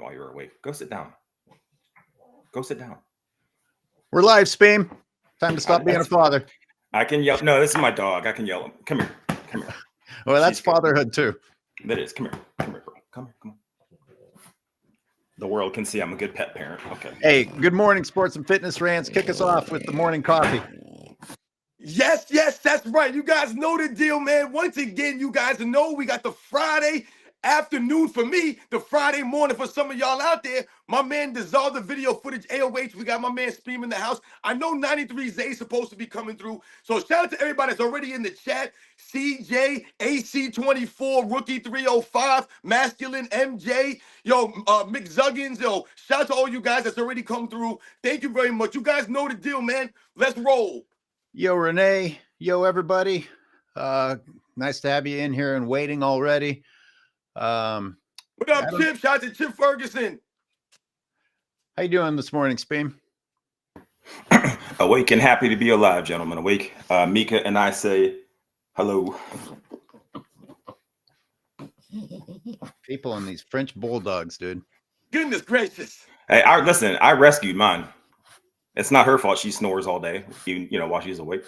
while you're awake. Go sit down. Go sit down. We're live, Speam. Time to stop being a father. I can yell. No, this is my dog. I can yell him. Come here. Come here. Well, that's fatherhood too. That is. Come here. Come here, bro. Come here. Come on. The world can see I'm a good pet parent. Okay. Hey, good morning, sports and fitness rants. Kick us off with the morning coffee. Yes, that's right. You guys know the deal, man. Once again, you guys know we got the Friday afternoon for me, the Friday morning for some of y'all out there. My man dissolved the video footage AOH. We got my man Speam in the house. I know 93 Zay is supposed to be coming through. So shout out to everybody that's already in the chat. CJ, AC24, Rookie 305, Masculine, MJ, Mick Zuggins, shout out to all you guys that's already come through. Thank you very much. You guys know the deal, man. Let's roll. Yo, Renee. Yo, everybody. Nice to have you in here and waiting already. What up, Chip? Shout out to Chip Ferguson. How you doing this morning, Speam? Awake and happy to be alive, gentlemen. Awake. Mika and I say hello. People on these French bulldogs, dude. Goodness gracious. Hey, I rescued mine. It's not her fault. She snores all day, while she's awake.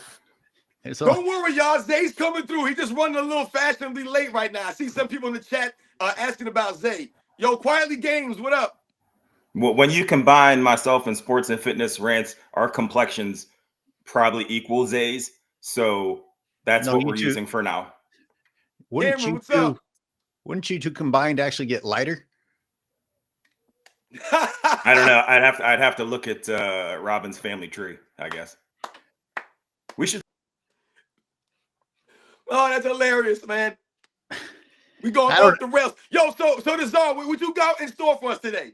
Don't worry, y'all. Zay's coming through. He just running a little fashionably late right now. I see some people in the chat asking about Zay. Yo, Quietly Games, what up? Well, when you combine myself and sports and fitness rants, our complexions probably equal Zay's. So that's what we're using for now. Wouldn't you two combined actually get lighter? I don't know. I'd have to look at Robin's family tree, I guess. We should. Oh, that's hilarious, man. We going off the rails. Yo, so Nazar, what you got in store for us today?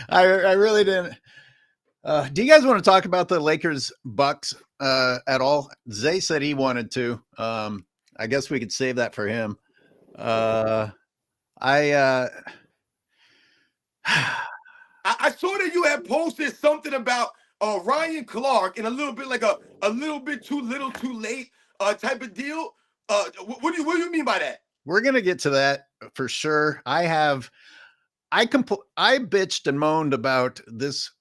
I really didn't. Do you guys want to talk about the Lakers Bucks at all? Zay said he wanted to. I guess we could save that for him. I saw that you had posted something about Ryan Clark and a little bit too little, too late type of deal. What do you mean by that? We're gonna get to that for sure. I bitched and moaned about this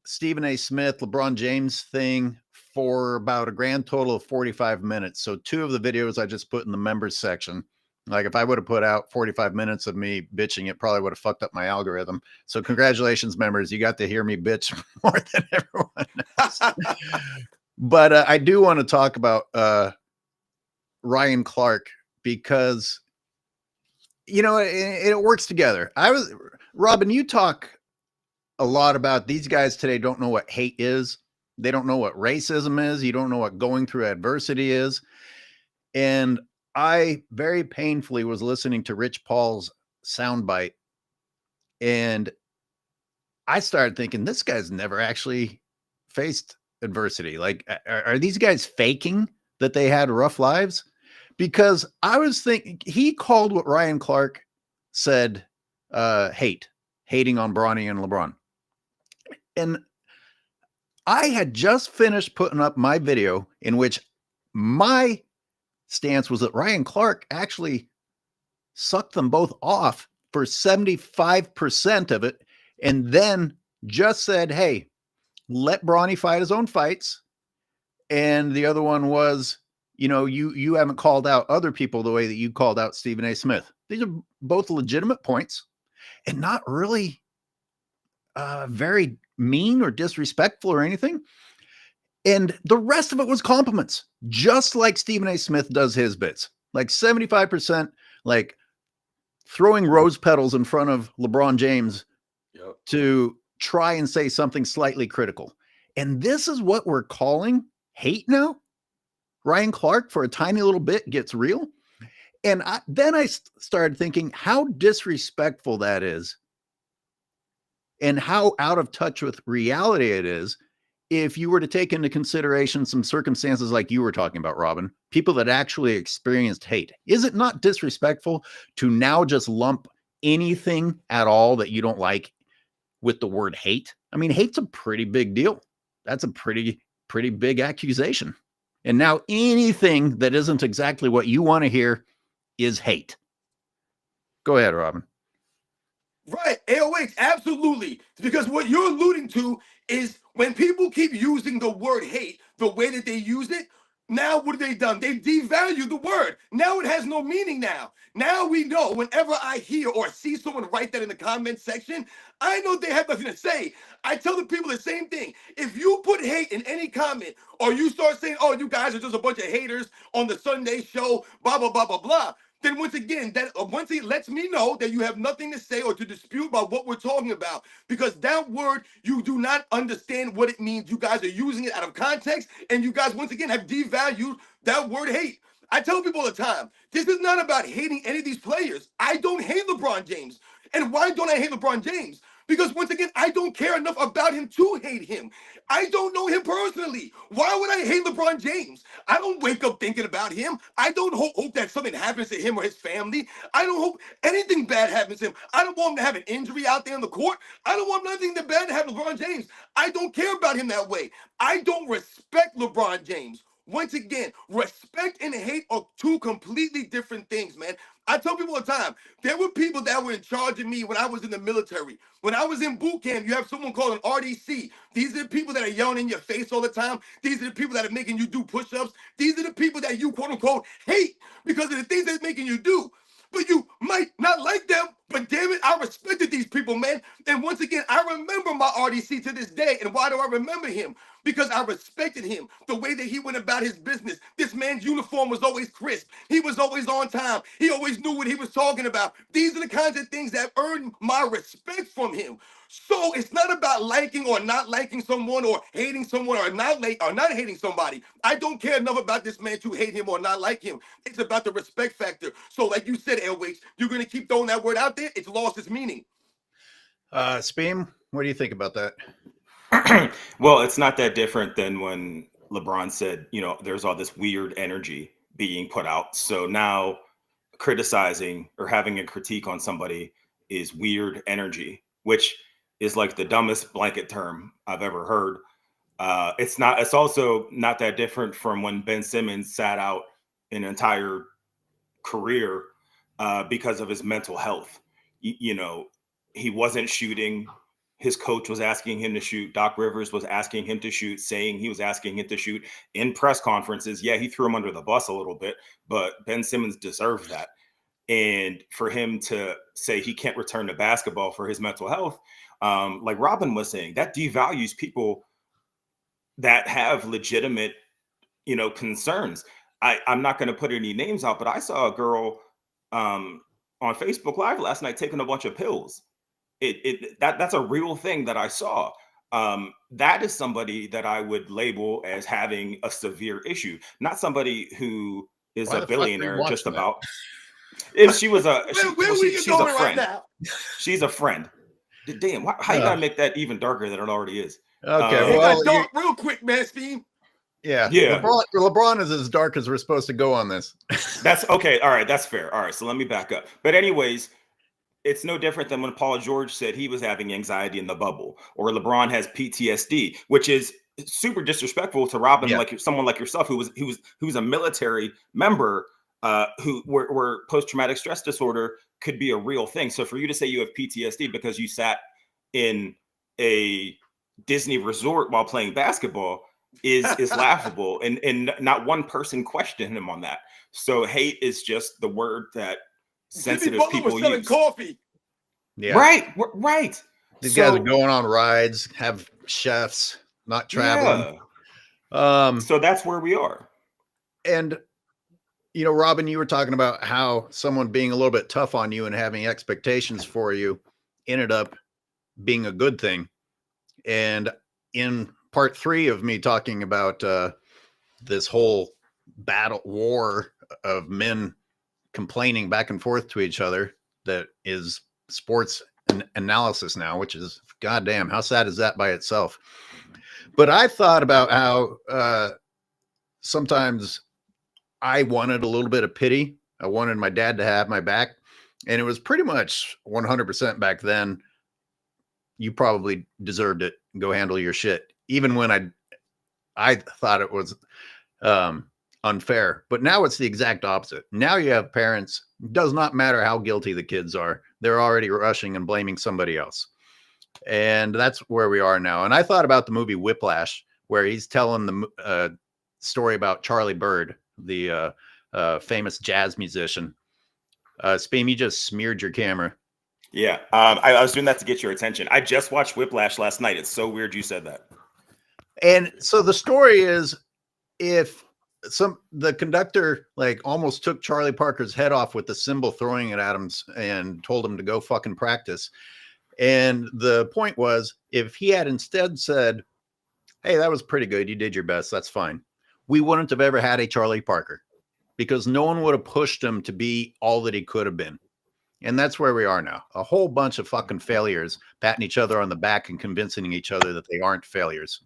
Stephen A. Smith, LeBron James thing for about a grand total of 45 minutes. So 2 of the videos I just put in the members section. Like if I would have put out 45 minutes of me bitching, it probably would have fucked up my algorithm. So congratulations, members. You got to hear me bitch more than everyone else. But I do want to talk about Ryan Clark because, it works together. Robin, you talk a lot about these guys today don't know what hate is. They don't know what racism is. You don't know what going through adversity is. And I very painfully was listening to Rich Paul's soundbite, and I started thinking this guy's never actually faced adversity. Like, are these guys faking that they had rough lives? Because I was thinking he called what Ryan Clark said hating on Bronny and LeBron. And I had just finished putting up my video in which my stance was that Ryan Clark actually sucked them both off for 75% of it, and then just said, hey, let Bronny fight his own fights. And the other one was, you haven't called out other people the way that you called out Stephen A. Smith. These are both legitimate points and not really very mean or disrespectful or anything. And the rest of it was compliments, just like Stephen A. Smith does his bits. Like 75%, like throwing rose petals in front of LeBron James to try and say something slightly critical. And this is what we're calling hate now? Ryan Clark, for a tiny little bit, gets real. And then I started thinking how disrespectful that is and how out of touch with reality it is. If you were to take into consideration some circumstances like you were talking about, Robin, people that actually experienced hate, is it not disrespectful to now just lump anything at all that you don't like with the word hate? I mean, hate's a pretty big deal. That's a pretty big accusation. And now anything that isn't exactly what you want to hear is hate. Go ahead, Robin. Right, AOH, absolutely. Because what you're alluding to is when people keep using the word hate the way that they use it, now what have they done? They've devalued the word. Now it has no meaning now. Now we know whenever I hear or see someone write that in the comment section, I know they have nothing to say. I tell the people the same thing. If you put hate in any comment or you start saying, oh, you guys are just a bunch of haters on the Sunday show, blah, blah, blah, blah, blah, then once again, that once it lets me know that you have nothing to say or to dispute about what we're talking about, because that word, you do not understand what it means. You guys are using it out of context, and you guys once again have devalued that word hate. I tell people all the time, this is not about hating any of these players. I don't hate LeBron James. And why don't I hate LeBron James? Because once again, I don't care enough about him to hate him. I don't know him personally. Why would I hate LeBron James? I don't wake up thinking about him. I don't hope that something happens to him or his family. I don't hope anything bad happens to him. I don't want him to have an injury out there in the court. I don't want nothing that bad to happen to LeBron James. I don't care about him that way. I don't respect LeBron James. Once again, respect and hate are two completely different things, man. I tell people all the time, there were people that were in charge of me when I was in the military. When I was in boot camp, you have someone called an RDC. These are the people that are yelling in your face all the time. These are the people that are making you do push-ups. These are the people that you, quote unquote, hate because of the things they're making you do. But you might not like them, but damn it, I respected these people, man. And once again, I remember my RDC to this day. And why do I remember him? Because I respected him, the way that he went about his business. This man's uniform was always crisp. He was always on time. He always knew what he was talking about. These are the kinds of things that earned my respect from him. So it's not about liking or not liking someone or hating someone or not hating somebody. I don't care enough about this man to hate him or not like him. It's about the respect factor. So like you said, Airways, you're going to keep throwing that word out there. It's lost its meaning. Speam, what do you think about that? Well, it's not that different than when LeBron said, there's all this weird energy being put out. So now criticizing or having a critique on somebody is weird energy, which is like the dumbest blanket term I've ever heard. It's also not that different from when Ben Simmons sat out an entire career because of his mental health. He wasn't shooting. His coach was asking him to shoot. Doc Rivers was asking him to shoot, saying he was asking him to shoot in press conferences. Yeah, he threw him under the bus a little bit, but Ben Simmons deserved that. And for him to say he can't return to basketball for his mental health, like Robin was saying, that devalues people that have legitimate, concerns. I'm not going to put any names out, but I saw a girl on Facebook Live last night taking a bunch of pills. That's a real thing that I saw. That is somebody that I would label as having a severe issue, not somebody who is a billionaire just about. If she was she's a friend. Right now? She's a friend. Damn, how you gotta make that even darker than it already is? Okay, well, dark real quick, man, Steve. Yeah. LeBron is as dark as we're supposed to go on this. That's okay. All right, that's fair. All right, so let me back up. But anyways, it's no different than when Paul George said he was having anxiety in the bubble, or LeBron has PTSD, which is super disrespectful to Robin, like someone like yourself who was a military member, where post-traumatic stress disorder could be a real thing. So for you to say you have PTSD because you sat in a Disney resort while playing basketball is laughable, and not one person questioned him on that. So hate is just the word that sensitive people use. Coffee. Yeah. Right. These guys are going on rides, have chefs, not traveling. Yeah. So that's where we are. And Robin, you were talking about how someone being a little bit tough on you and having expectations for you ended up being a good thing. And in part 3 of me talking about this whole battle war of men complaining back and forth to each other, that is sports analysis now, which is goddamn, how sad is that by itself? But I thought about how sometimes I wanted a little bit of pity. I wanted my dad to have my back, and it was pretty much 100% back then. You probably deserved it. Go handle your shit. Even when I thought it was unfair, but now it's the exact opposite. Now you have parents, it does not matter how guilty the kids are. they're already rushing and blaming somebody else. And that's where we are now. And I thought about the movie Whiplash, where he's telling the story about Charlie Bird, the famous jazz musician. Speam, you just smeared your camera. Yeah, I was doing that to get your attention. I just watched Whiplash last night. It's so weird you said that. And so the story is, if the conductor like almost took Charlie Parker's head off with the cymbal, throwing it at him and told him to go fucking practice. And the point was, if he had instead said, hey, that was pretty good, you did your best, that's fine, we wouldn't have ever had a Charlie Parker, because no one would have pushed him to be all that he could have been. And that's where we are now. A whole bunch of fucking failures patting each other on the back and convincing each other that they aren't failures.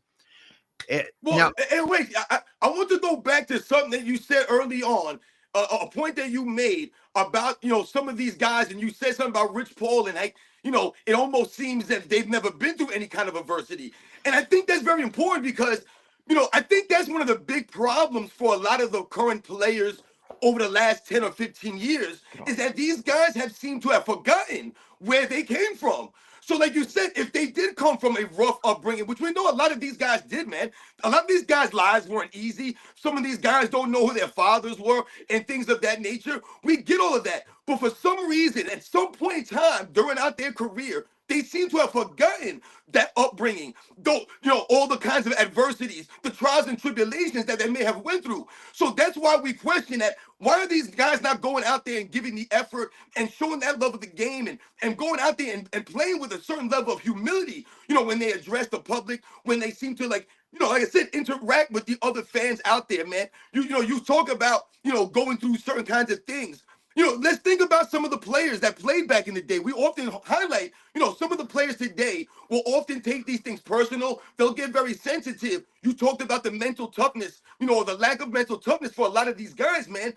Well, and wait, I want to go back to something that you said early on, a point that you made about, some of these guys, and you said something about Rich Paul, and it almost seems that they've never been through any kind of adversity. And I think that's very important because, I think that's one of the big problems for a lot of the current players over the last 10 or 15 years, is that these guys have seemed to have forgotten where they came from. So like you said, if they did come from a rough upbringing, which we know a lot of these guys did, man. A lot of these guys' lives weren't easy. Some of these guys don't know who their fathers were and things of that nature. We get all of that. But for some reason, at some point in time during out their career, they seem to have forgotten that upbringing, though, all the kinds of adversities, the trials and tribulations that they may have went through. So that's why we question that. Why are these guys not going out there and giving the effort and showing that love of the game and going out there and playing with a certain level of humility, when they address the public, when they seem to like I said, interact with the other fans out there, man. You talk about, going through certain kinds of things. Let's think about some of the players that played back in the day. We often highlight, some of the players today will often take these things personal. They'll get very sensitive. You talked about the mental toughness, or the lack of mental toughness for a lot of these guys, man.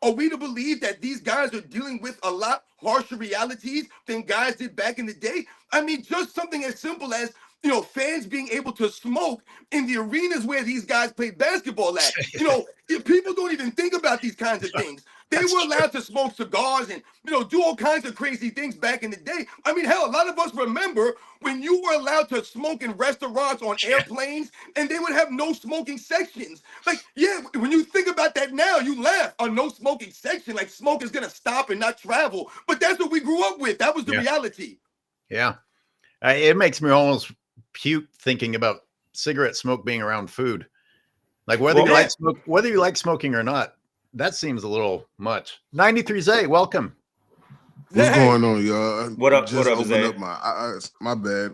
Are we to believe that these guys are dealing with a lot harsher realities than guys did back in the day? I mean, just something as simple as, fans being able to smoke in the arenas where these guys play basketball at. People don't even think about these kinds of things. They were allowed to smoke cigars and, do all kinds of crazy things back in the day. I mean, hell, a lot of us remember when you were allowed to smoke in restaurants, on airplanes, and they would have no smoking sections. Like, yeah, when you think about that now, you laugh. A no smoking section, like smoke is going to stop and not travel. But that's what we grew up with. That was the reality. Yeah. It makes me almost puke thinking about cigarette smoke being around food. Like whether you like smoking or not, that seems a little much. 93Zay, welcome. What's going on, y'all? What up? Just what up, opened Zay? up my eyes. My bad.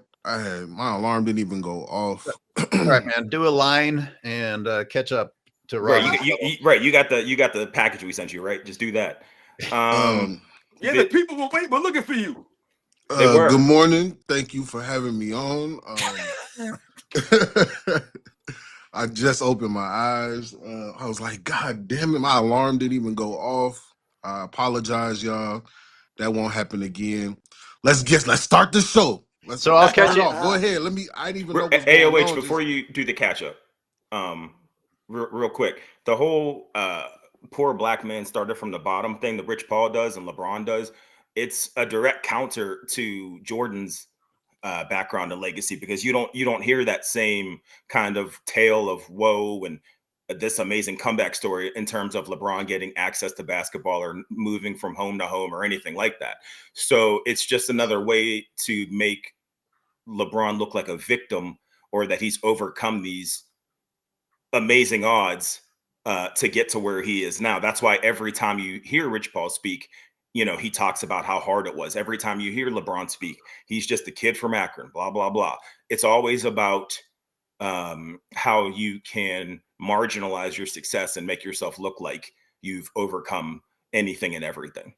My alarm didn't even go off. All right, man. Do a line and catch up to Rob. Right, you got the package we sent you, right? Just do that. The people were waiting, but looking for you. Good morning. Thank you for having me on. I just opened my eyes. I was like, God damn it, my alarm didn't even go off. I apologize, y'all. That won't happen again. Let's start the show. I'll catch you. Go ahead. I didn't even know what's going AOH, on. before you do the catch up, real quick, the whole poor black man started from the bottom thing that Rich Paul does and LeBron does, it's a direct counter to Jordan's background and legacy, because you don't hear that same kind of tale of woe and this amazing comeback story in terms of LeBron getting access to basketball or moving from home to home or anything like that. So it's just another way to make LeBron look like a victim, or that he's overcome these amazing odds to get to where he is now. That's why every time you hear Rich Paul speak, he talks about how hard it was. Every time you hear LeBron speak, he's just a kid from Akron, blah, blah, blah. It's always about how you can marginalize your success and make yourself look like you've overcome anything and everything.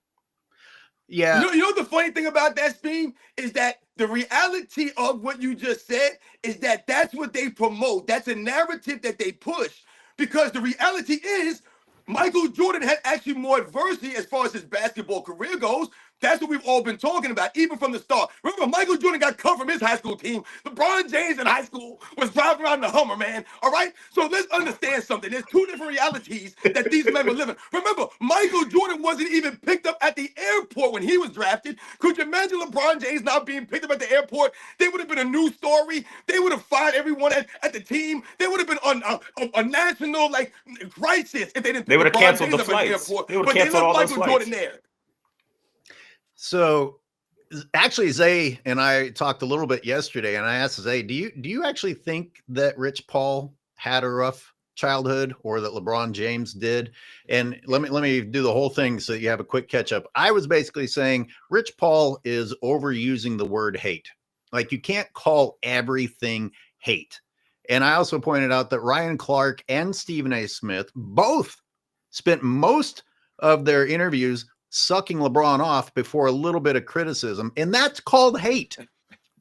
Yeah. You know the funny thing about that, Speam, is that the reality of what you just said is that that's what they promote. That's a narrative that they push, because the reality is Michael Jordan had actually more adversity as far as his basketball career goes That's what we've all been talking about, even from the start. Remember, Michael Jordan got cut from his high school team. LeBron James in high school was driving around in the Hummer, man. All right? So let's understand something. There's two different realities that these men were living. Remember, Michael Jordan wasn't even picked up at the airport when he was drafted. Could you imagine LeBron James not being picked up at the airport? They would have been a news story. They would have fired everyone at the team. They would have been on a national crisis if they didn't. They would have LeBron canceled James the up at flights. airport. They would But have they canceled left all those Michael flights. Jordan there. So actually, Zay and I talked a little bit yesterday, and I asked Zay, do you actually think that Rich Paul had a rough childhood, or that LeBron James did? And let me do the whole thing so you have a quick catch up. I was basically saying Rich Paul is overusing the word hate. Like, you can't call everything hate. And I also pointed out that Ryan Clark and Stephen A. Smith both spent most of their interviews sucking LeBron off before a little bit of criticism, and that's called hate.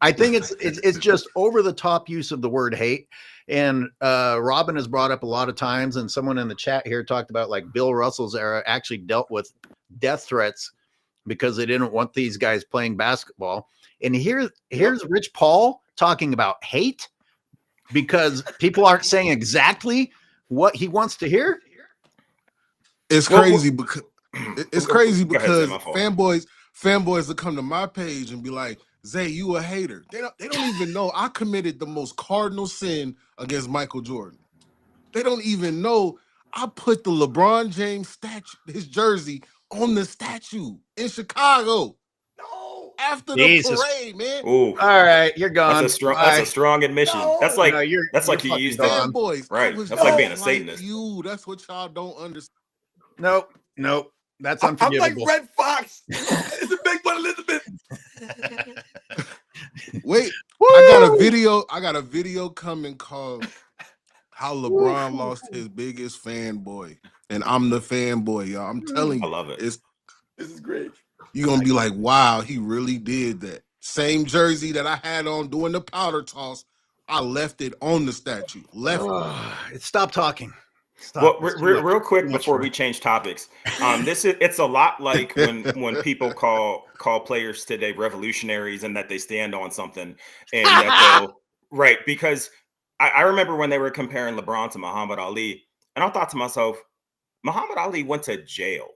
I think it's just over the top use of the word hate. And Robin has brought up a lot of times, and someone in the chat here talked about, like, Bill Russell's era actually dealt with death threats because they didn't want these guys playing basketball. And here's Rich Paul talking about hate because people aren't saying exactly what he wants to hear. It's crazy because Ahead, my fault. fanboys will come to my page and be like, Zay, you a hater. They don't even know I committed the most cardinal sin against Michael Jordan. They don't even know I put the LeBron James statue, his jersey, on the statue in Chicago. No, after the parade, man. Ooh. All right, you're gone. That's a strong admission. No. That's like No, you're you fucking used gone. Fanboys, right. I was That's like being a just Satanist. you. That's what y'all don't understand. Nope. That's I'm like unforgivable. Red Fox. It's a big one, Elizabeth. Wait, Woo! I got a video coming called How LeBron Lost His Biggest Fanboy. And I'm the fanboy, y'all. I'm telling you. I love it. This is great. You're gonna be like, wow, he really did that. Same jersey that I had on doing the powder toss, I left it on the statue. Stop talking. Well, real quick before we change topics, it's a lot like when people call players today revolutionaries and that they stand on something, and that they'll right, because I remember when they were comparing LeBron to Muhammad Ali, and I thought to myself, Muhammad Ali went to jail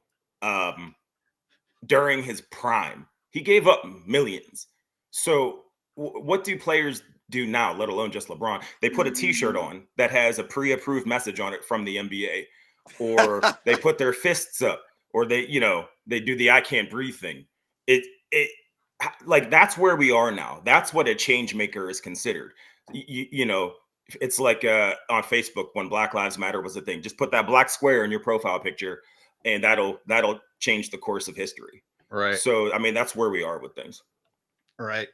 during his prime. He gave up millions. So what do players do now, let alone just LeBron? They put a t-shirt on that has a pre-approved message on it from the NBA, or they put their fists up, or they do the I can't breathe thing. It like, that's where we are now. That's what a change maker is considered. It's like on Facebook when Black Lives Matter was a thing. Just put that black square in your profile picture, and that'll change the course of history. Right. So I mean, that's where we are with things. Right.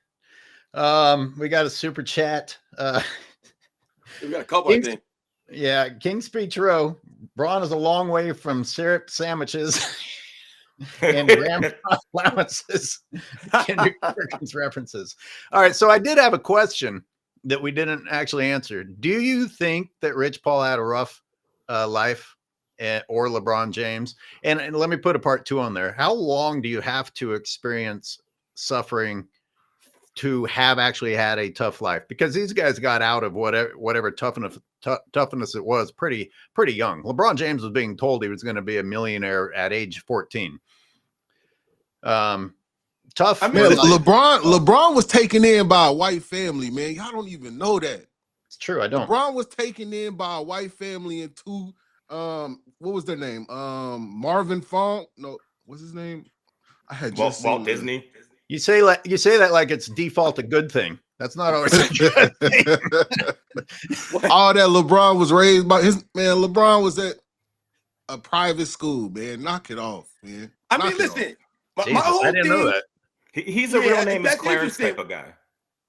We got a super chat. We got a couple, I think. Yeah, King Speech Row. Braun is a long way from syrup sandwiches and ram allowances. Kendrick Perkins references. All right, so I did have a question that we didn't actually answer. Do you think that Rich Paul had a rough life, or LeBron James? And let me put a part 2 on there. How long do you have to experience suffering to have actually had a tough life? Because these guys got out of whatever toughness it was pretty young. LeBron James was being told he was going to be a millionaire at age 14. Tough. I mean, LeBron was taken in by a white family, man. Y'all don't even know that. It's true. I don't. LeBron was taken in by a white family and two. What was their name? Marvin Fong. No, what's his name? I had just Walt Disney. You say that like it's default a good thing. That's not always a good thing. All that LeBron was raised by LeBron was at a private school, man. Knock it off, man. I mean, listen. My Jesus, whole I didn't know thing, that. He's a real name is Clarence type of guy.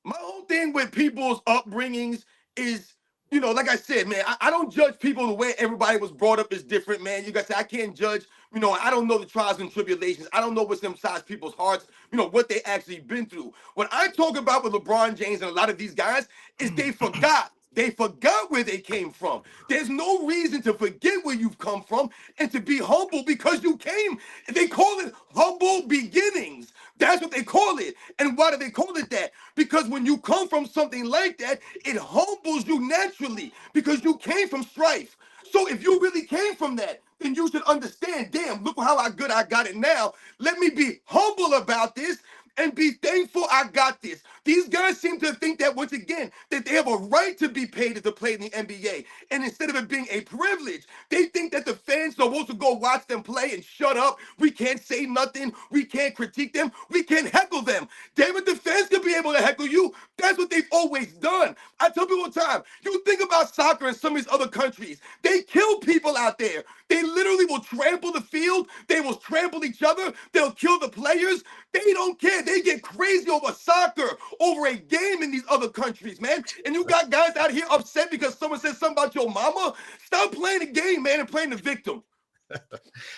My whole thing with people's upbringings is, like I said, man, I don't judge people the way everybody was brought up is different, man. You guys say I can't judge. I don't know the trials and tribulations. I don't know what's inside people's hearts, what they actually been through. What I talk about with LeBron James and a lot of these guys is they forgot They forgot where they came from. There's no reason to forget where you've come from and to be humble because you came. They call it humble beginnings. That's what they call it. And why do they call it that? Because when you come from something like that, it humbles you naturally because you came from strife. So if you really came from that, then you should understand, damn, look how good I got it now. Let me be humble about this and be thankful I got this. These guys seem to think that, once again, that they have a right to be paid to play in the NBA. And instead of it being a privilege, they think that the fans are supposed to go watch them play and shut up. We can't say nothing. We can't critique them. We can't heckle them. Damn it, the fans could be able to heckle you. That's what they've always done. I tell people all the time, you think about soccer in some of these other countries. They kill people out there. They literally will trample the field. They will trample each other. They'll kill the players. They don't care. They get crazy over soccer, over a game in these other countries, man. And you got guys out here upset because someone said something about your mama. Stop playing the game, man, and playing the victim.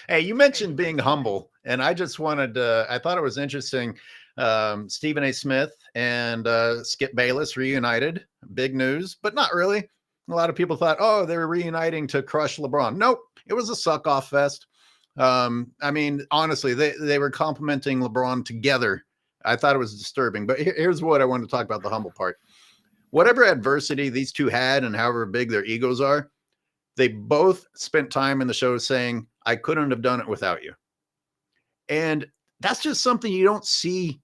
Hey, you mentioned being humble, and I just wanted to, I thought it was interesting. Stephen A. Smith and Skip Bayless reunited. Big news, but not really. A lot of people thought, oh, they were reuniting to crush LeBron. Nope, it was a suck-off fest. I mean, honestly, they were complimenting LeBron together. I thought it was disturbing, but here's what I wanted to talk about, the humble part. Whatever adversity these two had and however big their egos are, they both spent time in the show saying, I couldn't have done it without you. And that's just something you don't see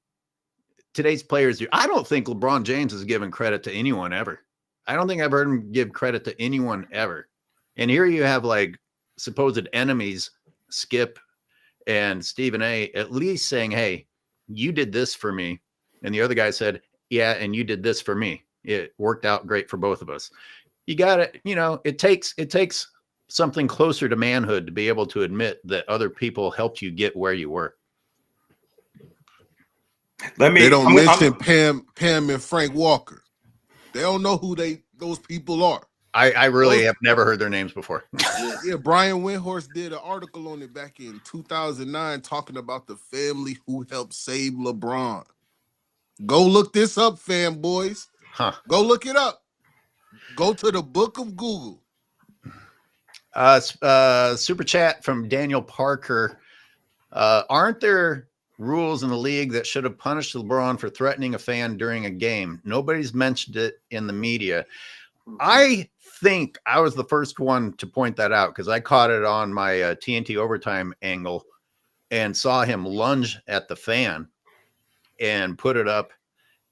today's players do. I don't think LeBron James has given credit to anyone ever. I don't think I've heard him give credit to anyone ever. And here you have like supposed enemies, Skip and Stephen A, at least saying, hey, you did this for me. And the other guy said, yeah, and you did this for me. It worked out great for both of us. You got it. You know, it takes something closer to manhood to be able to admit that other people helped you get where you were. They don't mention Pam and Frank Walker. They don't know who those people are. I really have never heard their names before. Yeah, Brian Windhorst did an article on it back in 2009 talking about the family who helped save LeBron. Go look this up, fanboys. Huh. Go look it up. Go to the book of Google. Super chat from Daniel Parker. Aren't there rules in the league that should have punished LeBron for threatening a fan during a game? Nobody's mentioned it in the media. I think I was the first one to point that out because I caught it on my TNT overtime angle and saw him lunge at the fan and put it up.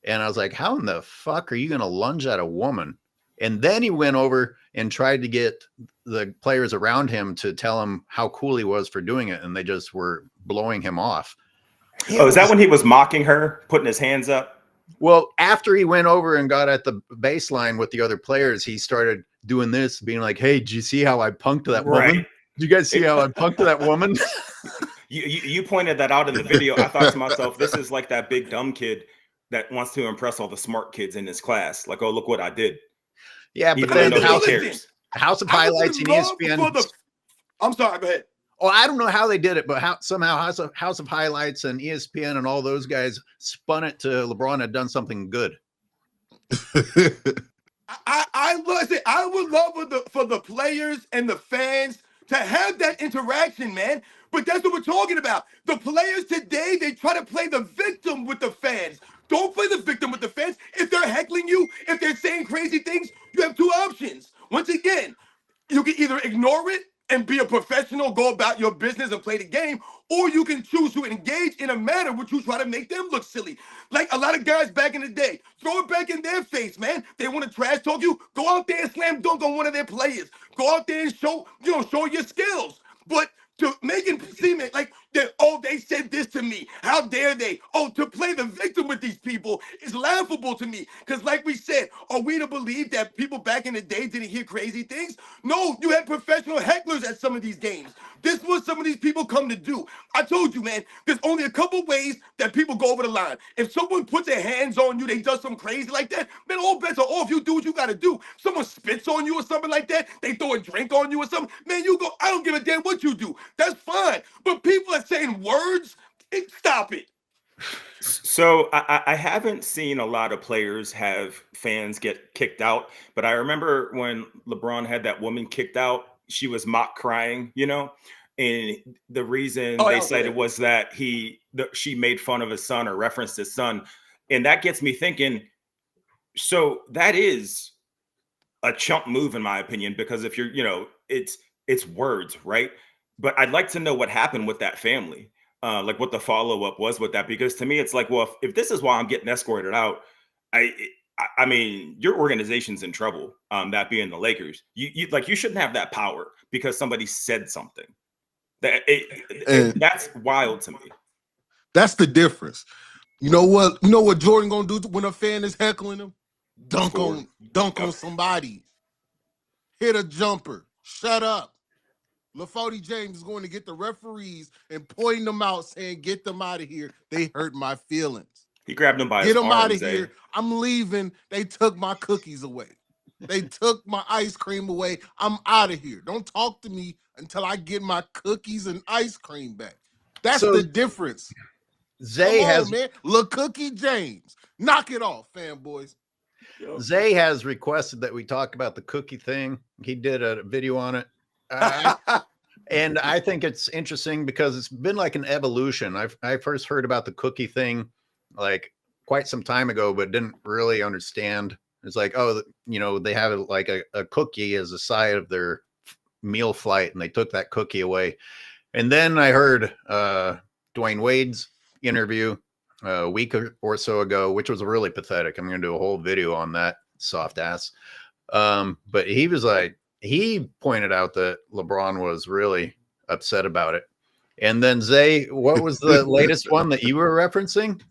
And I was like, how in the fuck are you going to lunge at a woman? And then he went over and tried to get the players around him to tell him how cool he was for doing it. And they just were blowing him off. Oh, is that when he was mocking her, putting his hands up? Well, after he went over and got at the baseline with the other players, he started doing this, being like, hey, did you see how I punked that woman? Did you guys see how I punked that woman? You pointed that out in the video. I thought to myself, this is like that big dumb kid that wants to impress all the smart kids in his class. Like, oh, look what I did. Yeah, but then House of Highlights and ESPN. I'm sorry, go ahead. Oh, I don't know how they did it, but somehow House of Highlights and ESPN and all those guys spun it to LeBron had done something good. I would love for the players and the fans to have that interaction, man. But that's what we're talking about. The players today, they try to play the victim with the fans. Don't play the victim with the fans. If they're heckling you, if they're saying crazy things, you have two options. Once again, you can either ignore it and be a professional, go about your business and play the game, or you can choose to engage in a manner which you try to make them look silly. Like a lot of guys back in the day, throw it back in their face, man. They want to trash talk you, go out there and slam dunk on one of their players. Go out there and show your skills. But to make it seem like that, oh, they said this to me. How dare they? Oh, to play the victim with these people is laughable to me. Because like we said, are we to believe that people back in the day didn't hear crazy things? No, you had professional hecklers at some of these games. This is what some of these people come to do. I told you, man, there's only a couple ways that people go over the line. If someone puts their hands on you, they do something crazy like that, man, all bets are off. You do what you got to do. Someone spits on you or something like that, they throw a drink on you or something, man, you go, I don't give a damn what you do. That's fine. But people are saying words, stop it. So I haven't seen a lot of players have fans get kicked out, but I remember when LeBron had that woman kicked out, she was mock crying, and the reason Oh, they that was cited hilarious. was that she made fun of his son or referenced his son, and that gets me thinking. So that is a chump move in my opinion, because if it's words, right? But I'd like to know what happened with that family, like what the follow-up was with that, because to me it's like, well, if this is why I'm getting escorted out, i I mean, your organization's in trouble, that being the Lakers. You shouldn't have that power because somebody said something. And That's wild to me. that's the difference. You know what Jordan gonna do when a fan is heckling him? Dunk Score. on dunk Yep. on somebody. Hit a jumper. Shut up. LeBron James is going to get the referees and pointing them out, saying, "Get them out of here. They hurt my feelings. He grabbed him by Get his them out of arms, eh? here. I'm leaving. They took my cookies away. They took my ice cream away. I'm out of here. Don't talk to me until I get my cookies and ice cream back." That's So the difference. Zay Come has on, man. Lil Cookie James. Knock it off, fanboys. Yep. Zay has requested that we talk about the cookie thing. He did a video on it. And I think it's interesting because it's been like an evolution. I first heard about the cookie thing like quite some time ago, but didn't really understand. It's like, oh, they have like a cookie as a side of their meal flight, and they took that cookie away. And then I heard Dwayne Wade's interview a week or so ago, which was really pathetic. I'm going to do a whole video on that soft ass. But he was like, he pointed out that LeBron was really upset about it. And then Zay, what was the latest one that you were referencing?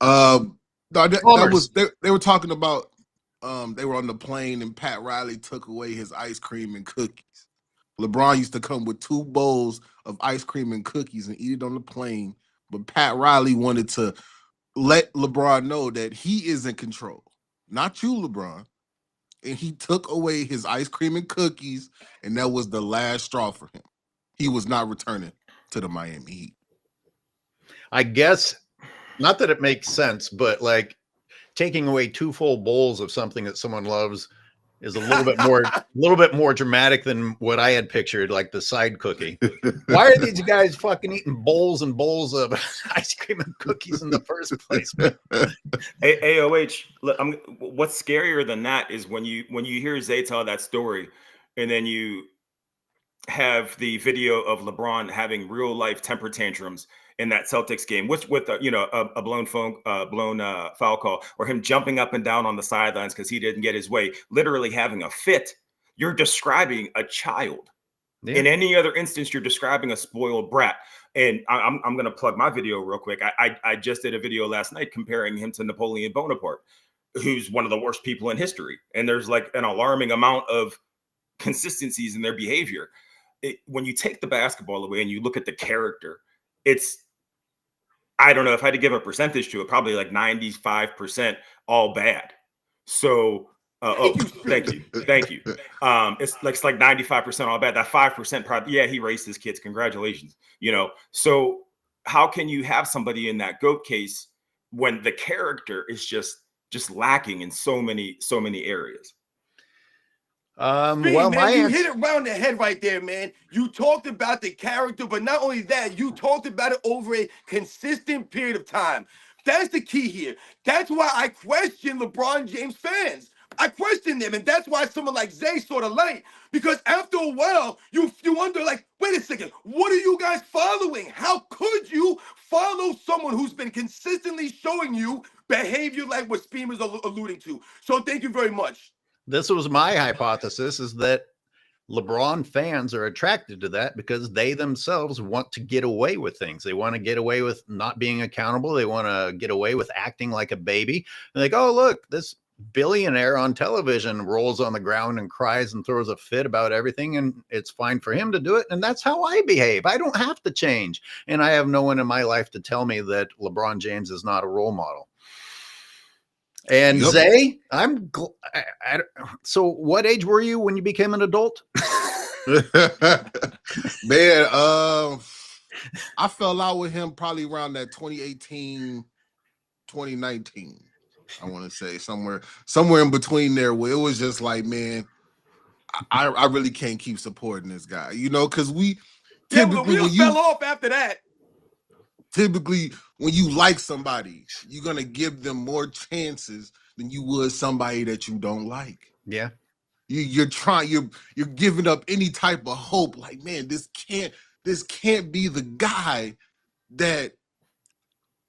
No, that Palmer's. was they were talking about they were on the plane and Pat Riley took away his ice cream and cookies. LeBron used to come with 2 bowls of ice cream and cookies and eat it on the plane, but Pat Riley wanted to let LeBron know that he is in control, not you, LeBron. And he took away his ice cream and cookies, and that was the last straw for him. He was not returning to the Miami Heat. I guess not that it makes sense, but like taking away 2 full bowls of something that someone loves is a little bit more dramatic than what I had pictured, like the side cookie. Why are these guys fucking eating bowls and bowls of ice cream and cookies in the first place? AOH, what's scarier than that is when you hear Zay tell that story, and then you have the video of LeBron having real life temper tantrums in that Celtics game, which with a blown foul call, or him jumping up and down on the sidelines because he didn't get his way, literally having a fit. You're describing a child. Yeah. In any other instance, you're describing a spoiled brat. And I'm going to plug my video real quick. I just did a video last night comparing him to Napoleon Bonaparte, who's one of the worst people in history. And there's like an alarming amount of consistencies in their behavior. When you take the basketball away and you look at the character, I don't know if I had to give a percentage to it, probably like 95% all bad. So, thank you. It's like 95% all bad. That 5% probably, yeah, he raised his kids. Congratulations. So how can you have somebody in that GOAT case when the character is just lacking in so many areas? Man, you hit it around the head right there, man. You talked about the character, but not only that, you talked about it over a consistent period of time. That's the key here. That's why I question LeBron James fans. I question them, and that's why someone like Zay sort of light. Because after a while, you wonder, like, wait a second, what are you guys following? How could you follow someone who's been consistently showing you behavior like what Speam is alluding to? So thank you very much. This was my hypothesis, is that LeBron fans are attracted to that because they themselves want to get away with things. They want to get away with not being accountable. They want to get away with acting like a baby. And like, oh, look, this billionaire on television rolls on the ground and cries and throws a fit about everything, and it's fine for him to do it. And that's how I behave. I don't have to change. And I have no one in my life to tell me that LeBron James is not a role model. And yep. Zay, so what age were you when you became an adult? Man, I fell out with him probably around that 2018, 2019. I want to say somewhere in between there, where it was just like, man, I really can't keep supporting this guy, because we Yeah, well, the typically wheels fell off after that. When you like somebody, you're gonna give them more chances than you would somebody that you don't like. Yeah. You're giving up any type of hope. Like, man, this can't be the guy that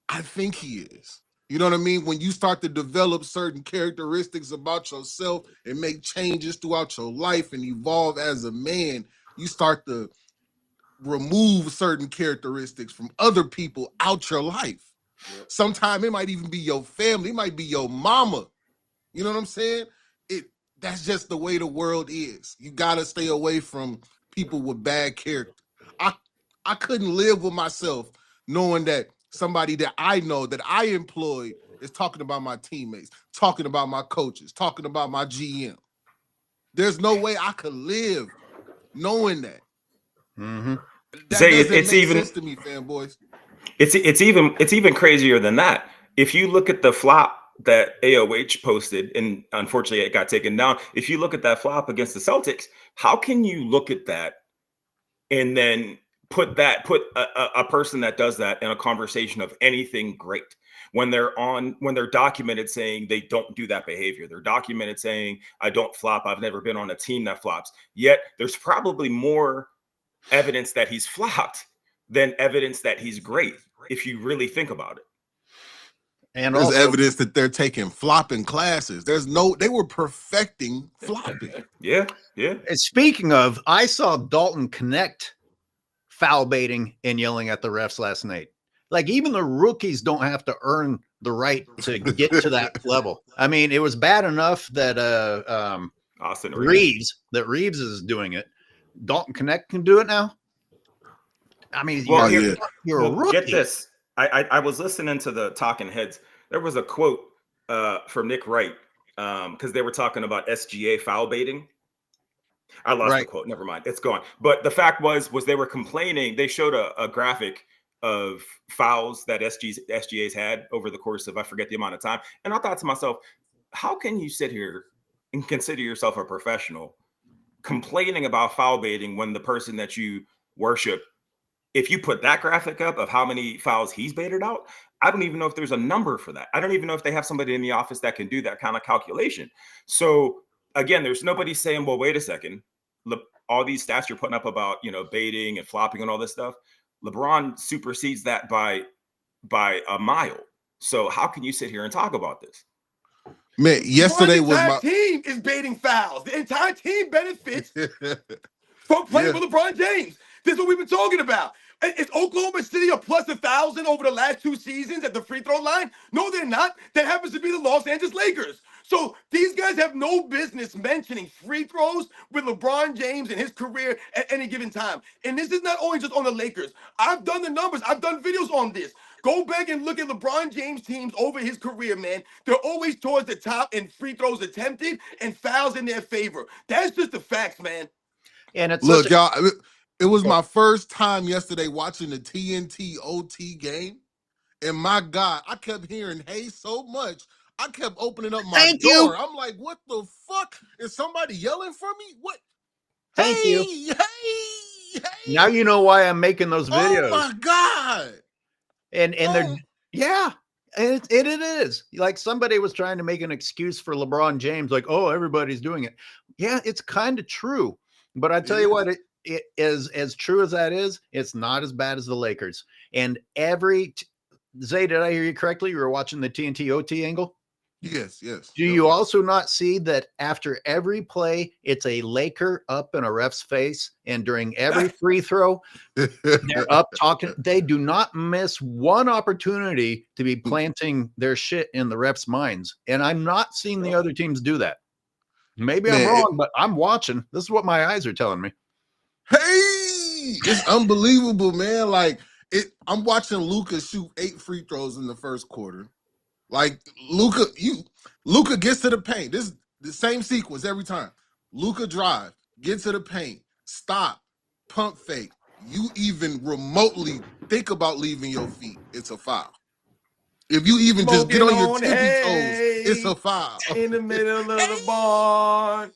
I think he is. You know what I mean? When you start to develop certain characteristics about yourself and make changes throughout your life and evolve as a man, you start to remove certain characteristics from other people out your life. Yep. Sometimes it might even be your family, it might be your mama. You know what I'm saying? That's just the way the world is. You gotta stay away from people with bad character. I couldn't live with myself knowing that somebody that I know that I employed is talking about my teammates, talking about my coaches, talking about my GM. There's no way I could live knowing that. Mm-hmm. That doesn't make sense to me, fanboys. It's even crazier than that. If you look at the flop that AOH posted, and unfortunately it got taken down. If you look at that flop against the Celtics, how can you look at that and then put a person that does that in a conversation of anything great when they're documented saying they don't do that behavior? They're documented saying, I don't flop. I've never been on a team that flops. Yet there's probably more evidence that he's flopped than evidence that he's great, if you really think about it. And there's also evidence that they're taking flopping classes. They were perfecting flopping. Yeah. And speaking of, I saw Dalton Connect foul baiting and yelling at the refs last night. Like, even the rookies don't have to earn the right to get to that level. I mean, it was bad enough that Austin Reeves is doing it. Dalton Connect can do it now. I mean, you're a rookie. Get this. I was listening to the Talking Heads. There was a quote from Nick Wright because they were talking about SGA foul baiting. I lost the quote. Never mind. It's gone. But the fact was they were complaining. They showed a graphic of fouls that SGA's had over the course of, I forget the amount of time. And I thought to myself, how can you sit here and consider yourself a professional complaining about foul baiting when the person that you worship, if you put that graphic up of how many fouls he's baited out, I don't even know if there's a number for that. I don't even know if they have somebody in the office that can do that kind of calculation. So again, there's nobody saying, well, wait a second. Look, all these stats you're putting up about, baiting and flopping and all this stuff, LeBron supersedes that by a mile. So how can you sit here and talk about this? Man, yesterday was my team is baiting fouls. The entire team benefits from playing for LeBron James. This is what we've been talking about. Is Oklahoma City a plus 1,000 over the last 2 seasons at the free throw line? No, they're not. That happens to be the Los Angeles Lakers. So these guys have no business mentioning free throws with LeBron James and his career at any given time. And this is not only just on the Lakers. I've done the numbers. I've done videos on this. Go back and look at LeBron James teams over his career, man. They're always towards the top in free throws attempted and fouls in their favor. That's just the facts, man. And it's look, y'all. It was my first time yesterday watching the TNT OT game, and my God, I kept hearing "hey" so much. I kept opening up my door. I'm like, what the fuck? Is somebody yelling for me? What? Thank you. Hey. Now you know why I'm making those videos. Oh my God. And it is. Like, somebody was trying to make an excuse for LeBron James, like, oh, everybody's doing it. Yeah, it's kind of true. But I tell you what, it is as true as that is, it's not as bad as the Lakers. And Zay, did I hear you correctly? You were watching the TNT OT angle? Yes. Do you also not see that after every play, it's a Laker up in a ref's face, and during every free throw, they're up talking? They do not miss one opportunity to be planting their shit in the ref's minds. And I'm not seeing the other teams do that. Maybe I'm wrong, but I'm watching. This is what my eyes are telling me. Hey, it's unbelievable, man. Like, I'm watching Luka shoot 8 free throws in the first quarter. Like, Luka gets to the paint. This is the same sequence every time. Luka drive, get to the paint, stop, pump fake, you even remotely think about leaving your feet, it's a foul. If you even just get Smoking on your on tippy toes, it's hay a foul. in the middle of the barn.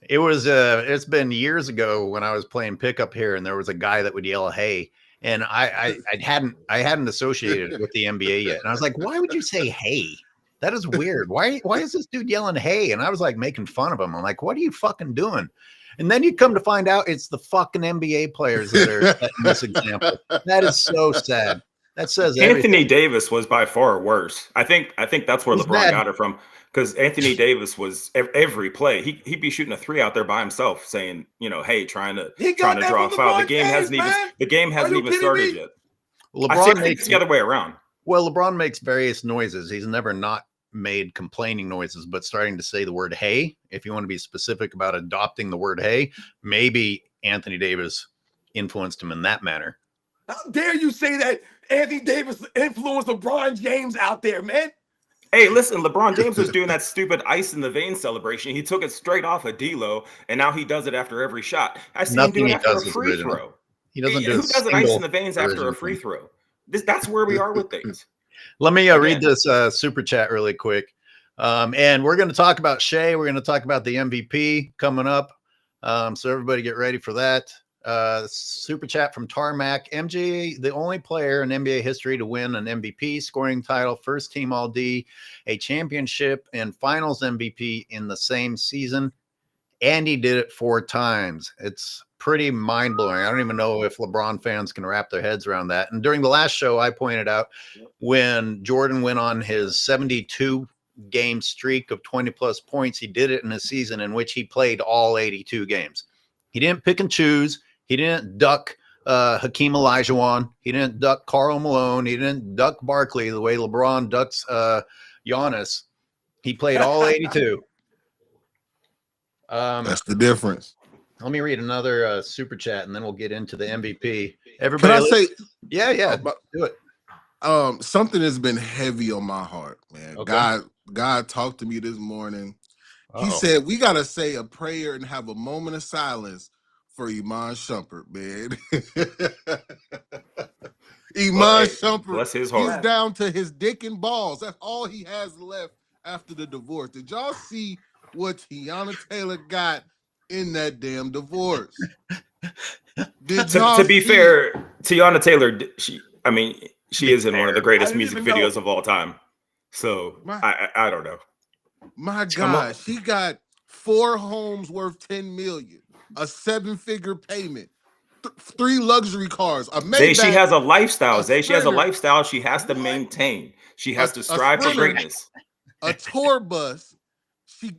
It was it's been years ago when I was playing pickup here, and there was a guy that would yell "Hey," and I hadn't associated it with the NBA yet, and I was like, why would you say "Hey"? That is weird. Why is this dude yelling "Hey"? And I was like making fun of him. I'm like, what are you fucking doing? And then you come to find out it's the fucking NBA players that are setting this example. That is so sad. That says everything. Anthony Davis was by far worse. I think that's where He's LeBron mad. got it from, because Anthony Davis was every play he'd be shooting a three out there by himself, saying, hey, trying to got that draw a from foul. LeBron James, The game hasn't you even kidding started me? yet. LeBron I think it's the other way around. Well, LeBron makes various noises. He's never not made complaining noises, but starting to say the word "hey," if you want to be specific about adopting the word "hey," maybe Anthony Davis influenced him in that manner. How dare you say that Anthony Davis influenced LeBron James out there, man? Hey, listen, LeBron James was doing that stupid ice in the vein celebration. He took it straight off of D'Lo, and now he does it after every shot. I see him do it Nothing he after a does is free original. throw. He doesn't do Who a does an ice in the single veins after original a free thing. throw? That's where we are with things. Let me read Again. this super chat really quick. And we're going to talk about Shea. We're going to talk about the MVP coming up. So everybody get ready for that. Super chat from Tarmac. MJ, the only player in NBA history to win an MVP, scoring title, first team All D, a championship, and finals MVP in the same season. And he did it 4 times. It's pretty mind-blowing. I don't even know if LeBron fans can wrap their heads around that. And during the last show, I pointed out when Jordan went on his 72 game streak of 20 plus points, he did it in a season in which he played all 82 games. He didn't pick and choose. He didn't duck Hakeem Olajuwon. He didn't duck Karl Malone. He didn't duck Barkley the way LeBron ducks Giannis. He played all 82. That's the difference. Let me read another super chat, and then we'll get into the MVP. Everybody, Can I say? Yeah, do it. Something has been heavy on my heart, man. Okay. God talked to me this morning. He Uh-oh. said we gotta say a prayer and have a moment of silence for Iman Shumpert, man. Iman Shumpert, bless his he's heart. down to his dick and balls. That's all he has left after the divorce. Did y'all see what Tiana Taylor got in that damn divorce? To be fair, Tiana Taylor, she is in one of the greatest music videos of all time. So I don't know. My God, she got 4 homes worth $10 million, a 7-figure payment, 3 luxury cars, a Maybach. She has a lifestyle. She has a lifestyle she has to maintain. She has to strive for greatness. A tour bus. She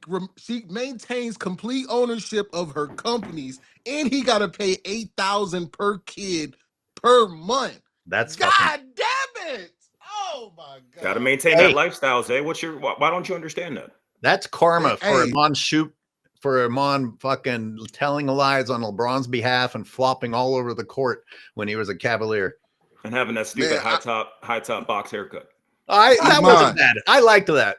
maintains complete ownership of her companies, and he got to pay $8,000 per kid per month. That's God damn it! Oh my God! Got to maintain that lifestyle, Zay. Why don't you understand that? That's karma for Iman fucking telling lies on LeBron's behalf and flopping all over the court when he was a Cavalier and having that stupid high top box haircut. That wasn't bad. I liked that.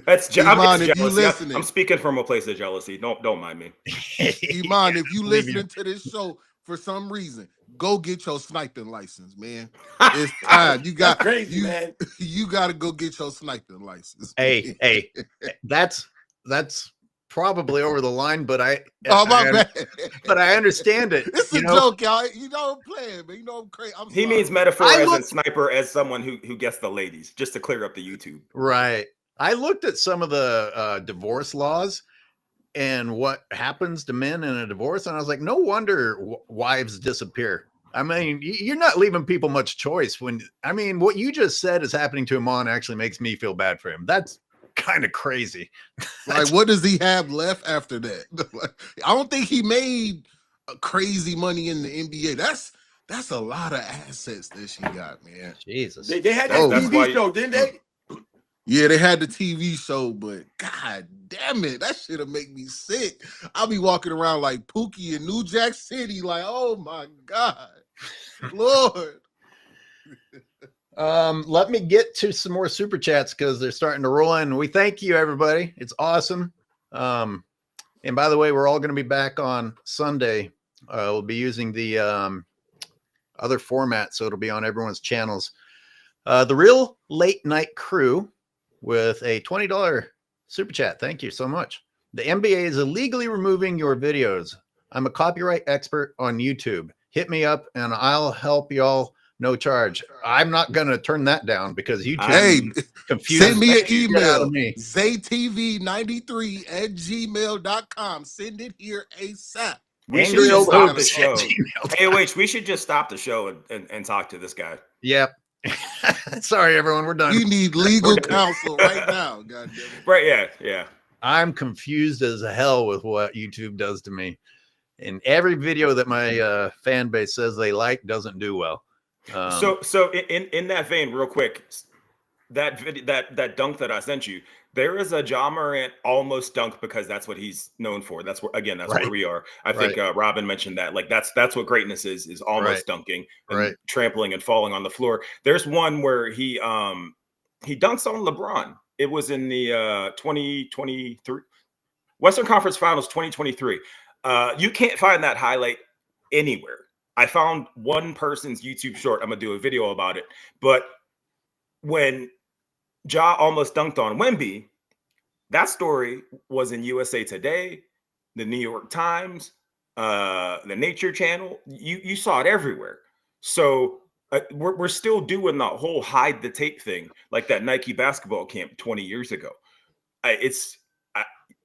That's Iman, if you listening, I'm speaking from a place of jealousy. Don't mind me. Iman, if you listening to this show for some reason, go get your sniping license, man. It's time. You got crazy, man. You got to go get your sniping license. Hey, that's probably over the line, but I understand it. It's a joke, y'all. You know I'm playing, but you know I'm crazy. He means metaphor as a sniper, as someone who gets the ladies, just to clear up the YouTube. Right. I looked at some of the divorce laws and what happens to men in a divorce, and I was like, no wonder wives disappear. I mean, you're not leaving people much choice what you just said is happening to Iman actually makes me feel bad for him. That's kind of crazy. Like, what does he have left after that? I don't think he made crazy money in the NBA. That's a lot of assets that she got, man. Jesus. They had that TV show, didn't they? Yeah, they had the TV show, but God damn it, that shit'll make me sick. I'll be walking around like Pookie in New Jack City, like, oh my God, Lord. Let me get to some more super chats because they're starting to roll in. We thank you, everybody. It's awesome. And by the way, we're all going to be back on Sunday We'll be using the other format, so it'll be on everyone's channels. The Real Late Night Crew with a $20 super chat. Thank you so much. The NBA is illegally removing your videos. I'm a copyright expert on YouTube. Hit me up and I'll help y'all. No charge. I'm not going to turn that down because YouTube Hey, confuses send me an the shit out email. of me. zaytv93@gmail.com. Send it here ASAP. We should Angry just old stop the hoops show. at gmail.com. Hey, wait, we should just stop the show and talk to this guy. Yep. Sorry, everyone. We're done. We need legal counsel right now. God damn it. Right? Yeah. I'm confused as hell with what YouTube does to me. And every video that my fan base says they like doesn't do well. So in that vein, real quick, that video, that dunk that I sent you, there is a Ja Morant almost dunk because that's what he's known for. That's where where we are. I think Robin mentioned that. Like that's what greatness is almost dunking and trampling and falling on the floor. There's one where he dunks on LeBron. It was in the 2023 Western Conference Finals 2023. You can't find that highlight anywhere. I found one person's YouTube short. I'm gonna do a video about it. But when Ja almost dunked on Wemby, that story was in USA Today, the New York Times, the Nature Channel. You saw it everywhere. So we're still doing the whole hide the tape thing, like that Nike basketball camp 20 years ago.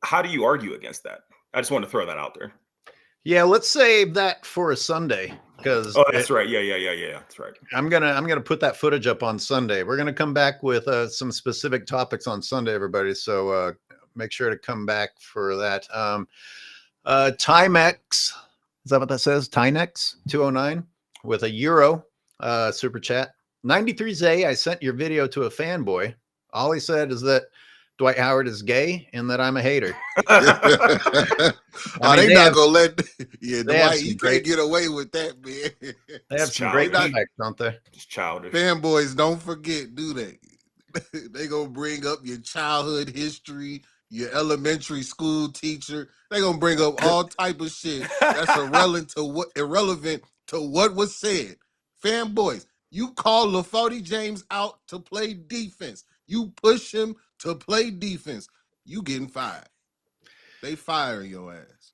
How do you argue against that? I just want to throw that out there. Yeah, let's save that for a Sunday because that's right. Yeah. That's right. I'm gonna put that footage up on Sunday. We're gonna come back with some specific topics on Sunday, everybody. So make sure to come back for that. Timex, is that what that says? Timex 209 with a euro super chat. 93 Zay, I sent your video to a fanboy. All he said is that Dwight Howard is gay and that I'm a hater. They not gonna let Dwight, you can't get away with that, man. They have some great comebacks, don't they? It's childish. Fanboys, don't forget, do they? They gonna bring up your childhood history, your elementary school teacher. They gonna bring up all type of shit that's irrelevant to what was said. Fanboys, you call Bronny James out to play defense. You push him to play defense. You getting fired. They firing your ass.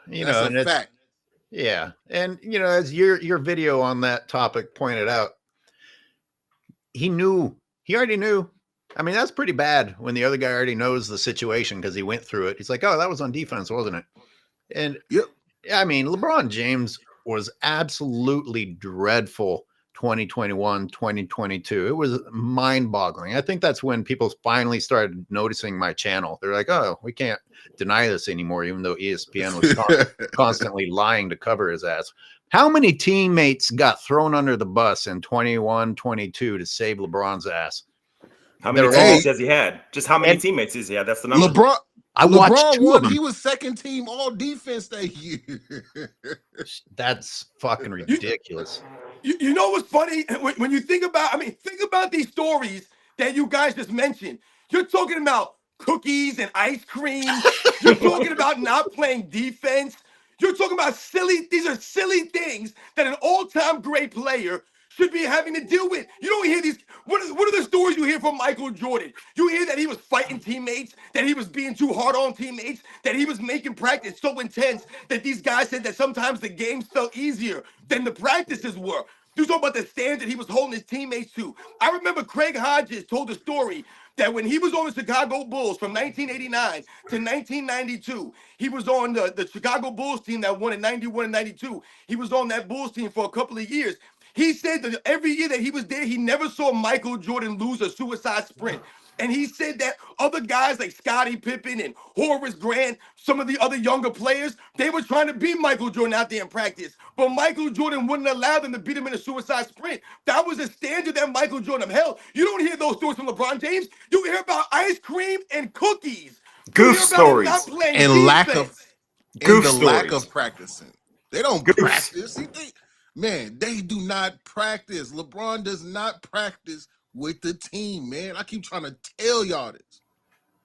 That's a fact. Yeah. And as your video on that topic pointed out, he already knew. I mean, that's pretty bad when the other guy already knows the situation because he went through it. He's like, oh, that was on defense, wasn't it? And I mean, LeBron James was absolutely dreadful 2021, 2022. It was mind-boggling. I think that's when people finally started noticing my channel. They're like, oh, we can't deny this anymore, even though ESPN was constantly lying to cover his ass. How many teammates got thrown under the bus in 21, 22 to save LeBron's ass? How many teammates has he had? Just how many teammates has he had? That's the number. LeBron won. He was second team all defense that year. That's fucking ridiculous. You know what's funny? When you think about these stories that you guys just mentioned. You're talking about cookies and ice cream. You're talking about not playing defense. You're talking about these are silly things that an all-time great player should be having to deal with. You don't hear these. What are the stories you hear from Michael Jordan? You hear that he was fighting teammates, that he was being too hard on teammates, that he was making practice so intense that these guys said that sometimes the games felt easier than the practices were. You talk about the standard he was holding his teammates to. I remember Craig Hodges told a story that when he was on the Chicago Bulls from 1989 to 1992, he was on the Chicago Bulls team that won in 91 and 92. He was on that Bulls team for a couple of years. He said that every year that he was there, he never saw Michael Jordan lose a suicide sprint. And he said that other guys like Scottie Pippen and Horace Grant, some of the other younger players, they were trying to beat Michael Jordan out there in practice. But Michael Jordan wouldn't allow them to beat him in a suicide sprint. That was a standard that Michael Jordan held. You don't hear those stories from LeBron James. You hear about ice cream and cookies. Goof stories. And lack of practicing. They don't practice. Man, they do not practice. LeBron does not practice with the team, man. I keep trying to tell y'all this.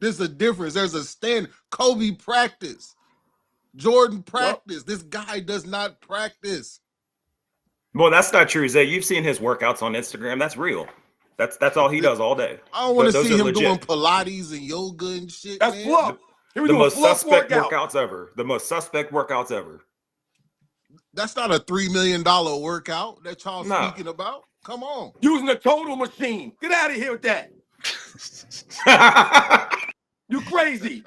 There's a difference. There's a standard. Kobe practice. Jordan practiced. This guy does not practice. Well, that's not true, Zay. You've seen his workouts on Instagram. That's real. That's all he does all day. I don't want to Those see are him doing legit. Pilates and yoga and shit, That's man. fluff. He was The doing most fluff suspect workout. workouts ever. The most suspect workouts ever. That's not a $3 million workout that y'all No. speaking about. Come on. Using a total machine. Get out of here with that. You crazy.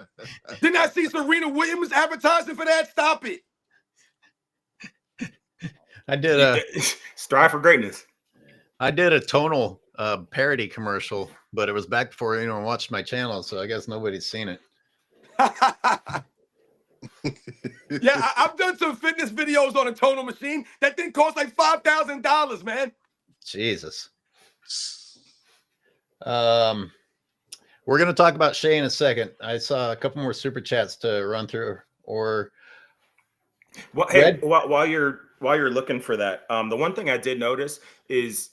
Didn't I see Serena Williams advertising for that? Stop it. I did a Strive for greatness. tonal parody commercial, but it was back before anyone watched my channel, so I guess nobody's seen it. Yeah, I've done some fitness videos on a tonal machine. That thing costs like $5,000, man. Jesus. We're going to talk about Shea in a second. I saw a couple more super chats to run through. Or well, hey, while you're looking for that, the one thing I did notice is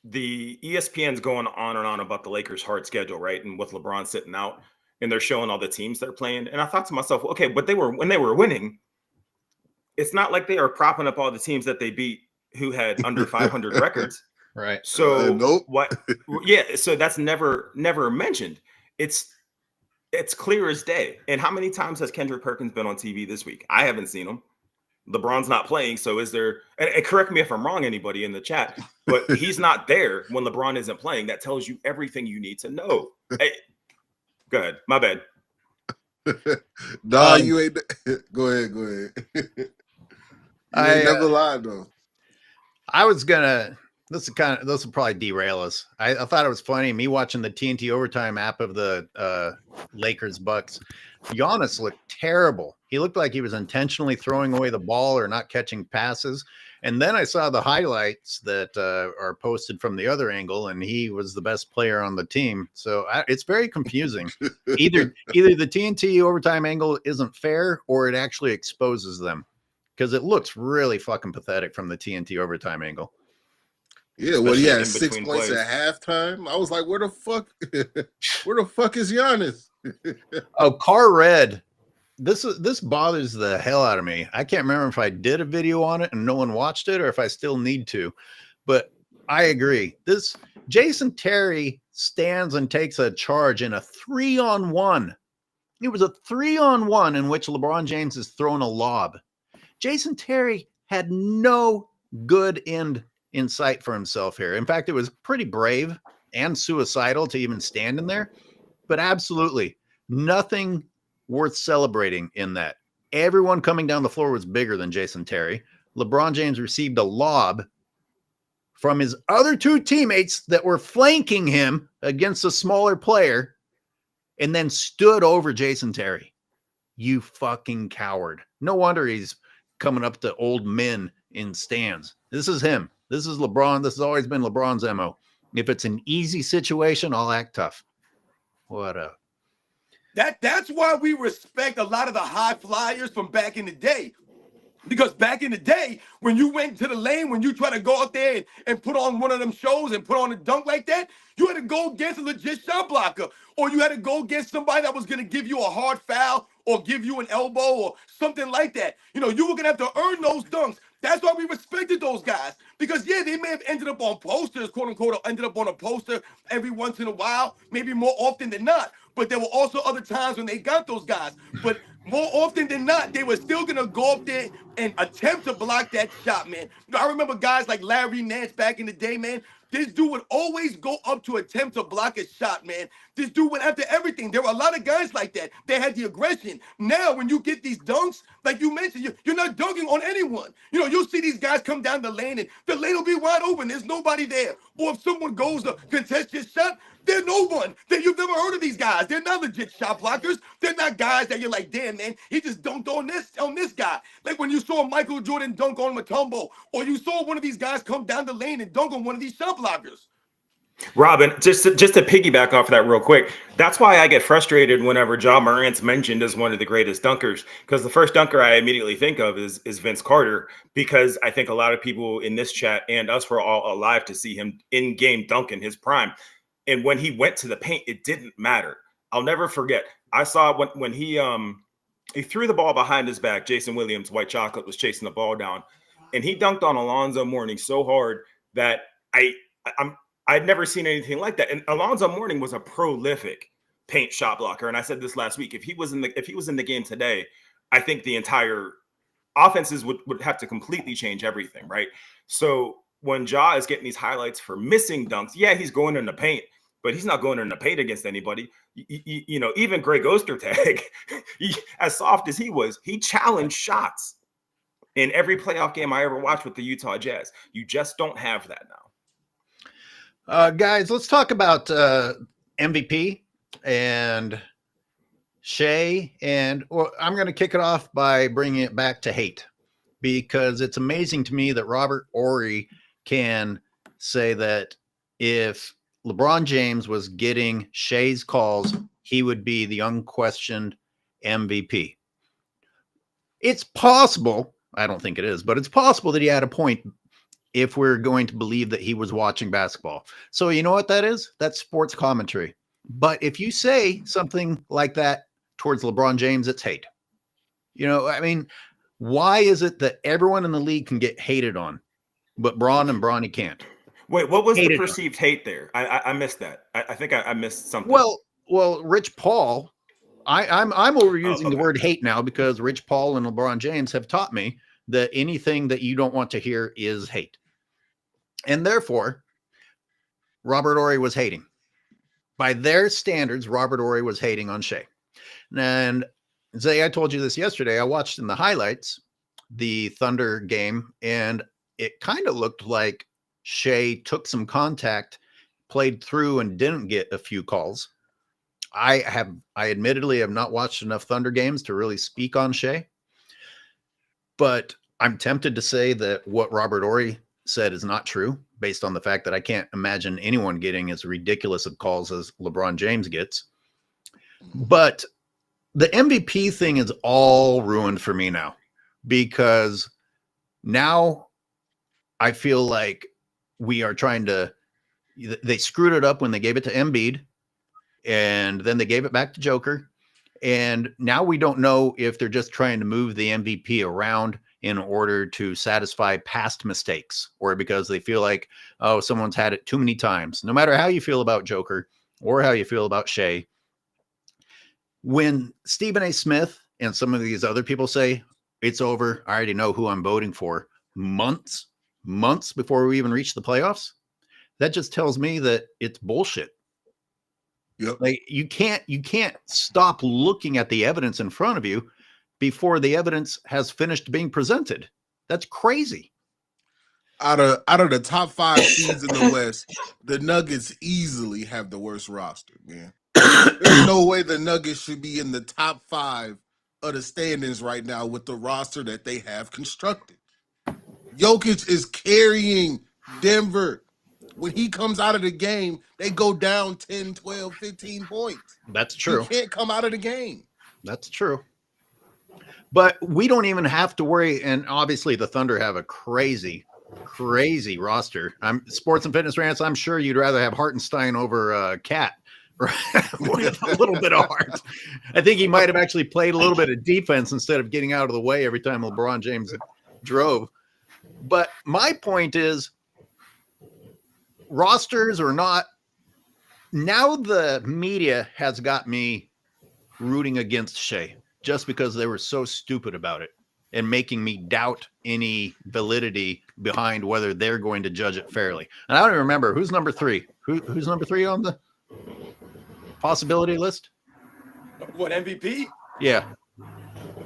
the ESPN's going on and on about the Lakers' hard schedule, right? And with LeBron sitting out, and they're showing all the teams they're playing. And I thought to myself, okay, but when they were winning, it's not like they are propping up all the teams that they beat who had under 500 records. Right. So nope. What? Yeah. So that's never mentioned. It's clear as day. And how many times has Kendrick Perkins been on TV this week? I haven't seen him. LeBron's not playing. So is there? And correct me if I'm wrong, anybody in the chat, but he's not there when LeBron isn't playing. That tells you everything you need to know. Hey, go ahead. My bad. Nah, you ain't. Go ahead. You ain't never lied though. I was gonna. This will probably derail us. I thought it was funny me watching the TNT overtime app of the Lakers Bucks. Giannis looked terrible. He looked like he was intentionally throwing away the ball or not catching passes. And then I saw the highlights that are posted from the other angle, and he was the best player on the team. So it's very confusing. Either the TNT overtime angle isn't fair, or it actually exposes them, because it looks really fucking pathetic from the TNT overtime angle. Yeah, well, he Especially had in 6 between points plays. at halftime. I was like, where the fuck is Giannis? Oh, Car Red. This bothers the hell out of me. I can't remember if I did a video on it and no one watched it, or if I still need to. But I agree. This Jason Terry stands and takes a charge in a 3-on-1. It was a 3-on-1 in which LeBron James is throwing a lob. Jason Terry had no good end in sight for himself here. In fact, it was pretty brave and suicidal to even stand in there, but absolutely nothing worth celebrating in that. Everyone coming down the floor was bigger than Jason Terry. LeBron James received a lob from his other two teammates that were flanking him against a smaller player, and then stood over Jason Terry. You fucking coward. No wonder he's coming up to old men in stands. This is him. This is LeBron. This has always been LeBron's MO. If it's an easy situation, I'll act tough. What up? That's why we respect a lot of the high flyers from back in the day. Because back in the day, when you went to the lane, when you try to go out there and put on one of them shows and put on a dunk like that, you had to go against a legit shot blocker, or you had to go against somebody that was going to give you a hard foul or give you an elbow or something like that. You know, you were going to have to earn those dunks. That's why we respected those guys. Because, yeah, they may have ended up on posters, quote unquote, or ended up on a poster every once in a while, maybe more often than not. But there were also other times when they got those guys. But more often than not, they were still going to go up there and attempt to block that shot, man. You know, I remember guys like Larry Nance back in the day, man. This dude would always go up to attempt to block a shot, man. This dude went after everything. There were a lot of guys like that. They had the aggression. Now, when you get these dunks, like you mentioned, you're not dunking on anyone. You know, you'll see these guys come down the lane, and the lane will be wide open. There's nobody there. Or if someone goes to contest your shot, there's no one. You've never heard of these guys. They're not legit shot blockers. They're not guys that you're like, damn, man, he just dunked on this guy. Like when you saw Michael Jordan dunk on Mutombo, or you saw one of these guys come down the lane and dunk on one of these shot blockers. Robin, just to piggyback off of that real quick, that's why I get frustrated whenever Ja Morant's mentioned as one of the greatest dunkers, because the first dunker I immediately think of is Vince Carter, because I think a lot of people in this chat and us were all alive to see him in-game dunk in his prime. And when he went to the paint, it didn't matter. I'll never forget. I saw when he He threw the ball behind his back. Jason Williams, white chocolate, was chasing the ball down, and he dunked on Alonzo Mourning so hard that I'd never seen anything like that. And Alonzo Mourning was a prolific paint shot blocker. And I said this last week: if he was in the game today, I think the entire offenses would have to completely change everything, right? So when Ja is getting these highlights for missing dunks, yeah, he's going in the paint, but he's not going in the paint against anybody. You know, even Greg Ostertag, as soft as he was, he challenged shots in every playoff game I ever watched with the Utah Jazz. You just don't have that now. Guys, let's talk about MVP and Shea. And I'm going to kick it off by bringing it back to hate, because it's amazing to me that Robert Horry can say that if LeBron James was getting Shea's calls, he would be the unquestioned MVP. It's possible, I don't think it is, but it's possible that he had a point if we're going to believe that he was watching basketball. So you know what that is? That's sports commentary. But if you say something like that towards LeBron James, it's hate. You know, I mean, why is it that everyone in the league can get hated on, but Bron and Bronny can't? Wait, what was Hated the perceived hate there? I missed that. I think I missed something. Well, Rich Paul, I'm overusing the okay. word hate now, because Rich Paul and LeBron James have taught me that anything that you don't want to hear is hate. And therefore, Robert Horry was hating. By their standards, Robert Horry was hating on Shea. And Zay, I told you this yesterday. I watched in the highlights the Thunder game, and it kind of looked like Shea took some contact, played through, and didn't get a few calls. I admittedly have not watched enough Thunder games to really speak on Shea, but I'm tempted to say that what Robert Horry said is not true, based on the fact that I can't imagine anyone getting as ridiculous of calls as LeBron James gets. But the MVP thing is all ruined for me now, because now I feel like we are trying to, they screwed it up when they gave it to Embiid, and then they gave it back to Joker. And now we don't know if they're just trying to move the MVP around in order to satisfy past mistakes, or because they feel like, oh, someone's had it too many times. No matter how you feel about Joker or how you feel about Shea, when Stephen A. Smith and some of these other people say it's over, I already know who I'm voting for, months before we even reach the playoffs, that just tells me that it's bullshit. Yep. Like you can't stop looking at the evidence in front of you before the evidence has finished being presented. That's crazy. Out of the top 5 seeds in the West, the Nuggets easily have the worst roster, man. There's no way the Nuggets should be in the top 5 of the standings right now with the roster that they have constructed. Jokic is carrying Denver. When he comes out of the game, they go down 10, 12, 15 points. That's true. He can't come out of the game. That's true. But we don't even have to worry. And obviously the Thunder have a crazy roster. I'm Sports and Fitness Rants. I'm sure you'd rather have Hartenstein over Cat with a little bit of heart. I think he might have actually played a little bit of defense instead of getting out of the way every time LeBron James drove. But my point is, rosters or not, now the media has got me rooting against Shea just because they were so stupid about it and making me doubt any validity behind whether they're going to judge it fairly. And I don't even remember who's number 3. Who's number 3 on the possibility list? What, MVP? Yeah.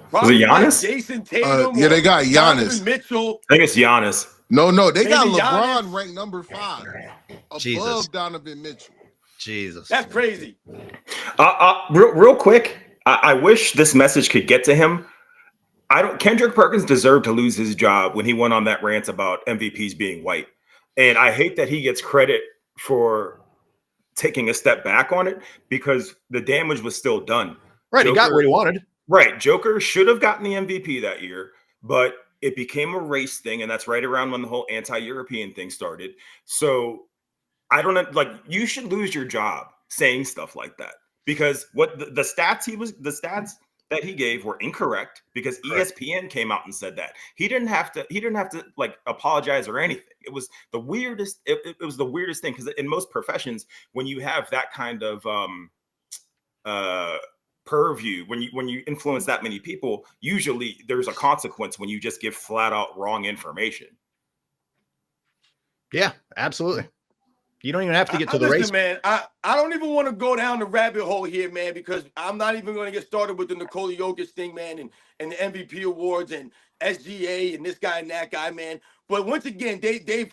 Probably Giannis? Jason Tatum. Yeah, they got Donovan Giannis. Mitchell. I think it's Giannis. No, they got Maybe LeBron Giannis. ranked number 5 Jesus. above Donovan Mitchell. Jesus. That's crazy. Real quick, I wish this message could get to him. Kendrick Perkins deserved to lose his job when he went on that rant about MVPs being white. And I hate that he gets credit for taking a step back on it, because the damage was still done. Right, Joker, he got what he wanted. Right. Joker should have gotten the MVP that year, but it became a race thing. And that's right around when the whole anti-European thing started. So I don't know, like, you should lose your job saying stuff like that, because what the stats that he gave were incorrect because ESPN came out and said that. He didn't have to like apologize or anything. It was the weirdest. It was the weirdest thing because in most professions, when you have that kind of purview, when you influence that many people, usually there's a consequence when you just give flat out wrong information. Yeah, absolutely. You don't even have to get to the listen, race. Man, I don't even want to go down the rabbit hole here, man, because I'm not even going to get started with the Nikola Jokic thing, man, and the MVP awards and SGA and this guy and that guy, man. But once again, they've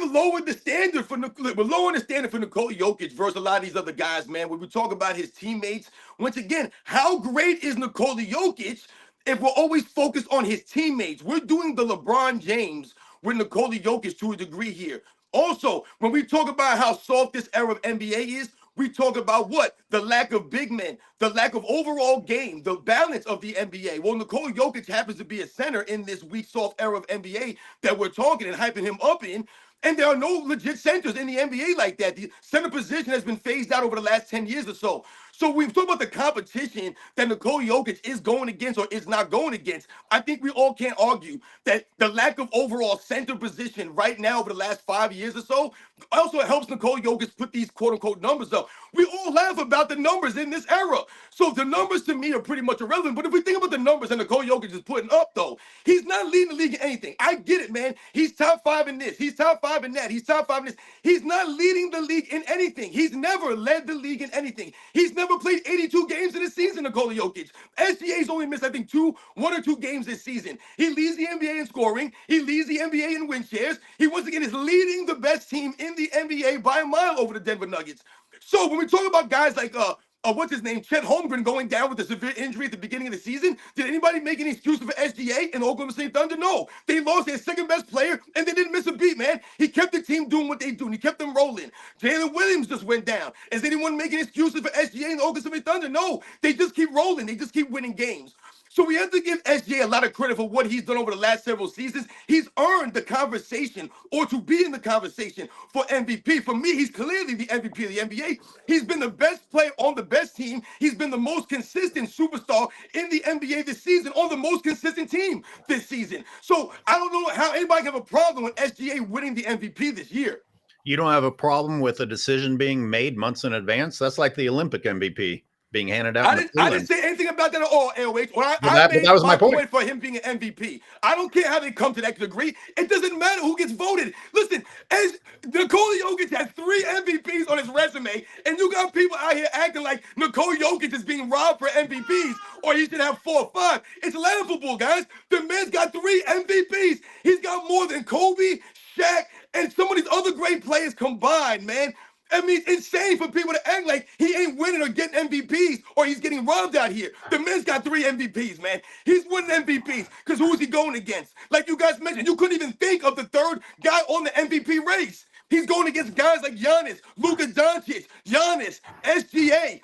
lowered the standard we're lowering the standard for Nikola Jokic versus a lot of these other guys, man. When we talk about his teammates, once again, how great is Nikola Jokic if we're always focused on his teammates? We're doing the LeBron James with Nikola Jokic to a degree here. Also, when we talk about how soft this era of NBA is, we talk about what? The lack of big men, the lack of overall game, the balance of the NBA. Well, Nikola Jokic happens to be a center in this weak, soft era of NBA that we're talking and hyping him up in. And there are no legit centers in the NBA like that. The center position has been phased out over the last 10 years or so. So we've talked about the competition that Nikola Jokic is going against or is not going against. I think we all can't argue that the lack of overall center position right now over the last 5 years or so also helps Nikola Jokic put these quote-unquote numbers up. We all laugh about the numbers in this era. So the numbers to me are pretty much irrelevant. But if we think about the numbers that Nikola Jokic is putting up, though, he's not leading the league in anything. I get it, man. He's top 5 in this. He's top 5 in that. He's top 5 in this. He's not leading the league in anything. He's never led the league in anything. He's never played 82 games in a season, Nikola Jokic. SGA's only missed, I think, 1 or 2 games this season. He leads the NBA in scoring. He leads the NBA in win shares. He, once again, is leading the best team in the NBA by a mile over the Denver Nuggets. So when we talk about guys like what's his name, Chet Holmgren going down with a severe injury at the beginning of the season, did anybody make any excuses for SGA and Oklahoma City Thunder? No. They lost their second best player and they didn't miss a beat, man. He kept the team doing what they do and he kept them rolling. Jalen Williams just went down. Is anyone making excuses for SGA and Oklahoma City Thunder? No. They just keep rolling. They just keep winning games. So we have to give SGA a lot of credit for what he's done over the last several seasons. He's earned the conversation or to be in the conversation for MVP. For me, he's clearly the MVP of the NBA. He's been the best player on the best team. He's been the most consistent superstar in the NBA this season on the most consistent team this season. So I don't know how anybody can have a problem with SGA winning the MVP this year. You don't have a problem with a decision being made months in advance? That's like the Olympic MVP being handed out. I didn't say anything about that at all, AOH. That was my point for him being an MVP. I don't care how they come to that degree. It doesn't matter who gets voted. Listen, as Nikola Jokic has 3 MVPs on his resume, and you got people out here acting like Nikola Jokic is being robbed for MVPs, or he should have 4 or 5. It's laughable, guys. The man's got 3 MVPs. He's got more than Kobe, Shaq, and some of these other great players combined, man. I mean, it's insane for people to act like he ain't winning or getting MVPs or he's getting robbed out here. The man's got 3 MVPs, man. He's winning MVPs because who is he going against? Like you guys mentioned, you couldn't even think of the third guy on the MVP race. He's going against guys like Giannis, Luka Doncic, Giannis, SGA,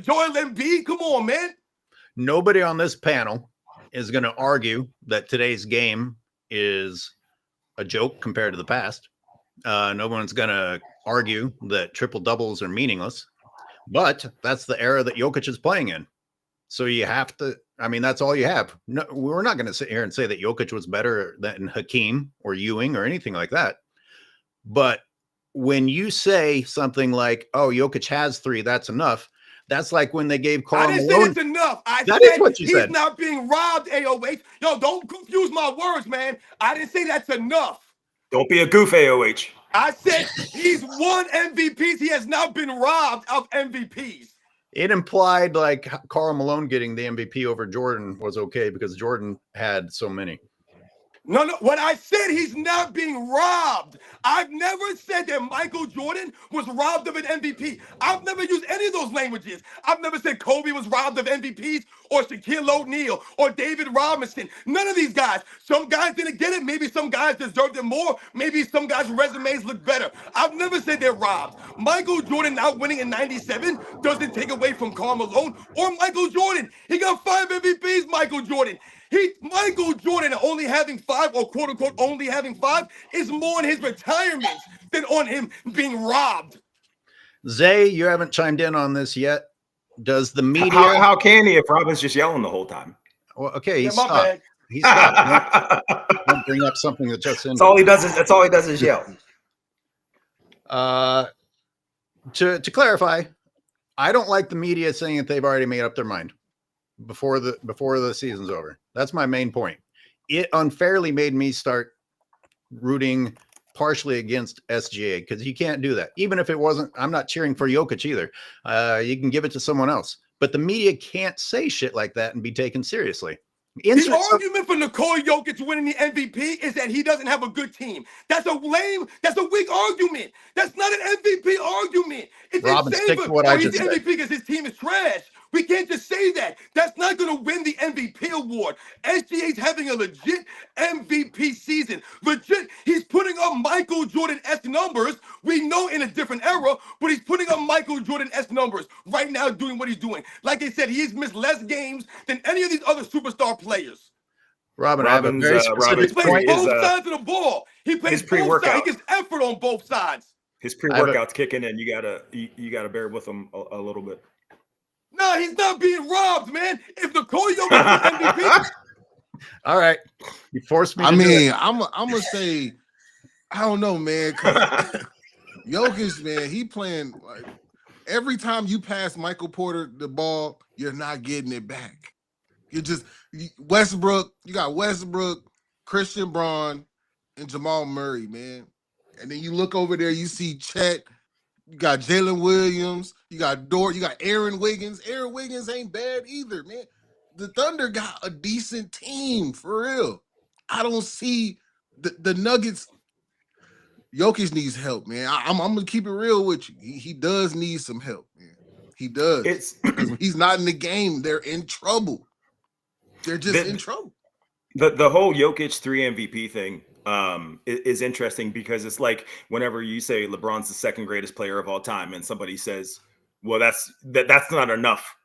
Joel Embiid. Come on, man. Nobody on this panel is going to argue that today's game is a joke compared to the past. No one's going to argue that triple doubles are meaningless, but that's the era that Jokic is playing in. So you have to, I mean, that's all you have. No, we're not going to sit here and say that Jokic was better than Hakeem or Ewing or anything like that. But when you say something like, oh, Jokic has 3, that's enough. That's like when they gave Karl I didn't Malone. say it's enough. That is what you he's said. not being robbed, AOH. Yo, don't confuse my words, man. I didn't say that's enough. Don't be a goof, AOH. I said he's won MVPs. He has not been robbed of MVPs. It implied like Karl Malone getting the MVP over Jordan was okay because Jordan had so many. No, what I said, he's not being robbed. I've never said that Michael Jordan was robbed of an MVP. I've never used any of those languages. I've never said Kobe was robbed of MVPs or Shaquille O'Neal or David Robinson. None of these guys. Some guys didn't get it. Maybe some guys deserved it more. Maybe some guys' resumes look better. I've never said they're robbed. Michael Jordan not winning in 97 doesn't take away from Karl Malone or Michael Jordan. He got 5 MVPs, Michael Jordan. Michael Jordan only having 5 or quote unquote only having 5 is more on his retirement than on him being robbed. Zay, you haven't chimed in on this yet. Does the media? How can he if Robin's just yelling the whole time? Well, okay, he Yeah, my stopped. bad. He stopped. Don't bring up something that just ended. That's all he does is yell. To clarify, I don't like the media saying that they've already made up their mind before the season's over. That's my main point. It unfairly made me start rooting partially against SGA because you can't do that. Even if it wasn't, I'm not cheering for Jokic either. You can give it to someone else, but the media can't say shit like that and be taken seriously. The argument for Nikola Jokic winning the MVP is that he doesn't have a good team. That's a weak argument. That's not an MVP argument. It's Robin, insane. stick to what I He's just the said. MVP because his team is trash. We can't just say that. That's not going to win the MVP award. SGA's having a legit MVP season. Legit. He's putting up Michael Jordan-esque numbers. We know in a different era, but he's putting up Michael Jordan-esque numbers right now doing what he's doing. Like I said, he's missed less games than any of these other superstar players. Robin, I have a very specific he plays point. both sides of the ball. He plays both sides. He gets effort on both sides. His pre-workout's kicking in. You gotta bear with him a little bit. No, he's not being robbed, man. If Nikola Jokic wins MVP, all right, you forced me. I mean, I'm gonna say, I don't know, man. Jokic, man, he playing like every time you pass Michael Porter the ball, you're not getting it back. You just Westbrook. You got Westbrook, Christian Braun, and Jamal Murray, man. And then you look over there, you see Chet. You got Jalen Williams. You got Dort. You got Aaron Wiggins. Aaron Wiggins ain't bad either, man. The Thunder got a decent team for real. I don't see the Nuggets. Jokic needs help, man. I'm gonna keep it real with you. He does need some help, man. He does. Because when he's not in the game, they're in trouble. They're just in trouble. The whole Jokic 3 MVP thing is interesting because it's like whenever you say LeBron's the second greatest player of all time, and somebody says, "Well, that's not enough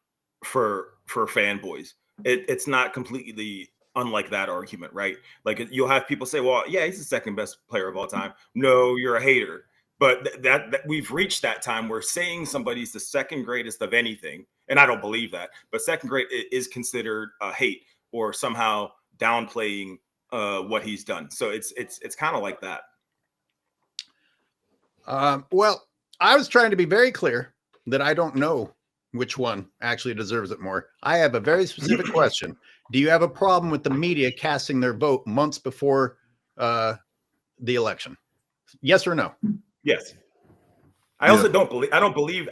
for fanboys." It's not completely unlike that argument, right? Like you'll have people say, "Well, yeah, he's the second best player of all time." No, you're a hater. But that we've reached that time where saying somebody's the second greatest of anything, and I don't believe that, but second great is considered a hate or somehow downplaying what he's done. So it's kind of like that. Well, I was trying to be very clear that I don't know which one actually deserves it more. I have a very specific question. Do you have a problem with the media casting their vote months before the election? Yes or no? Yes. I also don't believe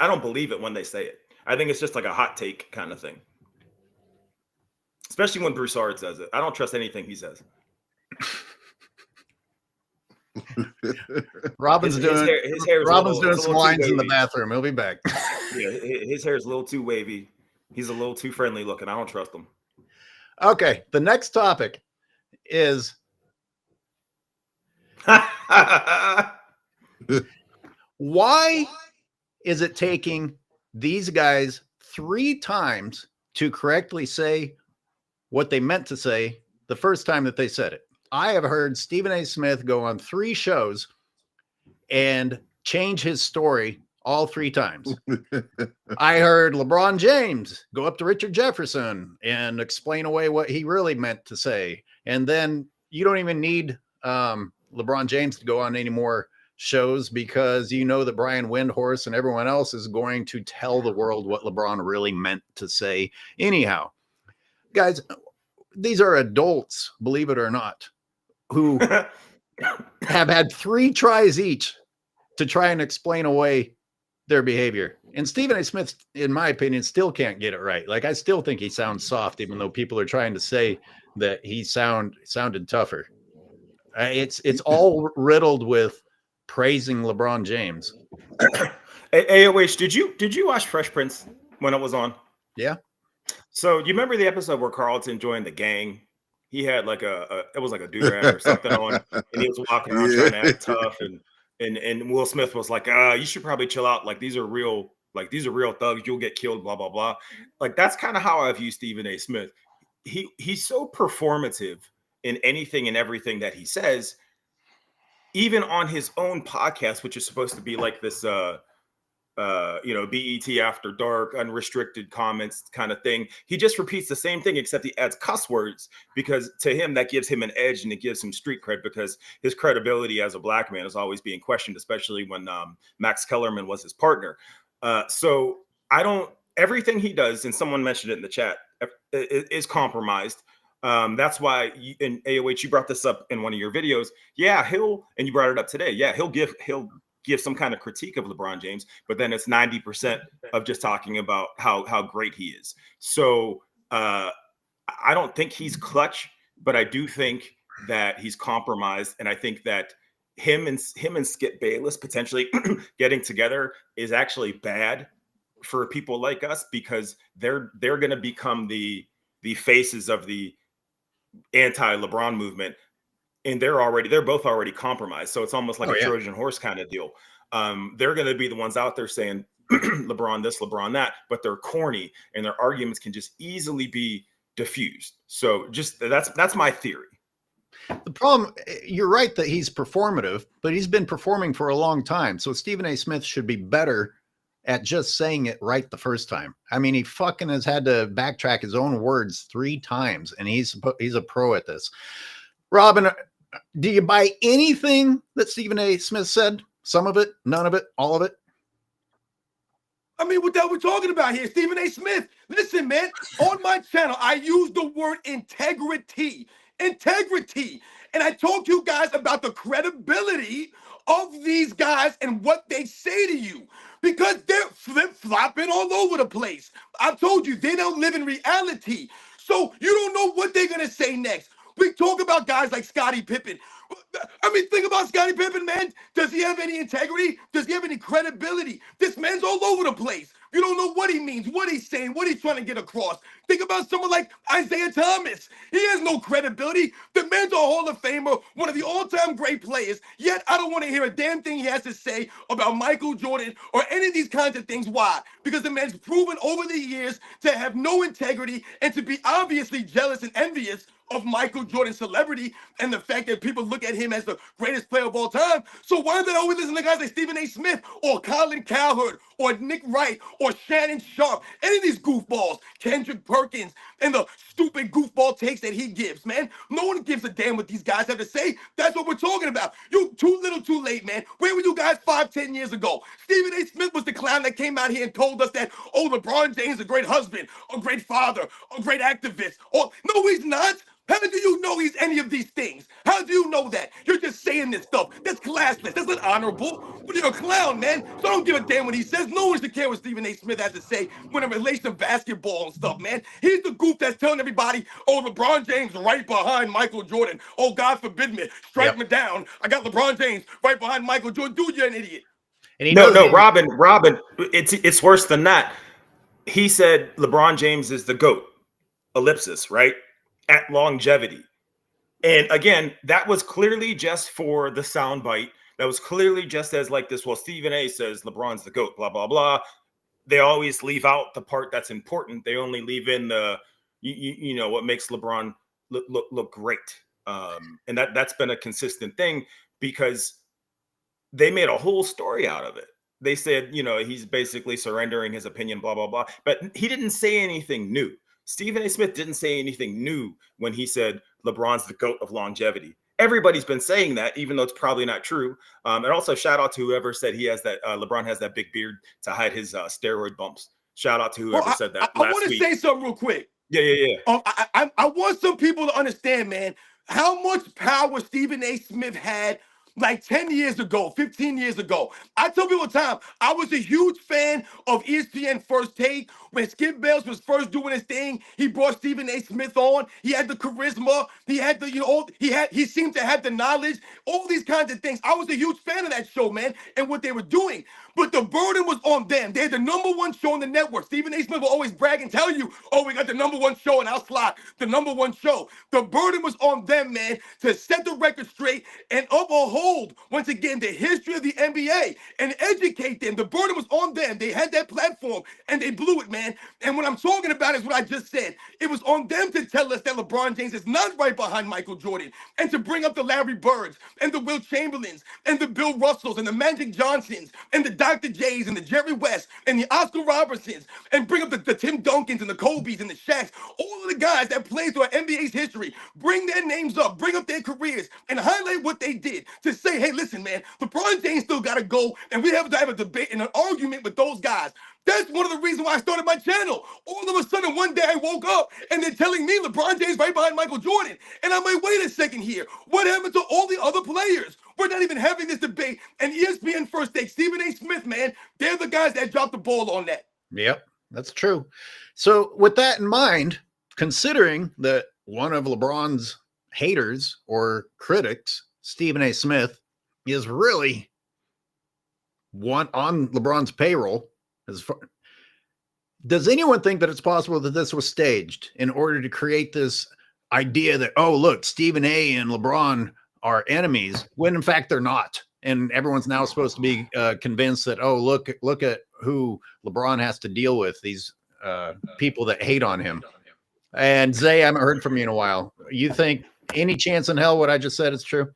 it when they say it. I think it's just like a hot take kind of thing. Especially when Broussard says it. I don't trust anything he says. Robin's doing some lines in the bathroom. He'll be back. Yeah, his hair is a little too wavy. He's a little too friendly looking. I don't trust him. Okay, the next topic is why is it taking these guys 3 times to correctly say what they meant to say the first time that they said it? I have heard Stephen A. Smith go on 3 shows and change his story all 3 times. I heard LeBron James go up to Richard Jefferson and explain away what he really meant to say. And then you don't even need LeBron James to go on any more shows because you know that Brian Windhorst and everyone else is going to tell the world what LeBron really meant to say anyhow. Guys, these are adults, believe it or not, who have had 3 tries each to try and explain away their behavior. And Stephen A. Smith, in my opinion, still can't get it right. Like, I still think he sounds soft, even though people are trying to say that he sounded tougher. It's all riddled with praising LeBron James. AOH, did you watch Fresh Prince when it was on? Yeah. So you remember the episode where Carlton joined the gang? He had like it was like a do-rag or something on, and he was walking around trying to act tough, and Will Smith was like, you should probably chill out. Like these are real thugs. You'll get killed, blah, blah, blah. Like that's kind of how I view Stephen A. Smith. He's so performative in anything and everything that he says, even on his own podcast, which is supposed to be like this BET After Dark, unrestricted comments kind of thing. He just repeats the same thing, except he adds cuss words because to him that gives him an edge and it gives him street cred because his credibility as a black man is always being questioned, especially when Max Kellerman was his partner. So everything he does, and someone mentioned it in the chat, is compromised. That's why in AOH, you brought this up in one of your videos. Yeah, and you brought it up today. Yeah, he'll give some kind of critique of LeBron James, but then it's 90% of just talking about how great he is. So I don't think he's clutch, but I do think that he's compromised, and I think that him and Skip Bayless potentially getting together is actually bad for people like us because they're going to become the faces of the anti-LeBron movement, and they're both already compromised. So it's almost like a Trojan horse kind of deal. They're going to be the ones out there saying LeBron this, LeBron that, but they're corny and their arguments can just easily be diffused. So just that's my theory. The problem, you're right that he's performative, but he's been performing for a long time. So Stephen A. Smith should be better at just saying it right the first time. I mean, he fucking has had to backtrack his own words 3 times, and he's a pro at this. Robin, do you buy anything that Stephen A. Smith said? Some of it, none of it, all of it? I mean, what the hell we're talking about here? Stephen A. Smith. Listen, man, on my channel, I use the word integrity. Integrity. And I talk to you guys about the credibility of these guys and what they say to you because they're flip-flopping all over the place. I told you, they don't live in reality. So you don't know what they're going to say next. We talk about guys like Scottie Pippen. I mean, think about Scottie Pippen, man. Does he have any integrity? Does he have any credibility? This man's all over the place. You don't know what he means, what he's saying, what he's trying to get across. Think about someone like Isaiah Thomas. He has no credibility. The man's a Hall of Famer, one of the all-time great players, yet I don't want to hear a damn thing he has to say about Michael Jordan or any of these kinds of things. Why? Because the man's proven over the years to have no integrity and to be obviously jealous and envious of Michael Jordan's celebrity and the fact that people look at him as the greatest player of all time. So why do they always listen to guys like Stephen A. Smith or Colin Cowherd or Nick Wright or Shannon Sharp, any of these goofballs, Kendrick Perkins, and the stupid goofball takes that he gives, man? No one gives a damn what these guys have to say. That's what we're talking about. You too little too late, man. Where were you guys 5-10 years ago? Stephen A. Smith was the clown that came out here and told us that, oh, LeBron James is a great husband, a great father, a great activist. Oh, no, he's not. How do you know he's any of these things? How do you know that? You're just saying this stuff. That's classless. That's not honorable. But you're a clown, man. So I don't give a damn what he says. No one should care what Stephen A. Smith has to say when it relates to basketball and stuff, man. He's the goof that's telling everybody, oh, LeBron James right behind Michael Jordan. Oh, God forbid me. Strike me down. I got LeBron James right behind Michael Jordan. Dude, you're an idiot. And No, Robin, it's worse than that. He said LeBron James is the GOAT, ellipsis, right? At longevity. And again, that was clearly just for the soundbite. That was clearly just as like this, well, Stephen A says LeBron's the GOAT, blah, blah, blah. They always leave out the part that's important. They only leave in the, what makes LeBron look great. And that's been a consistent thing because they made a whole story out of it. They said, he's basically surrendering his opinion, blah, blah, blah. But he didn't say anything new. Stephen A. Smith didn't say anything new when he said LeBron's the GOAT of longevity. Everybody's been saying that, even though it's probably not true. And also shout out to whoever said he has that, LeBron has that big beard to hide his steroid bumps. Shout out to whoever said that last week. I want to say something real quick. Yeah. I want some people to understand, man, how much power Stephen A. Smith had like 10 years ago, 15 years ago. I tell people all the time, I was a huge fan of ESPN First Take. When Skip Bayless was first doing his thing, he brought Stephen A. Smith on. He had the charisma. He had the, he seemed to have the knowledge, all these kinds of things. I was a huge fan of that show, man, and what they were doing. But the burden was on them. They had the #1 show on the network. Stephen A. Smith will always brag and tell you, oh, we got the #1 show in our slot, the #1 show. The burden was on them, man, to set the record straight and uphold, once again, the history of the NBA and educate them. The burden was on them. They had that platform, and they blew it, man. And what I'm talking about is what I just said. It was on them to tell us that LeBron James is not right behind Michael Jordan, and to bring up the Larry Birds and the Will Chamberlains and the Bill Russells and the Magic Johnsons and the Dr. J's and the Jerry West and the Oscar Robertsons and bring up the Tim Duncans and the Kobe's and the Shaqs, all of the guys that played through our NBA's history, bring their names up, bring up their careers, and highlight what they did to say, hey, listen, man, LeBron James still got to go, and we have to have a debate and an argument with those guys. That's one of the reasons why I started my channel. All of a sudden, one day I woke up and they're telling me LeBron James right behind Michael Jordan. And I'm like, wait a second here. What happened to all the other players? We're not even having this debate. And ESPN first take, Stephen A. Smith, man, they're the guys that dropped the ball on that. Yep, that's true. So with that in mind, considering that one of LeBron's haters or critics, Stephen A. Smith, is really one on LeBron's payroll, does anyone think that it's possible that this was staged in order to create this idea that, oh, look, Stephen A. and LeBron are enemies, when in fact they're not? And everyone's now supposed to be convinced that, oh, look at who LeBron has to deal with, these people that hate on him. And Zay, I haven't heard from you in a while. You think any chance in hell what I just said is true?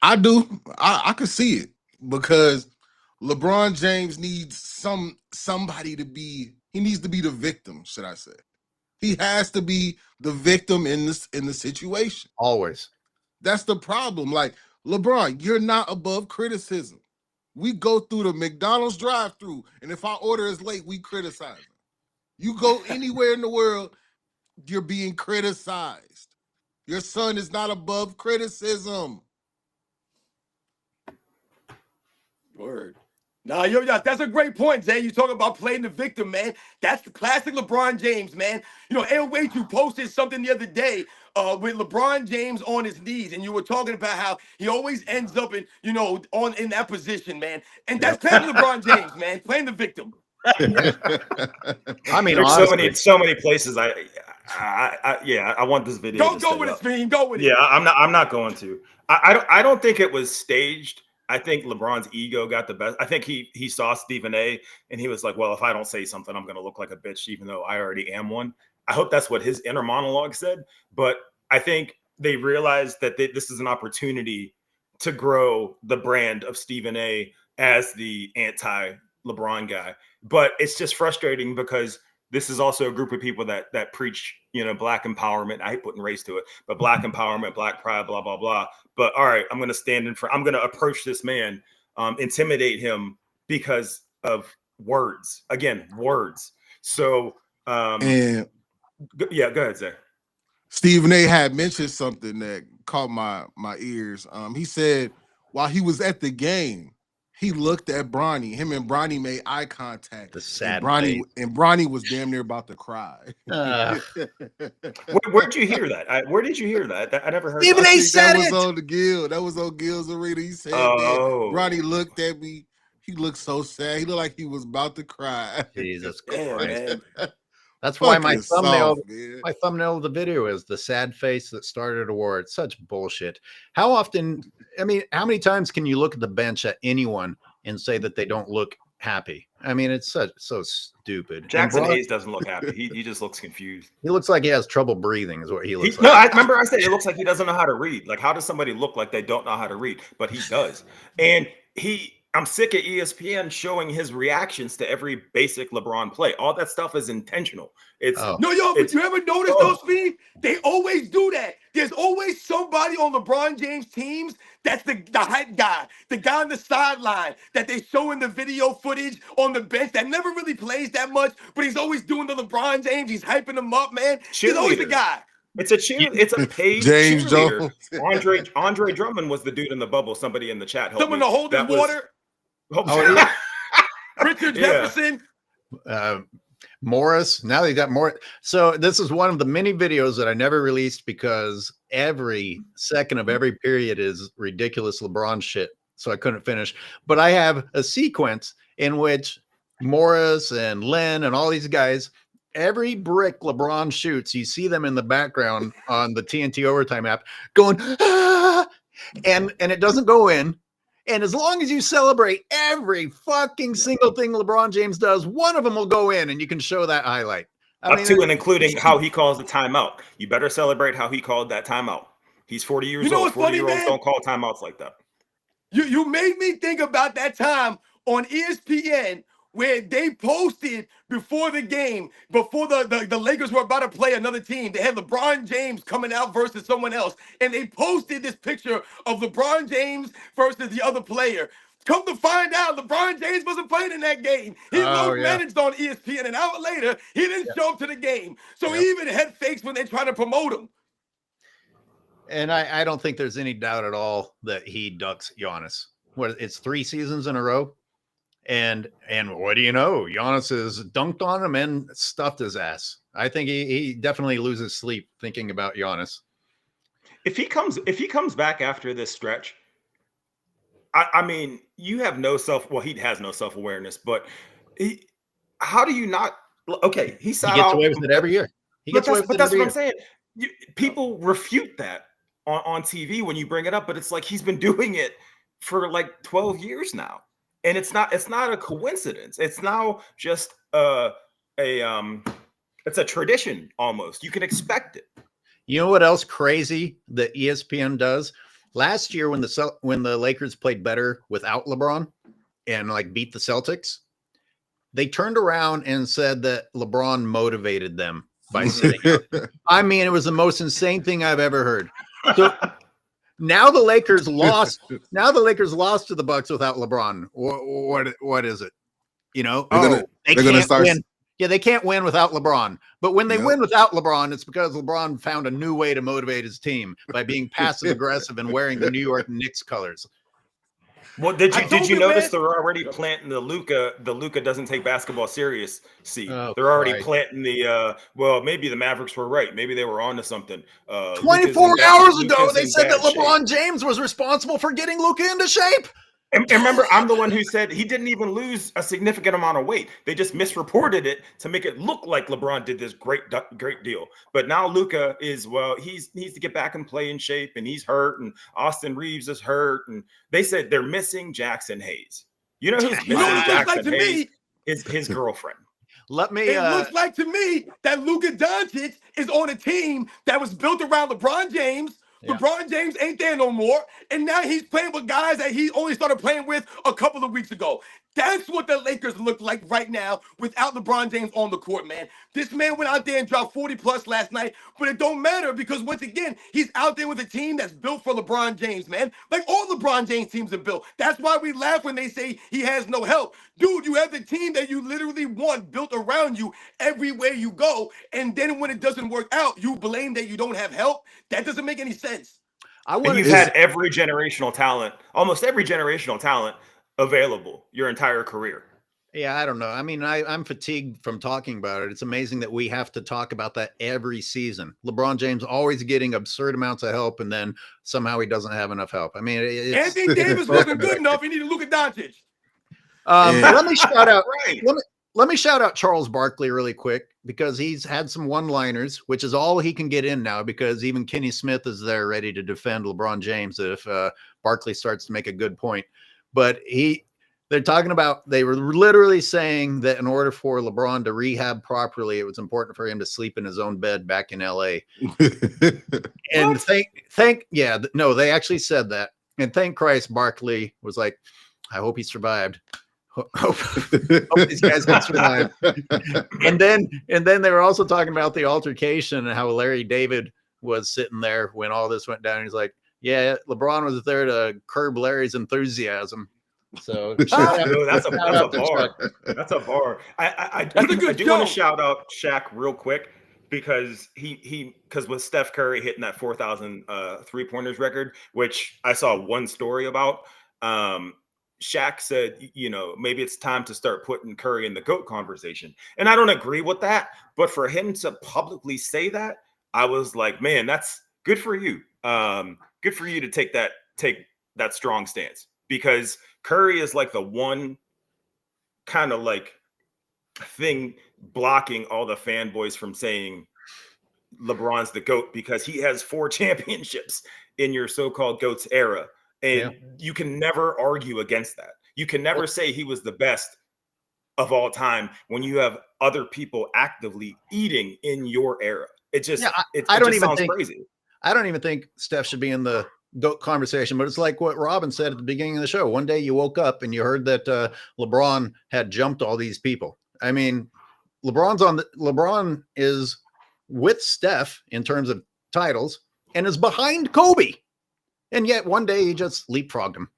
I do. I could see it, because LeBron James needs somebody to be. He needs to be the victim, should I say? He has to be the victim in the situation. Always. That's the problem. Like, LeBron, you're not above criticism. We go through the McDonald's drive-through, and if our order is late, we criticize him. You go anywhere in the world, you're being criticized. Your son is not above criticism. Word. Nah, that's a great point, Zay. You talk about playing the victim, man. That's the classic LeBron James, man. You know, LW posted something the other day with LeBron James on his knees, and you were talking about how he always ends up in that position, man. And that's playing LeBron James, man, playing the victim. I mean, there's honestly, so many places. I want this video. Go with it, Speam. Go with it. Yeah, I'm not going to. I don't think it was staged. I think LeBron's ego got the best. I think he saw Stephen A. and he was like, well, if I don't say something, I'm going to look like a bitch, even though I already am one. I hope that's what his inner monologue said. But I think they realized that this is an opportunity to grow the brand of Stephen A. as the anti-LeBron guy. But it's just frustrating because this is also a group of people that preach, black empowerment. I hate putting race to it, but black empowerment, black pride, blah, blah, blah. But all right, I'm going to I'm going to approach this man, intimidate him because of words. Again, words. So, and go ahead, Zach. Stephen A. had mentioned something that caught my ears. He said while he was at the game, he looked at Bronny. Him and Bronny made eye contact. The sad and Bronny was damn near about to cry. Where'd you hear that? Where did you hear that? I never heard. Stephen A. said that was on the Gill. That was on Gill's arena. He said, Bronny looked at me. He looked so sad. He looked like he was about to cry. Jesus Christ. Man. That's why my thumbnail of the video is the sad face that started a war. It's such bullshit. How many times can you look at the bench at anyone and say that they don't look happy? I mean, it's so stupid. Jackson Hayes doesn't look happy. He just looks confused. He looks like he has trouble breathing is what he looks like. No, I remember I said it looks like he doesn't know how to read. Like, how does somebody look like they don't know how to read? But he does. And I'm sick of ESPN showing his reactions to every basic LeBron play. All that stuff is intentional. But you ever notice those, Speed? They always do that. There's always somebody on LeBron James teams that's the hype guy, the guy on the sideline that they show in the video footage on the bench that never really plays that much, but he's always doing the LeBron James. He's hyping him up, man. He's always the guy. It's a cheer. It's a paid James cheerleader. Andre Drummond was the dude in the bubble. Somebody in the chat helped someone to hold his water. Richard Jefferson. Morris. Now they got more. So this is one of the many videos that I never released because every second of every period is ridiculous LeBron shit. So I couldn't finish. But I have a sequence in which Morris and Len and all these guys, every brick LeBron shoots, you see them in the background on the TNT Overtime app going, ah! and it doesn't go in. And as long as you celebrate every fucking single thing LeBron James does, one of them will go in and you can show that highlight. Up to and including how he calls the timeout. You better celebrate how he called that timeout. He's 40 years old. 40-year-olds don't call timeouts like that. You made me think about that time on ESPN where they posted before the game, before the Lakers were about to play another team. They had LeBron James coming out versus someone else, and they posted this picture of LeBron James versus the other player. Come to find out, LeBron James wasn't playing in that game. He Oh, load managed on ESPN. An hour later, he didn't show up to the game. So he even had fakes when they tried to promote him. And I don't think there's any doubt at all that he ducks Giannis. It's 3 seasons in a row. And what do you know? Giannis has dunked on him and stuffed his ass. I think he definitely loses sleep thinking about Giannis. If he comes back after this stretch, I mean, you have no he has no self-awareness, but how do you not? Okay, he gets away with it every year. That's what I'm saying. People refute that on TV when you bring it up, but it's like he's been doing it for like 12 years now. And it's not a coincidence. It's now just it's a tradition almost. You can expect it. You know what else crazy that ESPN does? Last year when the Lakers played better without LeBron and like beat the Celtics, they turned around and said that LeBron motivated them by sitting out. I mean, it was the most insane thing I've ever heard. So now the Lakers lost. Now the Lakers lost to the Bucks without LeBron. What is it? You know, they can't win. Yeah, they can't win without LeBron. But when they win without LeBron, it's because LeBron found a new way to motivate his team by being passive aggressive and wearing the New York Knicks colors. Well, did you notice they're already planting the Luka doesn't take basketball serious seed? They're already planting the well, maybe the Mavericks were right. Maybe they were onto something. 24 hours ago, they said that LeBron James was responsible for getting Luka into shape. And remember, I'm the one who said he didn't even lose a significant amount of weight. They just misreported it to make it look like LeBron did this great deal. But now Luka is, he needs to get back and play in shape, and he's hurt, and Austin Reeves is hurt, and they said they're missing Jackson Hayes. You know who's missing Jackson Hayes? Is his girlfriend. It looks like to me that Luka Doncic is on a team that was built around LeBron James. Yeah. LeBron James ain't there no more, and now he's playing with guys that he only started playing with a couple of weeks ago. That's what the Lakers look like right now without LeBron James on the court, man. This man went out there and dropped 40+ last night, but it don't matter because, once again, he's out there with a team that's built for LeBron James, man. Like all LeBron James teams are built. That's why we laugh when they say he has no help. Dude, you have the team that you literally want built around you everywhere you go, and then when it doesn't work out, you blame that you don't have help? That doesn't make any sense. And you've had every generational talent, almost every generational talent available your entire career. Yeah, I don't know. I mean, I'm fatigued from talking about it. It's amazing that we have to talk about that every season. LeBron James always getting absurd amounts of help, and then somehow he doesn't have enough help. I mean, Anthony Davis wasn't good enough. He needed Luka Doncic. Let me shout out. Let me shout out Charles Barkley really quick because he's had some one-liners, which is all he can get in now because even Kenny Smith is there ready to defend LeBron James if Barkley starts to make a good point. But they were literally saying that in order for LeBron to rehab properly, it was important for him to sleep in his own bed back in LA. And they actually said that. And thank Christ Barkley was like, I hope he survived. Hope these guys can survive. And then they were also talking about the altercation and how Larry David was sitting there when all this went down. He's like, yeah, LeBron was there to curb Larry's enthusiam. So that's a bar. That's a bar. I do want to shout out Shaq real quick because because with Steph Curry hitting that 4,000 3-pointers record, which I saw one story about. Shaq said, maybe it's time to start putting Curry in the GOAT conversation. And I don't agree with that. But for him to publicly say that, I was like, man, that's good for you. Good for you to take that strong stance because Curry is like the one kind of like thing blocking all the fanboys from saying LeBron's the GOAT because he has 4 championships in your so-called GOAT's era. And you can never argue against that. You can never say he was the best of all time when you have other people actively eating in your era. It just, sounds crazy. I don't even think Steph should be in the conversation, but it's like what Robin said at the beginning of the show. One day you woke up and you heard that LeBron had jumped all these people. I mean, LeBron is with Steph in terms of titles and is behind Kobe. And yet one day he just leapfrogged him.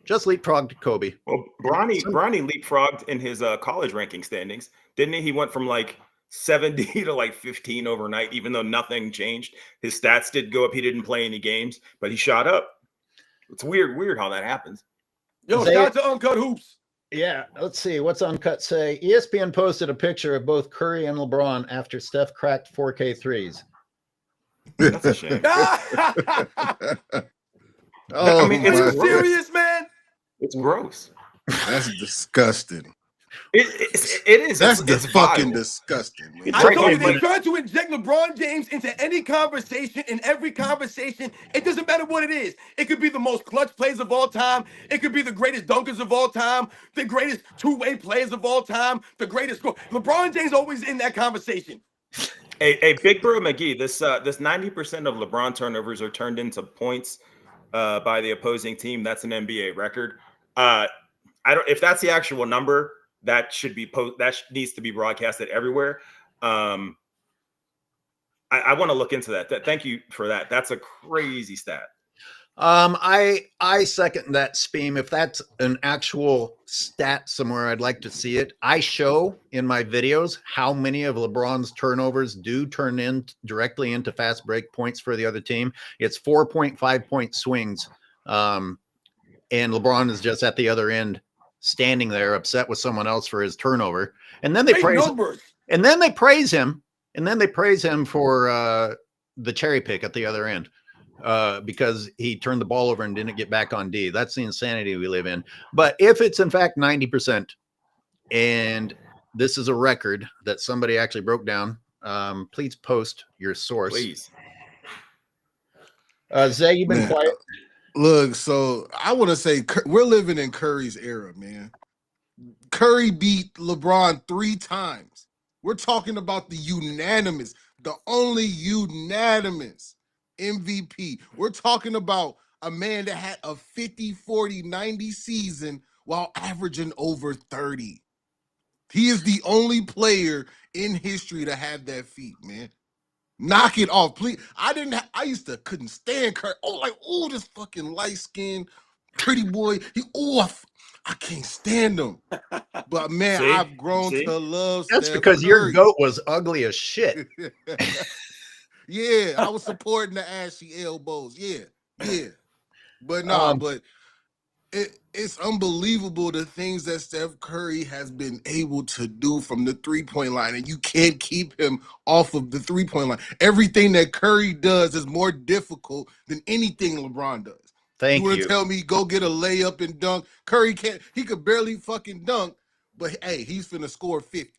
Just leapfrogged Kobe. Well, Bronny leapfrogged in his college ranking standings, didn't he? He went from like 70 to like 15 overnight, even though nothing changed. His stats did go up. He didn't play any games, but he shot up. It's weird how that happens. Yo, shout out to Uncut Hoops. Yeah, let's see. What's Uncut say? ESPN posted a picture of both Curry and LeBron after Steph cracked 4K threes. That's a shame. Oh, I mean, Are you it's serious, man? It's gross. That's disgusting. It is. That's it's fucking vile. disgusting, man. It's I right told you there, they try to inject LeBron James into any conversation. In every conversation, it doesn't matter what it is. It could be the most clutch plays of all time. It could be the greatest dunkers of all time, the greatest two-way players of all time, the greatest score. LeBron James always in that conversation. Hey, Big Bro McGee, this 90% of LeBron turnovers are turned into points by the opposing team. That's an NBA record. I don't. If that's the actual number, that should be needs to be broadcasted everywhere. I want to look into that. Thank you for that. That's a crazy stat. I second that, Speam. If that's an actual stat somewhere, I'd like to see it. I show in my videos how many of LeBron's turnovers do turn in directly into fast break points for the other team. It's 4.5 point swings. And LeBron is just at the other end, standing there upset with someone else for his turnover. And then they praise him. And then they praise him for the cherry pick at the other end. Because he turned the ball over and didn't get back on D. That's the insanity we live in. But if it's in fact 90%, and this is a record that somebody actually broke down, please post your source. Please. Zay, you've been quiet. Look, so I want to say we're living in Curry's era, man. Curry beat LeBron 3 times. We're talking about the only unanimous MVP. We're talking about a man that had a 50, 40, 90 season while averaging over 30. He is the only player in history to have that feat, man. Knock it off, please. Couldn't stand Curry. This fucking light-skinned, pretty boy. I can't stand him. But man, I've grown to love That's Steph because Curry. your goat was ugly as shit. Yeah, I was supporting the ashy elbows. Yeah. But it's unbelievable the things that Steph Curry has been able to do from the three-point line, and you can't keep him off of the three-point line. Everything that Curry does is more difficult than anything LeBron does. Thank you. You want to tell me go get a layup and dunk? Curry can't. He could barely fucking dunk, but hey, he's finna score 50.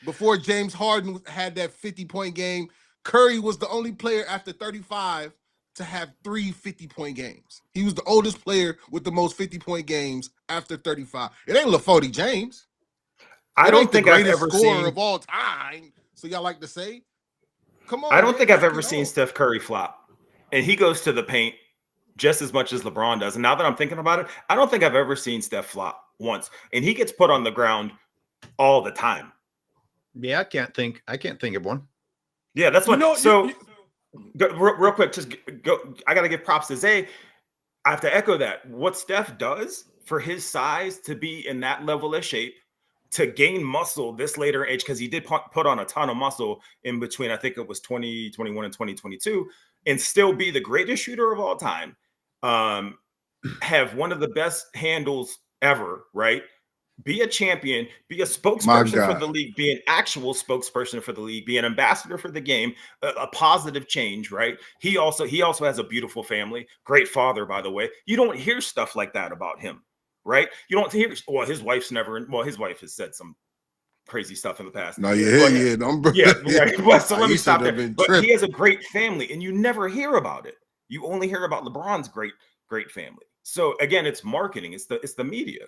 Before James Harden had that 50-point game, Curry was the only player after 35 to have 3 50-point games. He was the oldest player with the most 50-point games after 35. It ain't LaForty James. I don't think I've ever scorer seen of all time. So y'all like to say? Come on. I don't think I've ever seen Steph Curry flop. And he goes to the paint just as much as LeBron does. And now that I'm thinking about it, I don't think I've ever seen Steph flop once. And he gets put on the ground all the time. Yeah, I can't think of one. Yeah, that's what. Real quick, just go. I got to give props to Zay. I have to echo that. What Steph does for his size to be in that level of shape, to gain muscle this later age, because he did put on a ton of muscle in between, I think it was 2021 and 2022, and still be the greatest shooter of all time, have one of the best handles ever, right? Be a champion, be a spokesperson for the league, be an actual spokesperson for the league, be an ambassador for the game, a positive change, right? He also has a beautiful family, great father, by the way. You don't hear stuff like that about him, right? You don't hear, his wife has said some crazy stuff in the past. No, right. Well, so let me stop there. But he has a great family, and you never hear about it. You only hear about LeBron's great family. So again, it's marketing. It's the media.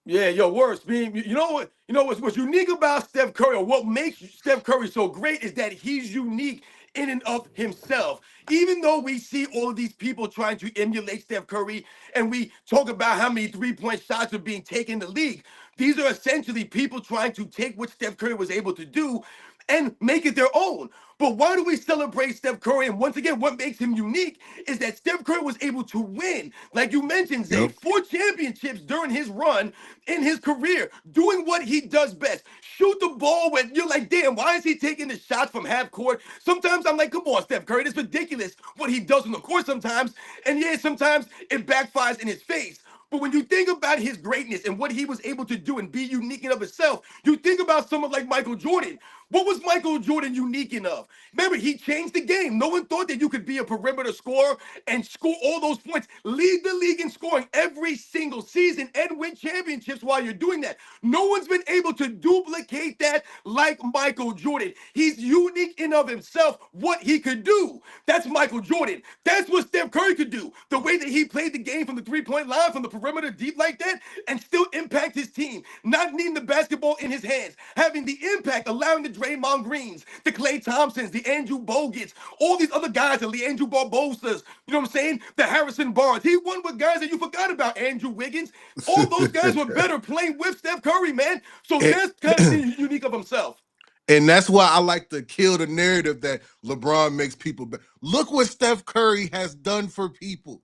Yeah, worse. You know what's unique about Steph Curry, or what makes Steph Curry so great, is that he's unique in and of himself. Even though we see all of these people trying to emulate Steph Curry, and we talk about how many three-point shots are being taken in the league, these are essentially people trying to take what Steph Curry was able to do and make it their own. But why do we celebrate Steph Curry? And once again, what makes him unique is that Steph Curry was able to win. Like you mentioned, Zay, Yep. 4 championships during his run in his career, doing what he does best. Shoot the ball when you're like, damn, why is he taking the shots from half court? Sometimes I'm like, come on, Steph Curry, it's ridiculous what he does on the court sometimes. And yeah, sometimes it backfires in his face. But when you think about his greatness and what he was able to do and be unique in of himself, you think about someone like Michael Jordan. What was Michael Jordan unique in of? Remember, he changed the game. No one thought that you could be a perimeter scorer and score all those points, lead the league in scoring every single season and win championships while you're doing that. No one's been able to duplicate that like Michael Jordan. He's unique in of himself, what he could do. That's Michael Jordan. That's what Steph Curry could do. The way that he played the game from the three-point line, from the perimeter deep like that, and still impact his team. Not needing the basketball in his hands, having the impact, allowing the Draymond Greens, the Klay Thompsons, the Andrew Bogut's, all these other guys, the Leandro Barbosas, you know what I'm saying? The Harrison Barnes. He won with guys that you forgot about, Andrew Wiggins. All those guys were better playing with Steph Curry, man. So that's kind of unique of himself. And that's why I like to kill the narrative that LeBron makes people better. Look what Steph Curry has done for people.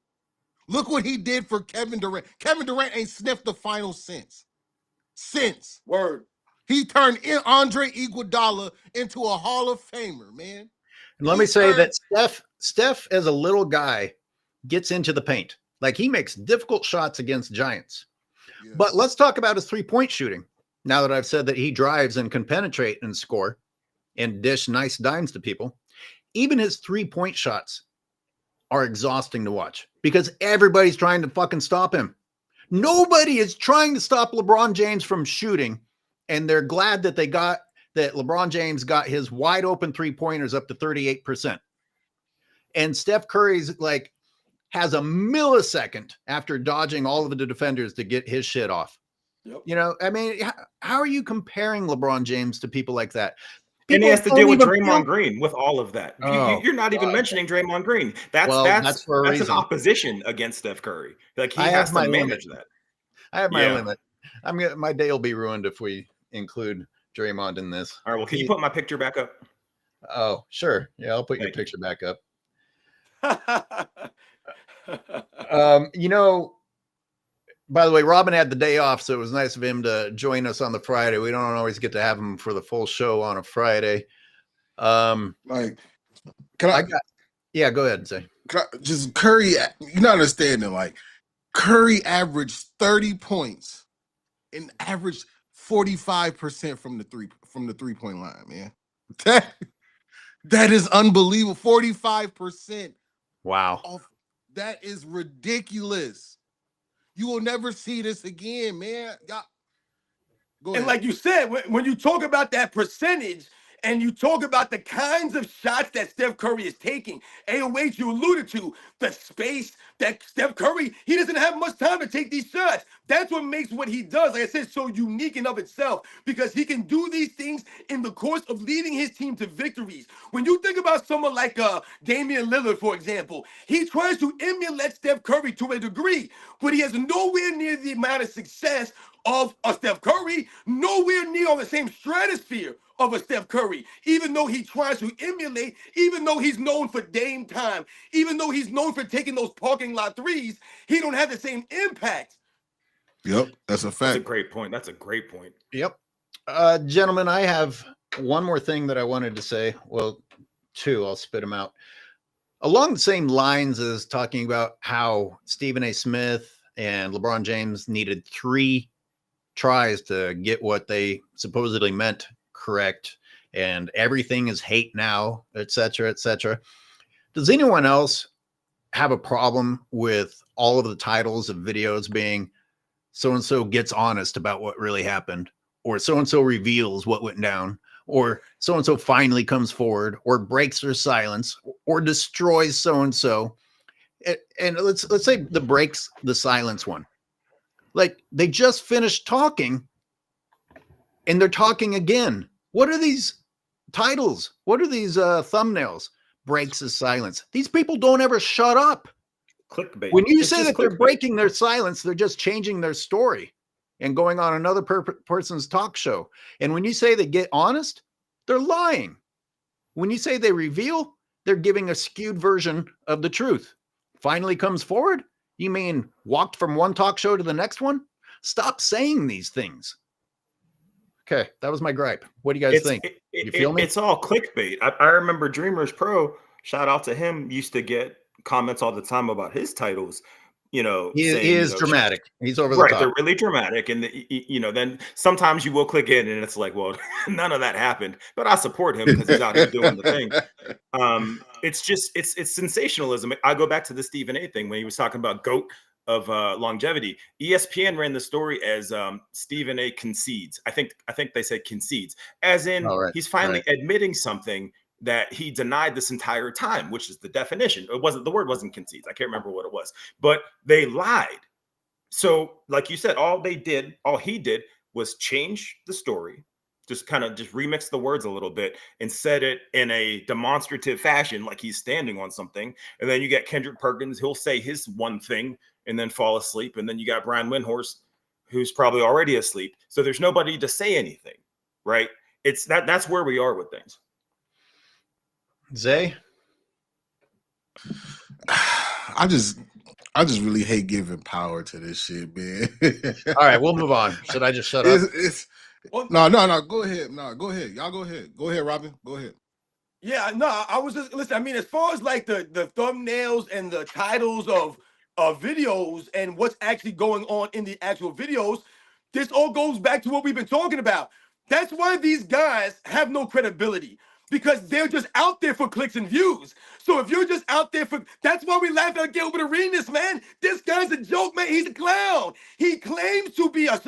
Look what he did for Kevin Durant. Kevin Durant ain't sniffed the final since. Word. He turned Andre Iguodala into a Hall of Famer, man. And let me say that Steph, as a little guy, gets into the paint. Like, he makes difficult shots against giants. Yes. But let's talk about his three-point shooting. Now that I've said that he drives and can penetrate and score and dish nice dimes to people, even his three-point shots are exhausting to watch because everybody's trying to fucking stop him. Nobody is trying to stop LeBron James from shooting, and they're glad that LeBron James got his wide open three-pointers up to 38%. And Steph Curry's like has a millisecond after dodging all of the defenders to get his shit off. Yep. You know, I mean, how are you comparing LeBron James to people like that? And he has to deal with Draymond Green with all of that. Oh, You're not even mentioning Draymond Green. That's for a an reason. opposition against Steph Curry. Like, he has to manage that. I have my limit. My day will be ruined if we include Draymond in this. All right. Well, can you put my picture back up? Oh, sure. Yeah, I'll put your picture back up. You know, by the way, Robin had the day off, so it was nice of him to join us on the Friday. We don't always get to have him for the full show on a Friday. Like, can I? Yeah, go ahead and say. Just Curry, you're not understanding. Like, Curry averaged 30 points and averaged 45% from the three-point line, man. That is unbelievable. 45%. Wow. That is ridiculous. You will never see this again, man. Go ahead. And like you said, when you talk about that percentage and you talk about the kinds of shots that Steph Curry is taking, AOH, you alluded to, the space that Steph Curry, he doesn't have much time to take these shots. That's what makes what he does, like I said, so unique in of itself, because he can do these things in the course of leading his team to victories. When you think about someone like Damian Lillard, for example, he tries to emulate Steph Curry to a degree, but he has nowhere near the amount of success of a Steph Curry, nowhere near on the same stratosphere of a Steph Curry, even though he tries to emulate, even though he's known for Dame time, even though he's known for taking those parking lot threes, he don't have the same impact. Yep, that's a fact. That's a great point. That's a great point. Yep. Gentlemen, I have one more thing that I wanted to say. Well, two, I'll spit them out. Along the same lines as talking about how Stephen A. Smith and LeBron James needed 3 tries to get what they supposedly meant correct, and everything is hate now, etc., etc. Does anyone else have a problem with all of the titles of videos being so-and-so gets honest about what really happened, or so-and-so reveals what went down, or so-and-so finally comes forward, or breaks their silence, or destroys so-and-so? And let's say the breaks the silence one. Like, they just finished talking and they're talking again. What are these titles? What are these thumbnails? breaks his silence. These people don't ever shut up. Clickbait. When you It's say just that they're clickbait. breaking their silence, they're just changing their story and going on another person's talk show. And when you say they get honest, they're lying. When you say they reveal, they're giving a skewed version of the truth. Finally comes forward? You mean walked from one talk show to the next one? Stop saying these things. Okay, that was my gripe. What do you guys think? You feel me? It's all clickbait. I remember Dreamers Pro, shout out to him, used to get comments all the time about his titles, He saying, is dramatic. He's over the right, top. they're really dramatic. And, then sometimes you will click in and it's like, well, none of that happened, but I support him because he's out here doing the thing. It's sensationalism. I go back to the Stephen A thing when he was talking about GOAT of longevity. ESPN ran the story as Stephen A concedes. I think they said concedes, as in he's finally admitting something that he denied this entire time, which is the definition. The word wasn't concedes. I can't remember what it was, but they lied. So, like you said, all he did was change the story, just remix the words a little bit and said it in a demonstrative fashion, like he's standing on something. And then you get Kendrick Perkins, he'll say his one thing and then fall asleep. And then you got Brian Windhorst, who's probably already asleep. So there's nobody to say anything, right? That's where we are with things. Zay? I just really hate giving power to this shit, man. All right, we'll move on. Should I just shut up? No. Go ahead. No, go ahead. Y'all go ahead. Go ahead, Robin. Go ahead. Yeah, no, I was just listen. I mean, as far as like the thumbnails and the titles of videos and what's actually going on in the actual videos, this all goes back to what we've been talking about. That's why these guys have no credibility, because they're just out there for clicks and views. So if you're just out there that's why we laugh at Gilbert Arenas, man. This guy's a joke, man. He's a clown. He claims to be a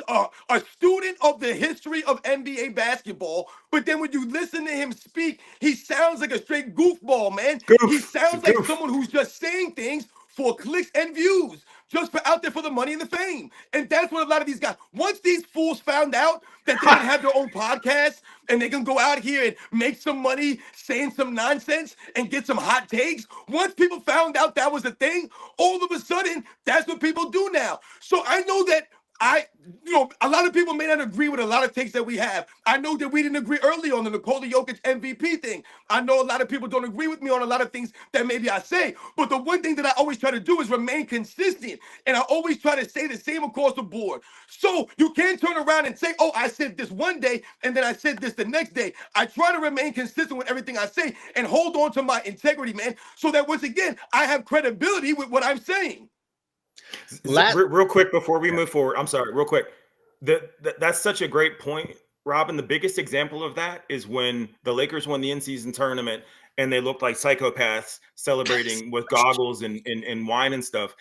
student of the history of NBA basketball, but then when you listen to him speak, he sounds like a straight goofball, man. He sounds like someone who's just saying things for clicks and views, just for out there for the money and the fame. And that's what a lot of these guys, once these fools found out that they can have their own podcast and they can go out here and make some money saying some nonsense and get some hot takes, once people found out that was a thing, all of a sudden, that's what people do now. So I know that a lot of people may not agree with a lot of takes that we have. I know that we didn't agree early on the Nikola Jokic MVP thing. I know a lot of people don't agree with me on a lot of things that maybe I say. But the one thing that I always try to do is remain consistent. And I always try to say the same across the board. So you can't turn around and say, oh, I said this one day and then I said this the next day. I try to remain consistent with everything I say and hold on to my integrity, man, so that once again, I have credibility with what I'm saying. Real quick before we move forward, I'm sorry, real quick. That's such a great point, Robin. The biggest example of that is when the Lakers won the in-season tournament and they looked like psychopaths celebrating with goggles and wine and stuff.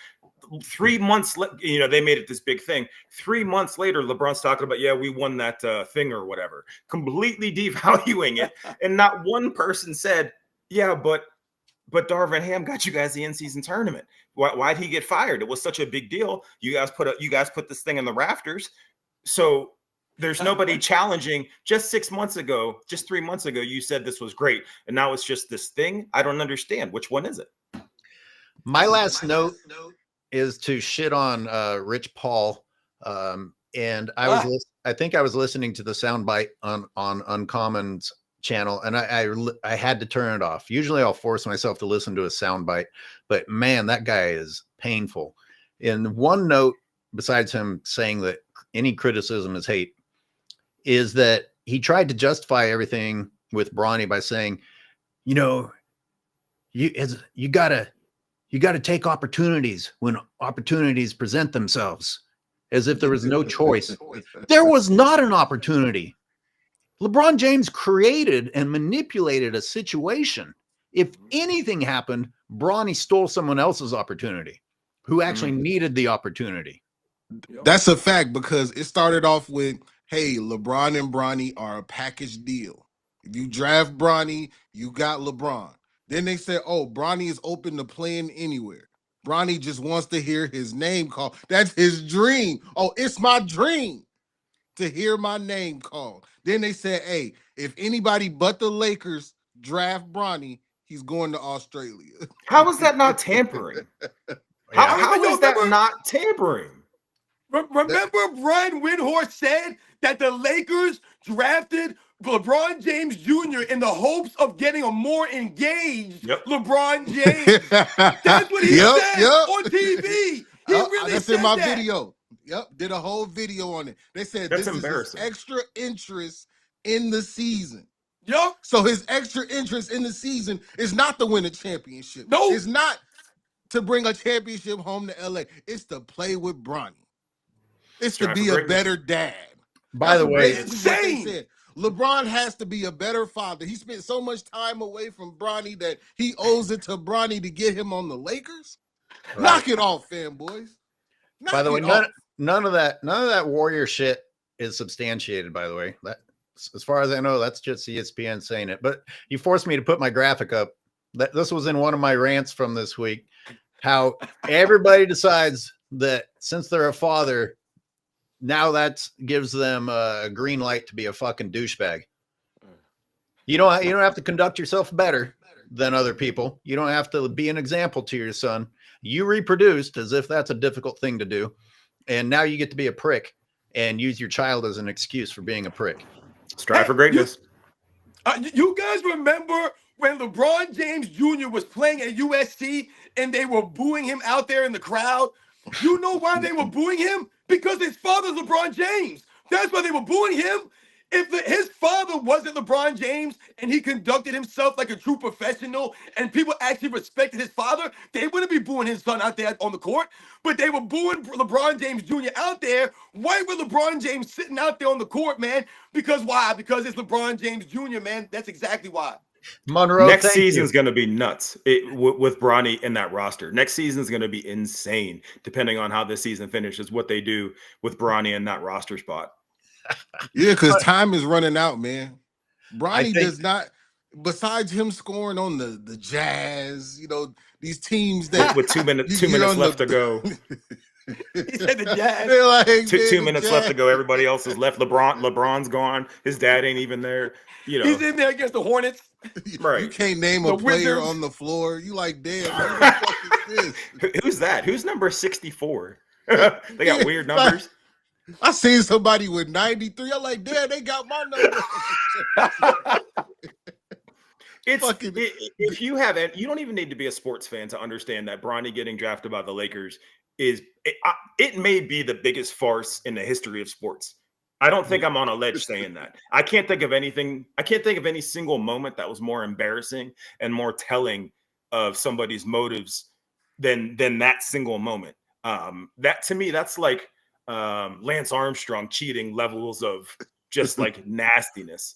3 months, they made it this big thing. 3 months later, LeBron's talking about, we won that thing or whatever, completely devaluing it. And not one person said, but Darvin Ham got you guys the in-season tournament. Why'd he get fired? It was such a big deal. You guys put this thing in the rafters. So there's nobody challenging. Just 3 months ago, you said this was great. And now it's just this thing. I don't understand. Which one is it? My last note is to shit on Rich Paul. And I think I was listening to the soundbite on Uncommon's channel, and I had to turn it off. Usually I'll force myself to listen to a soundbite, but man, that guy is painful. In one note, besides him saying that any criticism is hate, is that he tried to justify everything with Bronny by saying, you gotta take opportunities when opportunities present themselves, as if there was no choice. There was not an opportunity. LeBron James created and manipulated a situation. If anything happened, Bronny stole someone else's opportunity who actually needed the opportunity. That's a fact, because it started off with, hey, LeBron and Bronny are a package deal. If you draft Bronny, you got LeBron. Then they said, oh, Bronny is open to playing anywhere. Bronny just wants to hear his name called. That's his dream. Oh, it's my dream to hear my name called. Then they said, hey, if anybody but the Lakers draft Bronny, He's going to Australia. How is that not tampering? How, Yeah. how is that not tampering? Remember Brian Windhorst said that the Lakers drafted LeBron James Jr. in the hopes of getting a more engaged LeBron James. That's what he said on TV. He really that's said in my that. video. Yep, did a whole video on it. They said That's this embarrassing. is his extra interest in the season. Yup. So his extra interest in the season is not to win a championship. No. It's not to bring a championship home to LA. It's to play with Bronny. It's to be a better dad. By the way, insane. LeBron has to be a better father. He spent so much time away from Bronny that he owes it to Bronny to get him on the Lakers. Right. Knock it off, fanboys. By the way, none of that Warrior shit is substantiated. By the way, that, as far as I know, that's just ESPN saying it. But you forced me to put my graphic up. This was in one of my rants from this week. How everybody decides that since they're a father, now that gives them a green light to be a fucking douchebag. You don't have to conduct yourself better than other people. You don't have to be an example to your son. You reproduced as if that's a difficult thing to do. And now you get to be a prick and use your child as an excuse for being a prick. Strive for greatness. You guys remember when LeBron James Jr. was playing at USC and they were booing him out there in the crowd? You know why they were booing him? Because his father's LeBron James. That's why they were booing him. If his father wasn't LeBron James and he conducted himself like a true professional and people actually respected his father, they wouldn't be booing his son out there on the court. But they were booing LeBron James Jr. out there. Why were LeBron James sitting out there on the court, man? Because why? Because it's LeBron James Jr., man. That's exactly why. Monroe, next season's going to be nuts with Bronny in that roster. Next season's going to be insane, depending on how this season finishes, what they do with Bronny in that roster spot. Yeah, because time is running out, man. Bronny does not, besides him scoring on the Jazz, you know, these teams that with 2 minutes left to go. He said the Jazz. Like, 2 minutes left to go. Everybody else is left. LeBron's gone. His dad ain't even there. You know, he's in there against the Hornets. Right. You can't name a player on the floor. You like, damn, who the fuck is this? Who's that? Who's number 64? They got weird numbers. I seen somebody with 93. I'm like, damn, they got my number. If you haven't, you don't even need to be a sports fan to understand that Bronny getting drafted by the Lakers it may be the biggest farce in the history of sports. I don't think I'm on a ledge saying that. I can't think of anything. I can't think of any single moment that was more embarrassing and more telling of somebody's motives than that single moment. That to me, that's like Lance Armstrong cheating levels of just like nastiness.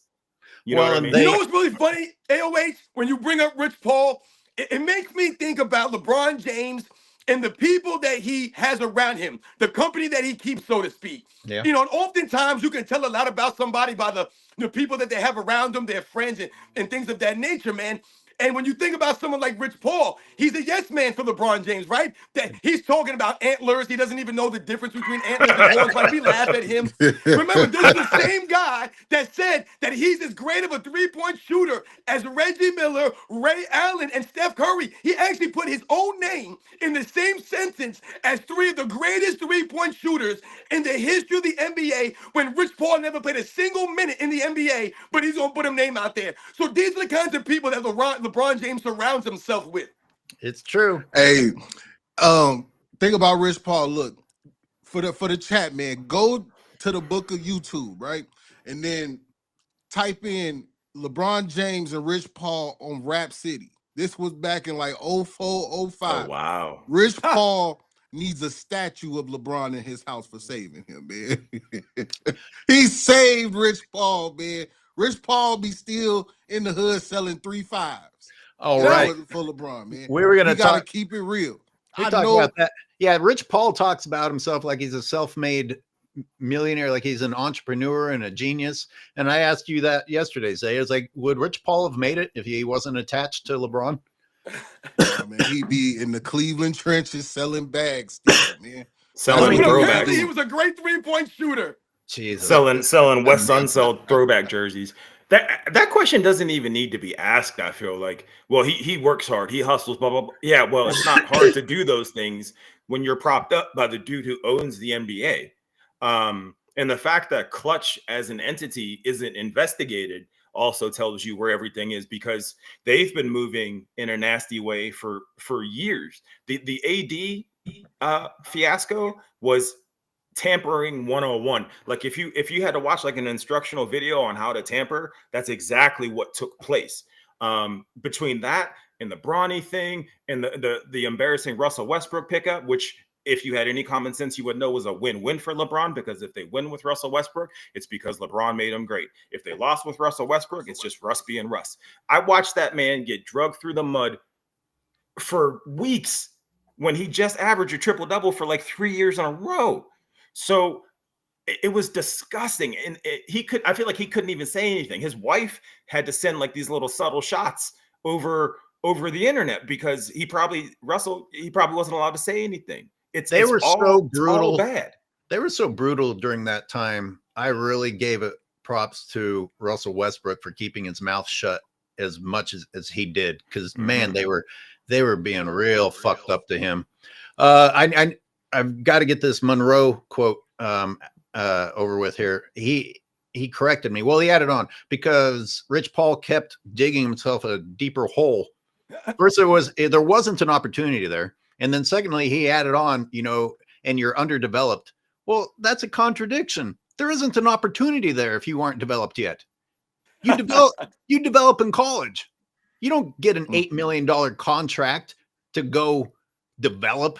You know what I mean? You know what's really funny, AOH, when you bring up Rich Paul, it makes me think about LeBron James and the people that he has around him, the company that he keeps, so to speak. Yeah. You know, and oftentimes you can tell a lot about somebody by the people that they have around them, their friends and things of that nature, man. And when you think about someone like Rich Paul, he's a yes man for LeBron James, right? That he's talking about antlers. He doesn't even know the difference between antlers and horns. Like, we laugh at him. Remember, this is the same guy that said that he's as great of a three-point shooter as Reggie Miller, Ray Allen, and Steph Curry. He actually put his own name in the same sentence as three of the greatest three-point shooters in the history of the NBA, when Rich Paul never played a single minute in the NBA, but he's going to put his name out there. So these are the kinds of people that LeBron James surrounds himself with. It's true. Hey, think about Rich Paul. Look, for the chat, man, go to the book of YouTube, right? And then type in LeBron James and Rich Paul on Rap City. This was back in like 04, 05. Oh, wow. Rich Paul needs a statue of LeBron in his house for saving him, man. He saved Rich Paul, man. Rich Paul be still in the hood selling 3.5s. Oh, right. For LeBron, man. We were going to keep it real. We talk about that. Yeah, Rich Paul talks about himself like he's a self-made millionaire, like he's an entrepreneur and a genius. And I asked you that yesterday, Zay. I was like, would Rich Paul have made it if he wasn't attached to LeBron? Yeah, man, he'd be in the Cleveland trenches selling bags still, man. Selling throwbacks. He was a great three-point shooter. Jesus. Selling West Sunset throwback jerseys. That question doesn't even need to be asked. I feel like, well, he works hard, he hustles, blah blah blah. Yeah, well, it's not hard to do those things when you're propped up by the dude who owns the NBA. And the fact that Clutch as an entity isn't investigated also tells you where everything is, because they've been moving in a nasty way for years. The AD fiasco was tampering 101. Like if you had to watch like an instructional video on how to tamper, that's exactly what took place. Between that and the Bronny thing and the embarrassing Russell Westbrook pickup, which if you had any common sense, you would know was a win-win for LeBron, because if they win with Russell Westbrook, it's because LeBron made him great. If they lost with Russell Westbrook, it's just Russ being Russ. I watched that man get drugged through the mud for weeks when he just averaged a triple-double for like 3 years in a row. So it was disgusting. And I feel like he couldn't even say anything. His wife had to send like these little subtle shots over the internet, because he probably wasn't allowed to say anything. They were so brutal. Bad. They were so brutal during that time. I really gave it props to Russell Westbrook for keeping his mouth shut as much as he did, because man, they were being real fucked up to him. I've got to get this Monroe quote over with here. He corrected me. Well, he added on, because Rich Paul kept digging himself a deeper hole. First, there wasn't an opportunity there. And then secondly, he added on, and you're underdeveloped. Well, that's a contradiction. There isn't an opportunity there if you aren't developed yet. You develop in college. You don't get an $8 million contract to go develop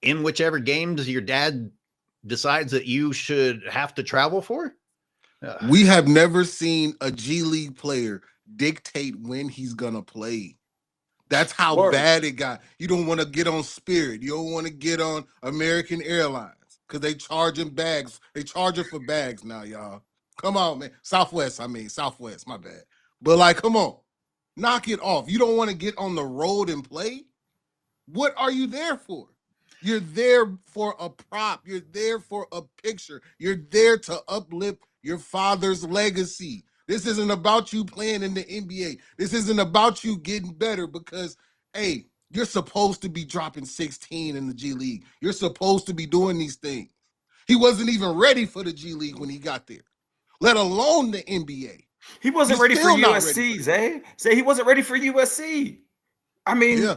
in whichever games your dad decides that you should have to travel for. We have never seen a G League player dictate when he's gonna play. That's how bad it got. You don't want to get on Spirit. You don't want to get on American Airlines because they charging bags. They charging for bags now, y'all. Come on, man. Southwest, my bad. But like, come on, knock it off. You don't want to get on the road and play? What are you there for? You're there for a prop. You're there for a picture. You're there to uplift your father's legacy. This isn't about you playing in the NBA. This isn't about you getting better because, hey, you're supposed to be dropping 16 in the G League. You're supposed to be doing these things. He wasn't even ready for the G League when he got there, let alone the NBA. He wasn't ready for USC, Zay. Say he wasn't ready for USC. I mean,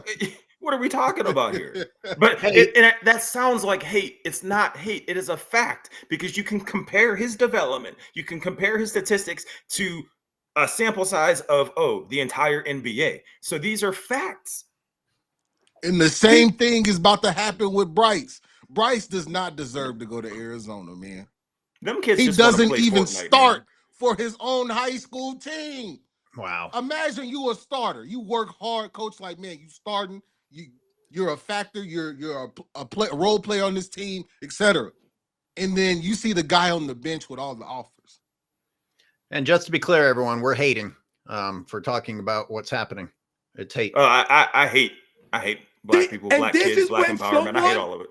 what are we talking about here? But that sounds like hate. It's not hate. It is a fact, because you can compare his development. You can compare his statistics to a sample size of, the entire NBA. So these are facts. And the same thing is about to happen with Bryce. Bryce does not deserve to go to Arizona, man. Them kids he just doesn't even Fortnite, start man. for his own high school team. Wow. Imagine you a starter. You work hard, coach, like, man, you starting. You're a factor. You're a role player on this team, etc. And then you see the guy on the bench with all the offers. And just to be clear, everyone, we're hating for talking about what's happening. It's hate. I hate black people, black kids, black empowerment. I hate all of it.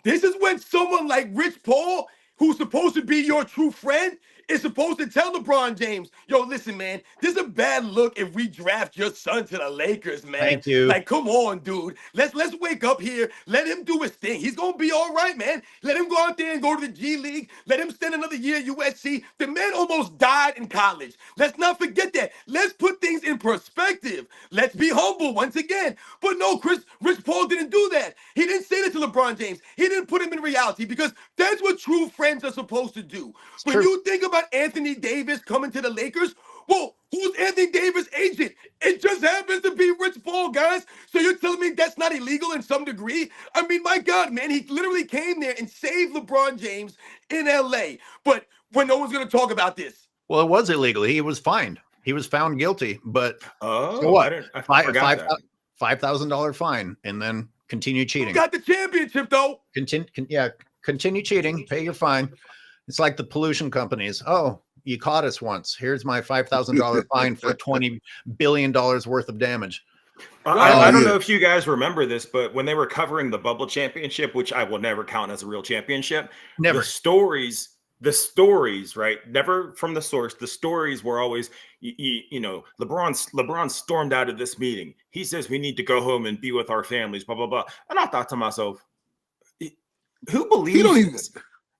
This is when someone like Rich Paul, who's supposed to be your true friend, is supposed to tell LeBron James, yo, listen, man, this is a bad look if we draft your son to the Lakers, man. Thank you. Like, come on, dude. Let's wake up here. Let him do his thing. He's going to be all right, man. Let him go out there and go to the G League. Let him spend another year at USC. The man almost died in college. Let's not forget that. Let's put things in perspective. Let's be humble once again. But no, Rich Paul didn't do that. He didn't say that to LeBron James. He didn't put him in reality, because that's what true friends are supposed to do. When you think about Anthony Davis coming to the Lakers, well, who's Anthony Davis' agent? It just happens to be Rich Paul, guys. So you're telling me that's not illegal in some degree? I mean, my God, man, he literally came there and saved LeBron James in LA. But when no one's going to talk about this. Well, it was illegal. He was fined. He was found guilty. But so what? I forgot that. $5,000 fine, and then continue cheating. You got the championship, though. Continue cheating. Pay your fine. It's like the pollution companies. Oh, you caught us once. Here's my $5,000 fine for $20 billion worth of damage. I don't know if you guys remember this, but when they were covering the bubble championship, which I will never count as a real championship, Never. the stories the stories, right? Never from the source. The stories were always, you know, LeBron stormed out of this meeting. He says we need to go home and be with our families, blah, blah, blah. And I thought to myself, who believes He don't even. this?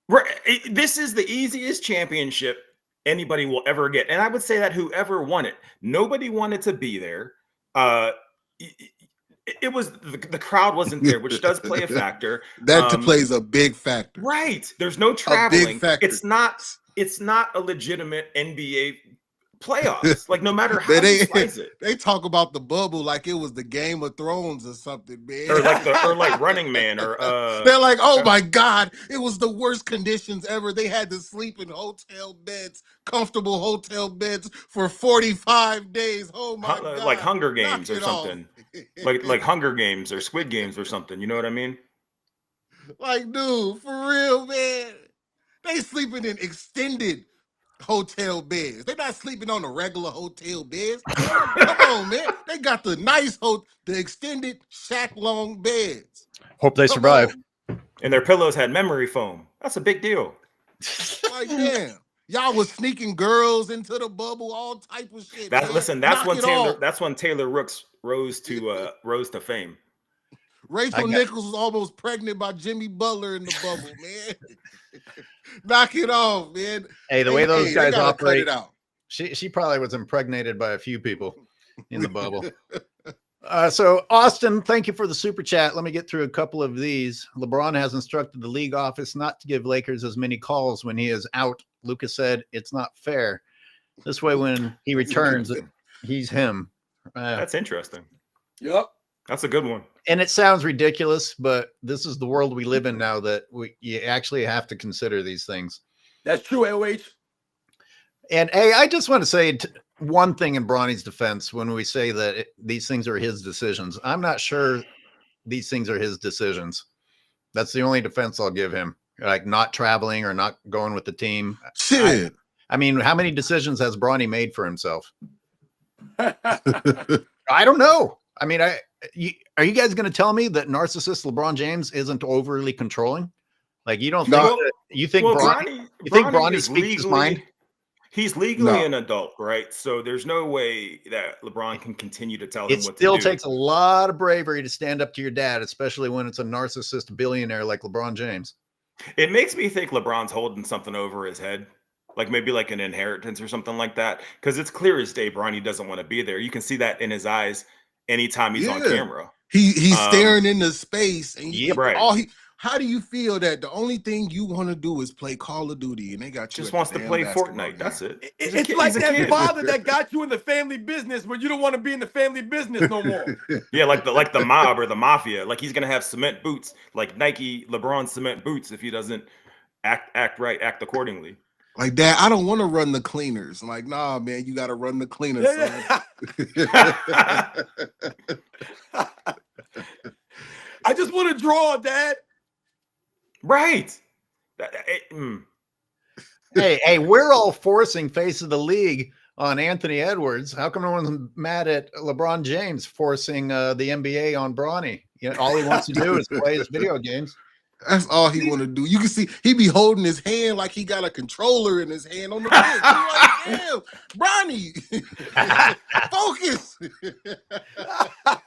Right. This is the easiest championship anybody will ever get. And I would say that whoever won it, nobody wanted to be there. It was the crowd wasn't there, which does play a factor. That plays a big factor. Right. There's no A traveling. big factor. It's not a legitimate NBA playoffs. Like, no matter how you slice it. They talk about the bubble like it was the Game of Thrones or something, man. Or like Running Man, or they're like, oh my God, it was the worst conditions ever. They had to sleep in hotel beds, comfortable hotel beds for 45 days. Oh my God. Like Hunger Games or Knock it something. off. like Hunger Games or Squid Games or something. You know what I mean? Like, dude, for real, man. They sleeping in extended hotel beds. They're not sleeping on the regular hotel beds. Come on, man. They got the nice the extended shack long beds. Hope they survive. And their pillows had memory foam. That's a big deal. Like, damn. Y'all was sneaking girls into the bubble, all type of shit. That's when Taylor Rooks rose to fame. Rachel Nichols was almost pregnant by Jimmy Butler in the bubble, man. Knock it off, man. Hey, the way those guys operate, cut it out. She probably was impregnated by a few people in the bubble. So Austin, thank you for the super chat. Let me get through a couple of these. LeBron has instructed the league office not to give Lakers as many calls when he is out. Lucas said it's not fair. This way, when he returns, he's him. That's interesting. Yep. That's a good one. And it sounds ridiculous, but this is the world we live in now, that you actually have to consider these things. That's true, LH. And hey, I just want to say one thing in Bronny's defense when we say that these things are his decisions. I'm not sure these things are his decisions. That's the only defense I'll give him. Like not traveling or not going with the team. Shit. I mean, how many decisions has Bronny made for himself? I don't know. I mean, are you guys going to tell me that narcissist LeBron James isn't overly controlling? Like, you don't think you think Bronny speaks his mind? He's legally an adult, right? So there's no way that LeBron can continue to tell him what to do. It still takes a lot of bravery to stand up to your dad, especially when it's a narcissist billionaire like LeBron James. It makes me think LeBron's holding something over his head, like maybe like an inheritance or something like that. Because it's clear as day Bronny doesn't want to be there. You can see that in his eyes anytime he's on camera. He's staring into space, and how do you feel that the only thing you want to do is play Call of Duty, and they got you just wants to play Fortnite? That's it. It's like that father that got you in the family business, but you don't want to be in the family business no more. Yeah, like the mob or the mafia. Like he's gonna have cement boots, like Nike LeBron cement boots, if he doesn't act right, act accordingly. Like, Dad, I don't want to run the cleaners. I'm like, nah, man, you got to run the cleaners. I just want to draw, Dad. Right. Hey, we're all forcing face of the league on Anthony Edwards. How come no one's mad at LeBron James forcing the NBA on Bronny? You know, all he wants to do is play his video games. That's all he want to do. You can see he be holding his hand like he got a controller in his hand on the bench. Like, damn, Bronny, focus.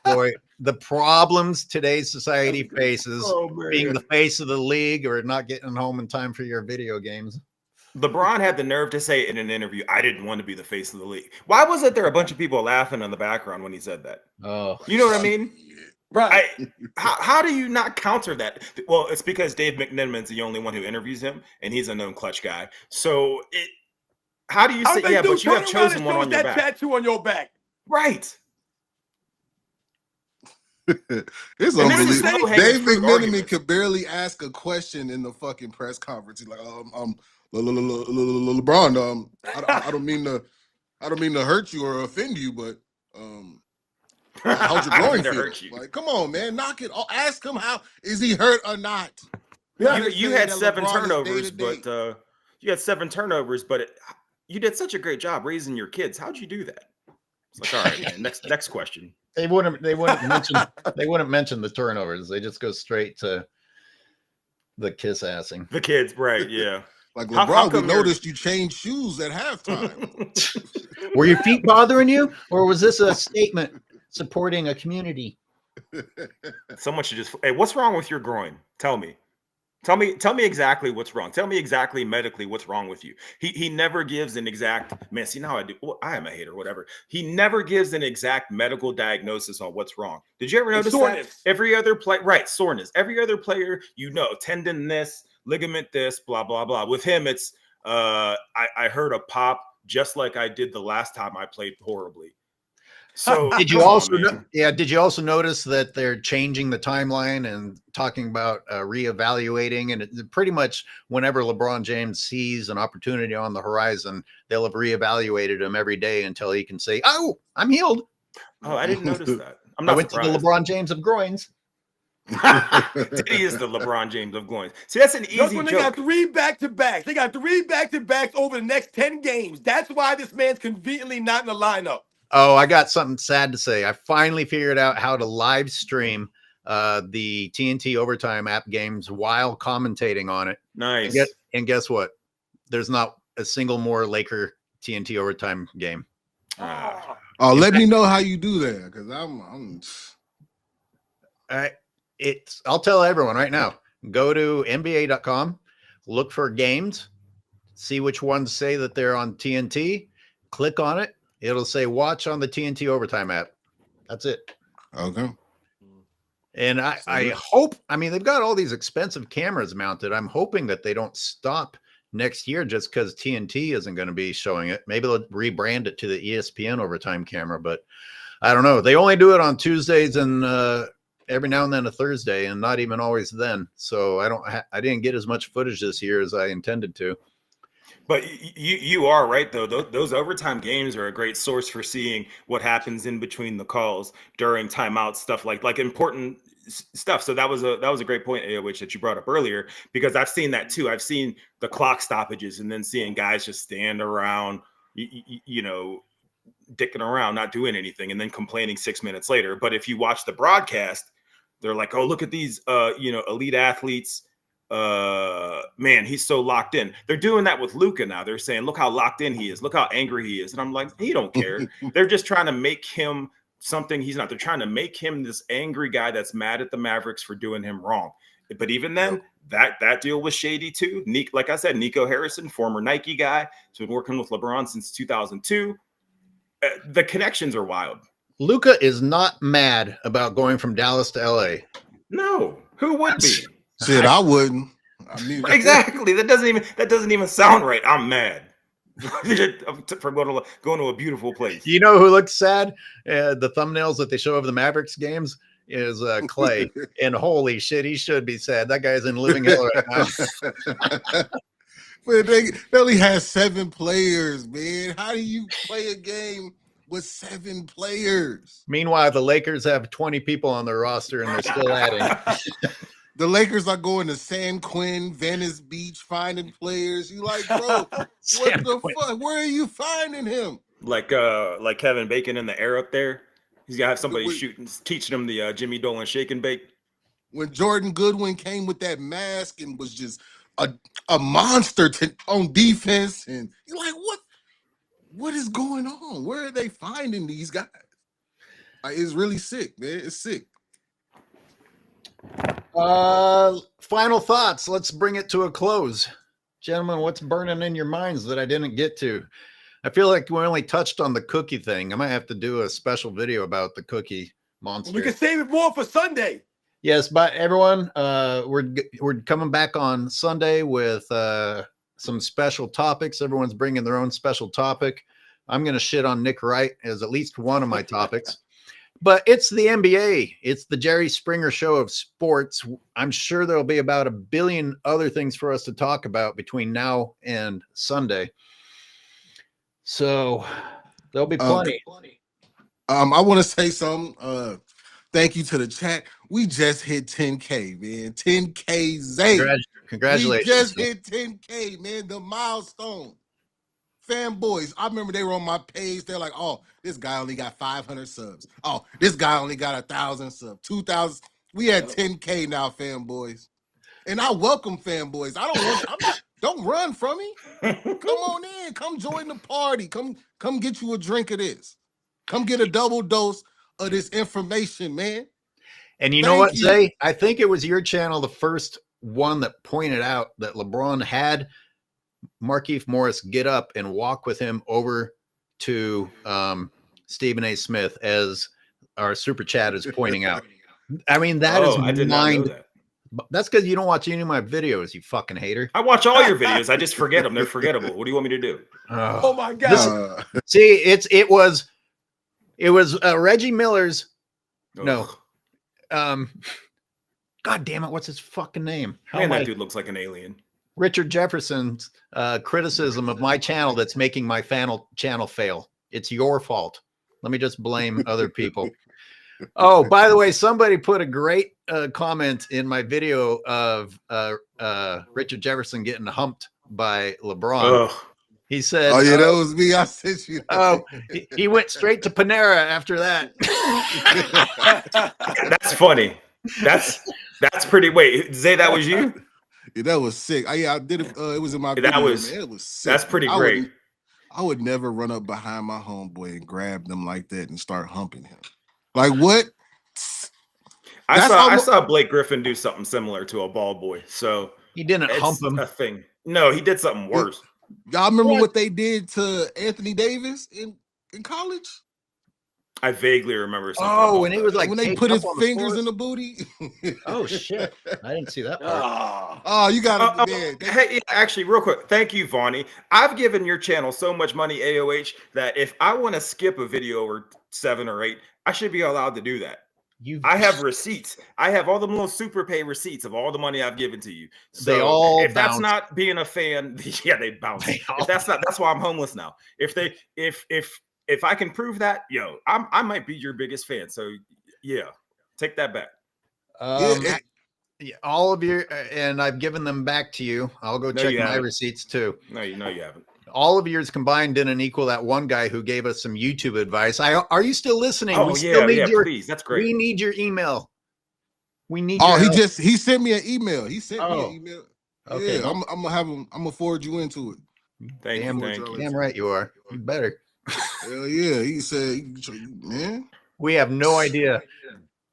Boy, the problems today's society faces, being the face of the league or not getting home in time for your video games. LeBron had the nerve to say in an interview, I didn't want to be the face of the league. Why wasn't there a bunch of people laughing in the background when he said that? Oh, you know what I mean? Right. How do you not counter that? Well, it's because Dave McNimon's the only one who interviews him, and he's a known clutch guy. So how do you say, yeah, but you have chosen one on your back? Tattoo on your back. Right. It's unbelievable. Dave McMenamin could barely ask a question in the fucking press conference. He's like, LeBron, I don't mean to hurt you or offend you, but how's your groin feel? Like, come on, man, knock it off. Ask him how is he hurt or not. Yeah, you had 7 turnovers, but you did such a great job raising your kids. How'd you do that? It's like, all right, man, next question. They wouldn't mention the turnovers. They just go straight to the kiss assing. The kids, right? Yeah. Like How LeBron, we come you're- noticed you changed shoes at halftime. Were your feet bothering you, or was this a statement supporting a community? Someone should just. Hey, what's wrong with your groin? Tell me. Tell me exactly what's wrong. Tell me exactly medically what's wrong with you. He never gives an exact, man. See, now I do. Well, I am a hater, whatever. He never gives an exact medical diagnosis on what's wrng. Did you ever notice that? Every other play, right? Soreness. Every other player, tendon this, ligament this, blah blah blah. With him, it's I heard a pop just like I did the last time I played horribly. So did you also notice that they're changing the timeline and talking about reevaluating, and it pretty much whenever LeBron James sees an opportunity on the horizon, they'll have reevaluated him every day until he can say, "Oh, I'm healed." Oh, I didn't notice that. I'm not I went surprised. to the LeBron James of groins. He is the LeBron James of groins. See, that's an easy Just when they joke. got 3 back-to-backs. They got 3 back-to-backs over the next 10 games. That's why this man's conveniently not in the lineup. Oh, I got something sad to say. I finally figured out how to live stream the TNT Overtime app games while commentating on it. Nice. And guess what? There's not a single more Laker TNT Overtime game. Oh, let me know how you do that, because I'll tell everyone right now. Go to NBA.com, look for games, see which ones say that they're on TNT, click on it. It'll say watch on the TNT Overtime app. That's it. Okay. And I hope, they've got all these expensive cameras mounted. I'm hoping that they don't stop next year just because TNT isn't going to be showing it. Maybe they'll rebrand it to the ESPN Overtime camera, but I don't know. They only do it on Tuesdays and every now and then a Thursday, and not even always then. So I didn't get as much footage this year as I intended to. But you are right, though. Those overtime games are a great source for seeing what happens in between the calls during timeouts, stuff like important stuff. So that was a great point, AOH, that you brought up earlier, because I've seen that too. I've seen the clock stoppages and then seeing guys just stand around, dicking around, not doing anything, and then complaining 6 minutes later. But if you watch the broadcast, they're like, oh, look at these, elite athletes. Man, he's so locked in. They're doing that with Luka now. They're saying, look how locked in he is. Look how angry he is. And I'm like, he don't care. They're just trying to make him something he's not. They're trying to make him this angry guy that's mad at the Mavericks for doing him wrong. But even then, that deal was shady too. Like I said, Nico Harrison, former Nike guy, has been working with LeBron since 2002. The connections are wild. Luka is not mad about going from Dallas to LA. No, who would be? Shit, I wouldn't. Exactly. That doesn't even sound right. I'm mad for going to a beautiful place. You know who looks sad? The thumbnails that they show of the Mavericks games is Clay. And holy shit, he should be sad. That guy's in living hell right now. But they only has 7 players, man. How do you play a game with 7 players? Meanwhile, the Lakers have 20 people on their roster and they're still adding. The Lakers are going to San Quinn, Venice Beach, finding players. You like, bro, what the fuck? Where are you finding him? Like Kevin Bacon in the air up there. He's got to have somebody teaching him the Jimmy Dolan shake and bake. When Jordan Goodwin came with that mask and was just a monster on defense, and you're like, what is going on? Where are they finding these guys? It's really sick, man. It's sick. Final thoughts. Let's bring it to a close. Gentlemen, what's burning in your minds that I didn't get to? I feel like we only touched on the cookie thing. I might have to do a special video about the cookie monster. We can save it more for Sunday. Yes, but everyone, we're coming back on Sunday with some special topics. Everyone's bringing their own special topic. I'm going to shit on Nick Wright as at least one of my topics. But it's the NBA. It's the Jerry Springer show of sports. I'm sure there'll be about 1 billion other things for us to talk about between now and Sunday. So there'll be plenty. I want to say something. Thank you to the chat. We just hit 10K, man. 10K Zay. Congratulations. We just hit 10K, man. The milestone. Fanboys, I remember they were on my page. They're like, oh, this guy only got 500 subs. Oh, this guy only got 1,000 subs, 2,000. We had 10K now, fanboys. And I welcome fanboys. Don't run from me. Come on in. Come join the party. Come get you a drink of this. Come get a double dose of this information, man. And you know Thank what, you. Zay? I think it was your channel, the first one that pointed out that LeBron had Markieff Morris get up and walk with him over to Stephen A. Smith, as our super chat is pointing out. I mean, that is I did not know mind. that. That's because you don't watch any of my videos, you fucking hater. I watch all your videos. I just forget them. They're forgettable. What do you want me to do? Oh my God. See, it was Reggie Miller's. No. God damn it, what's his fucking name? Man, that dude looks like an alien. Richard Jefferson's criticism of my channel that's making my channel fail. It's your fault. Let me just blame other people. Oh, by the way, somebody put a great comment in my video of Richard Jefferson getting humped by LeBron. Ugh. He said, "Oh yeah, that was me. I sent you." Oh, he went straight to Panera after that. That's funny. That's pretty. Wait, Zay, that was you? Yeah, that was sick. I did it. It was in my video. That was. Man. It was sick. That's pretty great. I would never run up behind my homeboy and grab them like that and start humping him. Like what? I saw Blake Griffin do something similar to a ball boy. So he didn't hump him. A thing. No, he did something worse. Y'all remember what they did to Anthony Davis in college? I vaguely remember something. Oh, when he was like when they put his fingers in the booty. Oh shit! I didn't see that part. Oh, you got it. Hey, actually, real quick, thank you, Vonnie. I've given your channel so much money, AOH, that if I want to skip a video or 7 or 8, I should be allowed to do that. I have receipts. I have all the little super pay receipts of all the money I've given to you. So they all if that's not being a fan, yeah, they bounce. That's why I'm homeless now. If I can prove that, I might be your biggest fan. So yeah, take that back. All of your, and I've given them back to you. I'll go check my receipts too. No, you haven't. All of yours combined didn't equal that one guy who gave us some YouTube advice. Are you still listening? Oh, please. That's great. We need your email. We need. Oh, he sent me an email. He sent me an email. Okay. Yeah, I'm gonna forward you into it. Thank you. Damn right you are. You better. Hell yeah. He said, man. We have no idea.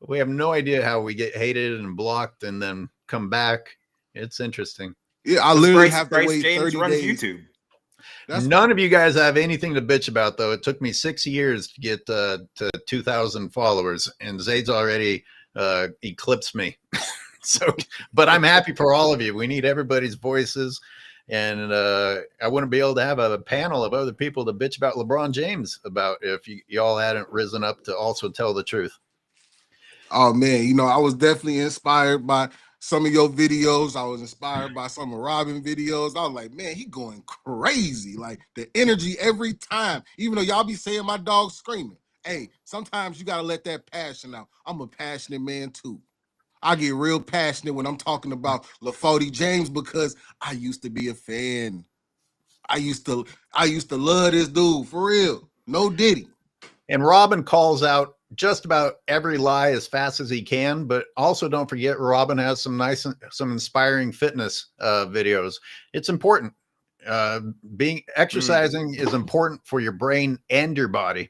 We have no idea how we get hated and blocked and then come back. It's interesting. Yeah, I literally have to wait James 30 runs days. YouTube. None of you guys have anything to bitch about, though. It took me 6 years to get to 2,000 followers, and Zayd's already eclipsed me. But I'm happy for all of you. We need everybody's voices, and I wouldn't be able to have a panel of other people to bitch about LeBron James about if y'all hadn't risen up to also tell the truth. Oh man, I was definitely inspired by some of your videos. I was inspired by some of Robin videos. I was like, man, he going crazy. Like the energy every time, even though y'all be saying my dog's screaming. Hey, sometimes you got to let that passion out. I'm a passionate man too. I get real passionate when I'm talking about Bronny James because I used to be a fan. I used to love this dude for real. No Diddy. And Robin calls out just about every lie as fast as he can, but also don't forget Robin has some inspiring fitness videos. It's important. Exercising is important for your brain and your body.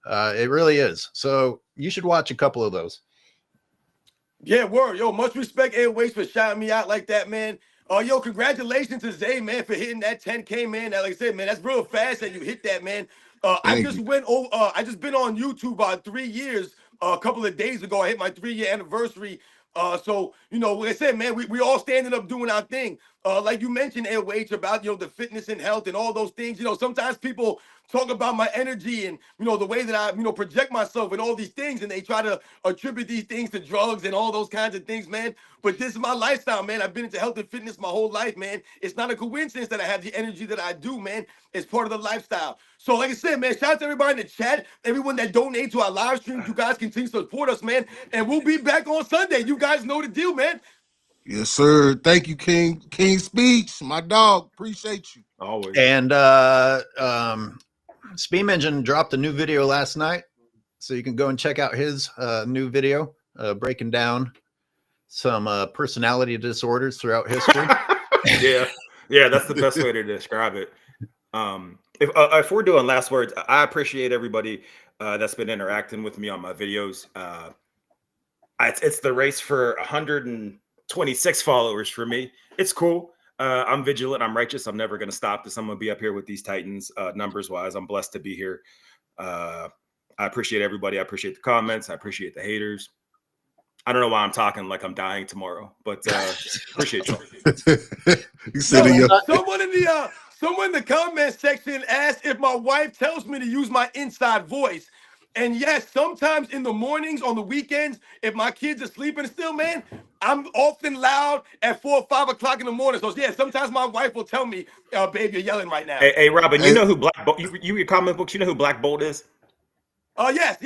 It really is. So you should watch a couple of those. Yeah, word. Yo, much respect, Airways, for shouting me out like that, man. Yo, congratulations to Zay, man, for hitting that 10K, man. Like I said, man, that's real fast that you hit that, man. I just been on YouTube about 3 years. A couple of days ago, I hit my 3-year anniversary. So like I said, man, we all standing up doing our thing. Like you mentioned, Airways, about the fitness and health and all those things. Sometimes people talk about my energy and the way that I project myself and all these things, and they try to attribute these things to drugs and all those kinds of things, man. But this is my lifestyle, man. I've been into health and fitness my whole life, man. It's not a coincidence that I have the energy that I do, man. It's part of the lifestyle. So like I said, man, shout out to everybody in the chat, everyone that donate to our live stream. You guys continue to support us, man. And we'll be back on Sunday. You guys know the deal, man. Yes, sir. Thank you, King. King Speech, my dog. Appreciate you. Always. And Speam Engine dropped a new video last night, so you can go and check out his new video breaking down some personality disorders throughout history. Yeah, Yeah, that's the best way to describe it. If we're doing last words, I appreciate everybody that's been interacting with me on my videos. It's the race for 126 followers for me. It's cool. I'm vigilant. I'm righteous. I'm never going to stop this. I'm going to be up here with these Titans numbers wise. I'm blessed to be here. I appreciate everybody. I appreciate the comments. I appreciate the haters. I don't know why I'm talking like I'm dying tomorrow, but appreciate y'all. You said Yo, your someone in the comment section asked if my wife tells me to use my inside voice. And yes, sometimes in the mornings, on the weekends, if my kids are sleeping still, man, I'm often loud at 4 or 5 o'clock in the morning. So yeah, sometimes my wife will tell me, babe, you're yelling right now. Hey, Robin, you Hey. know who Black Bolt? You read comic books. You know who Black Bolt is? Oh, yes.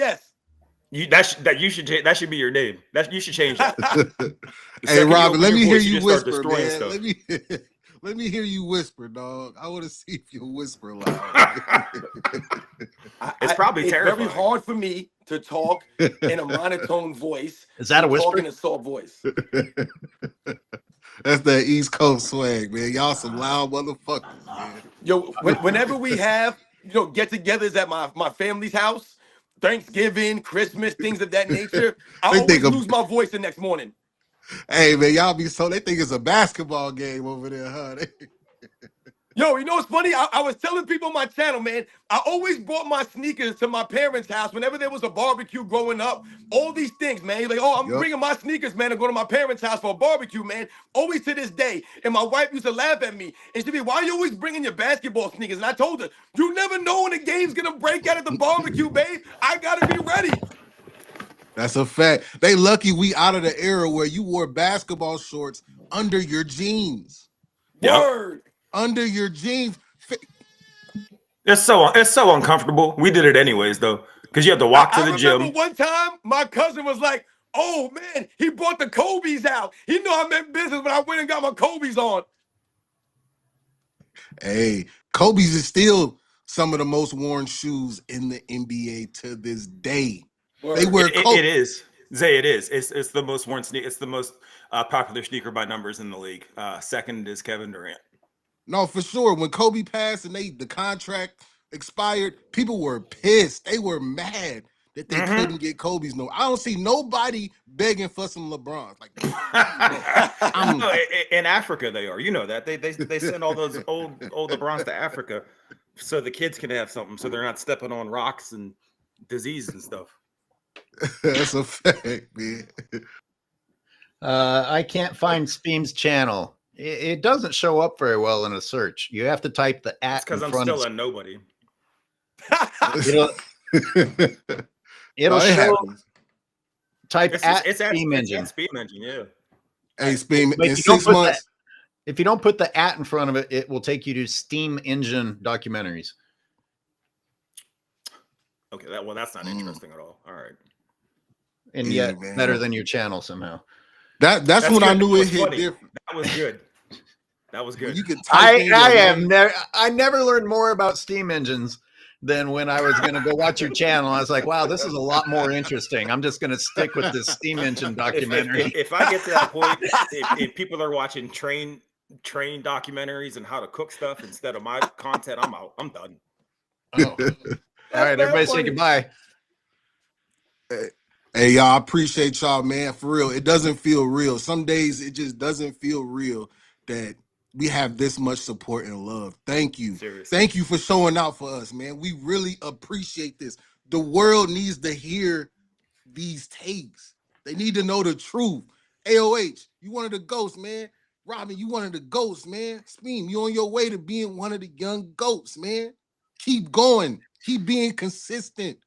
That should be your name. You should change that. The Hey, second Robin, open let your me hear voice, you just start whisper, destroying man. stuff. Let me hear you whisper, dog. I want to see if you whisper loud. It's probably It's terrifying. very hard for me to talk in a monotone voice. Is that a whisper? Talk in a soft voice. That's that East Coast swag, man. Y'all some loud motherfuckers, man. Yo, whenever we have, get-togethers at my family's house, Thanksgiving, Christmas, things of that nature, I They always think of- lose my voice the next morning. Hey, man, y'all be so they think it's a basketball game over there, huh? Yo, you know what's funny? I was telling people on my channel, man, I always brought my sneakers to my parents' house whenever there was a barbecue growing up. All these things, man. You're like, oh, I'm Yup. bringing my sneakers, man, to go to my parents' house for a barbecue, man. Always to this day. And my wife used to laugh at me. And she'd be, why are you always bringing your basketball sneakers? And I told her, you never know when the game's going to break out at the barbecue, babe. I got to be ready. That's a fact. They lucky we out of the era where you wore basketball shorts under your jeans. Yep. Word. Under your jeans. It's so uncomfortable. We did it anyways though, because you have to walk to the I gym. remember one time my cousin was like, oh man, he brought the Kobe's out. He knew I meant business when I went and got my Kobe's on. Hey, Kobe's is still some of the most worn shoes in the NBA to this day. Word. They wear Kobe. It is. Zay, it is. It's the most worn sneaker. It's the most popular sneaker by numbers in the league. Second is Kevin Durant. No, for sure. When Kobe passed and the contract expired, people were pissed. They were mad that they couldn't get Kobe's. No, I don't see nobody begging for some LeBrons. Like No, in Africa they are. You know that they send all those old LeBrons to Africa so the kids can have something, so they're not stepping on rocks and disease and stuff. That's a fact, man. I can't find Speam's channel. It doesn't show up very well in a search. You have to type the at. It's because I'm still a nobody. It'll show. Happens. Type It's at at Steam Engine. It's Steam Engine, yeah. Hey, Speam, But in if you don't 6 put months. If you don't put the at in front of it, it will take you to Steam Engine documentaries. Okay, that's not interesting at all. All right. And Yeah, yet man. better than your channel somehow. That's when good. I knew That it was hit funny. different. That was good. That was When good. you could type in your name. I never learned more about Steam engines than when I was going to go watch your channel. I was like, wow, this is a lot more interesting. I'm just going to stick with this Steam Engine documentary. If I get to that point, if people are watching train documentaries and how to cook stuff instead of my content, I'm out. I'm done. Oh. All right, everybody say goodbye. Hey, y'all, I appreciate y'all, man. For real, it doesn't feel real. Some days it just doesn't feel real that we have this much support and love. Thank you. Seriously. Thank you for showing out for us, man. We really appreciate this. The world needs to hear these takes. They need to know the truth. AOH, you one of the ghosts, man. Robin, you one of the ghosts, man. Speam, you on your way to being one of the young goats, man. Keep going. Keep being consistent.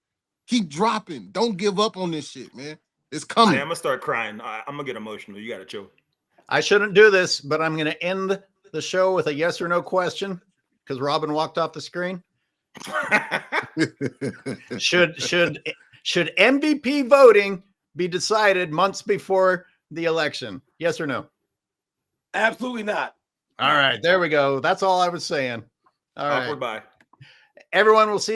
Keep dropping. Don't give up on this shit, man. It's coming. I'm gonna start crying. I'm gonna get emotional. You gotta chill. I shouldn't do this, but I'm going to end the show with a yes or no question because Robin walked off the screen. Should MVP voting be decided months before the election? Yes or no? Absolutely not. All right, there we go. That's all I was saying. All right. Awkward bye. Everyone will see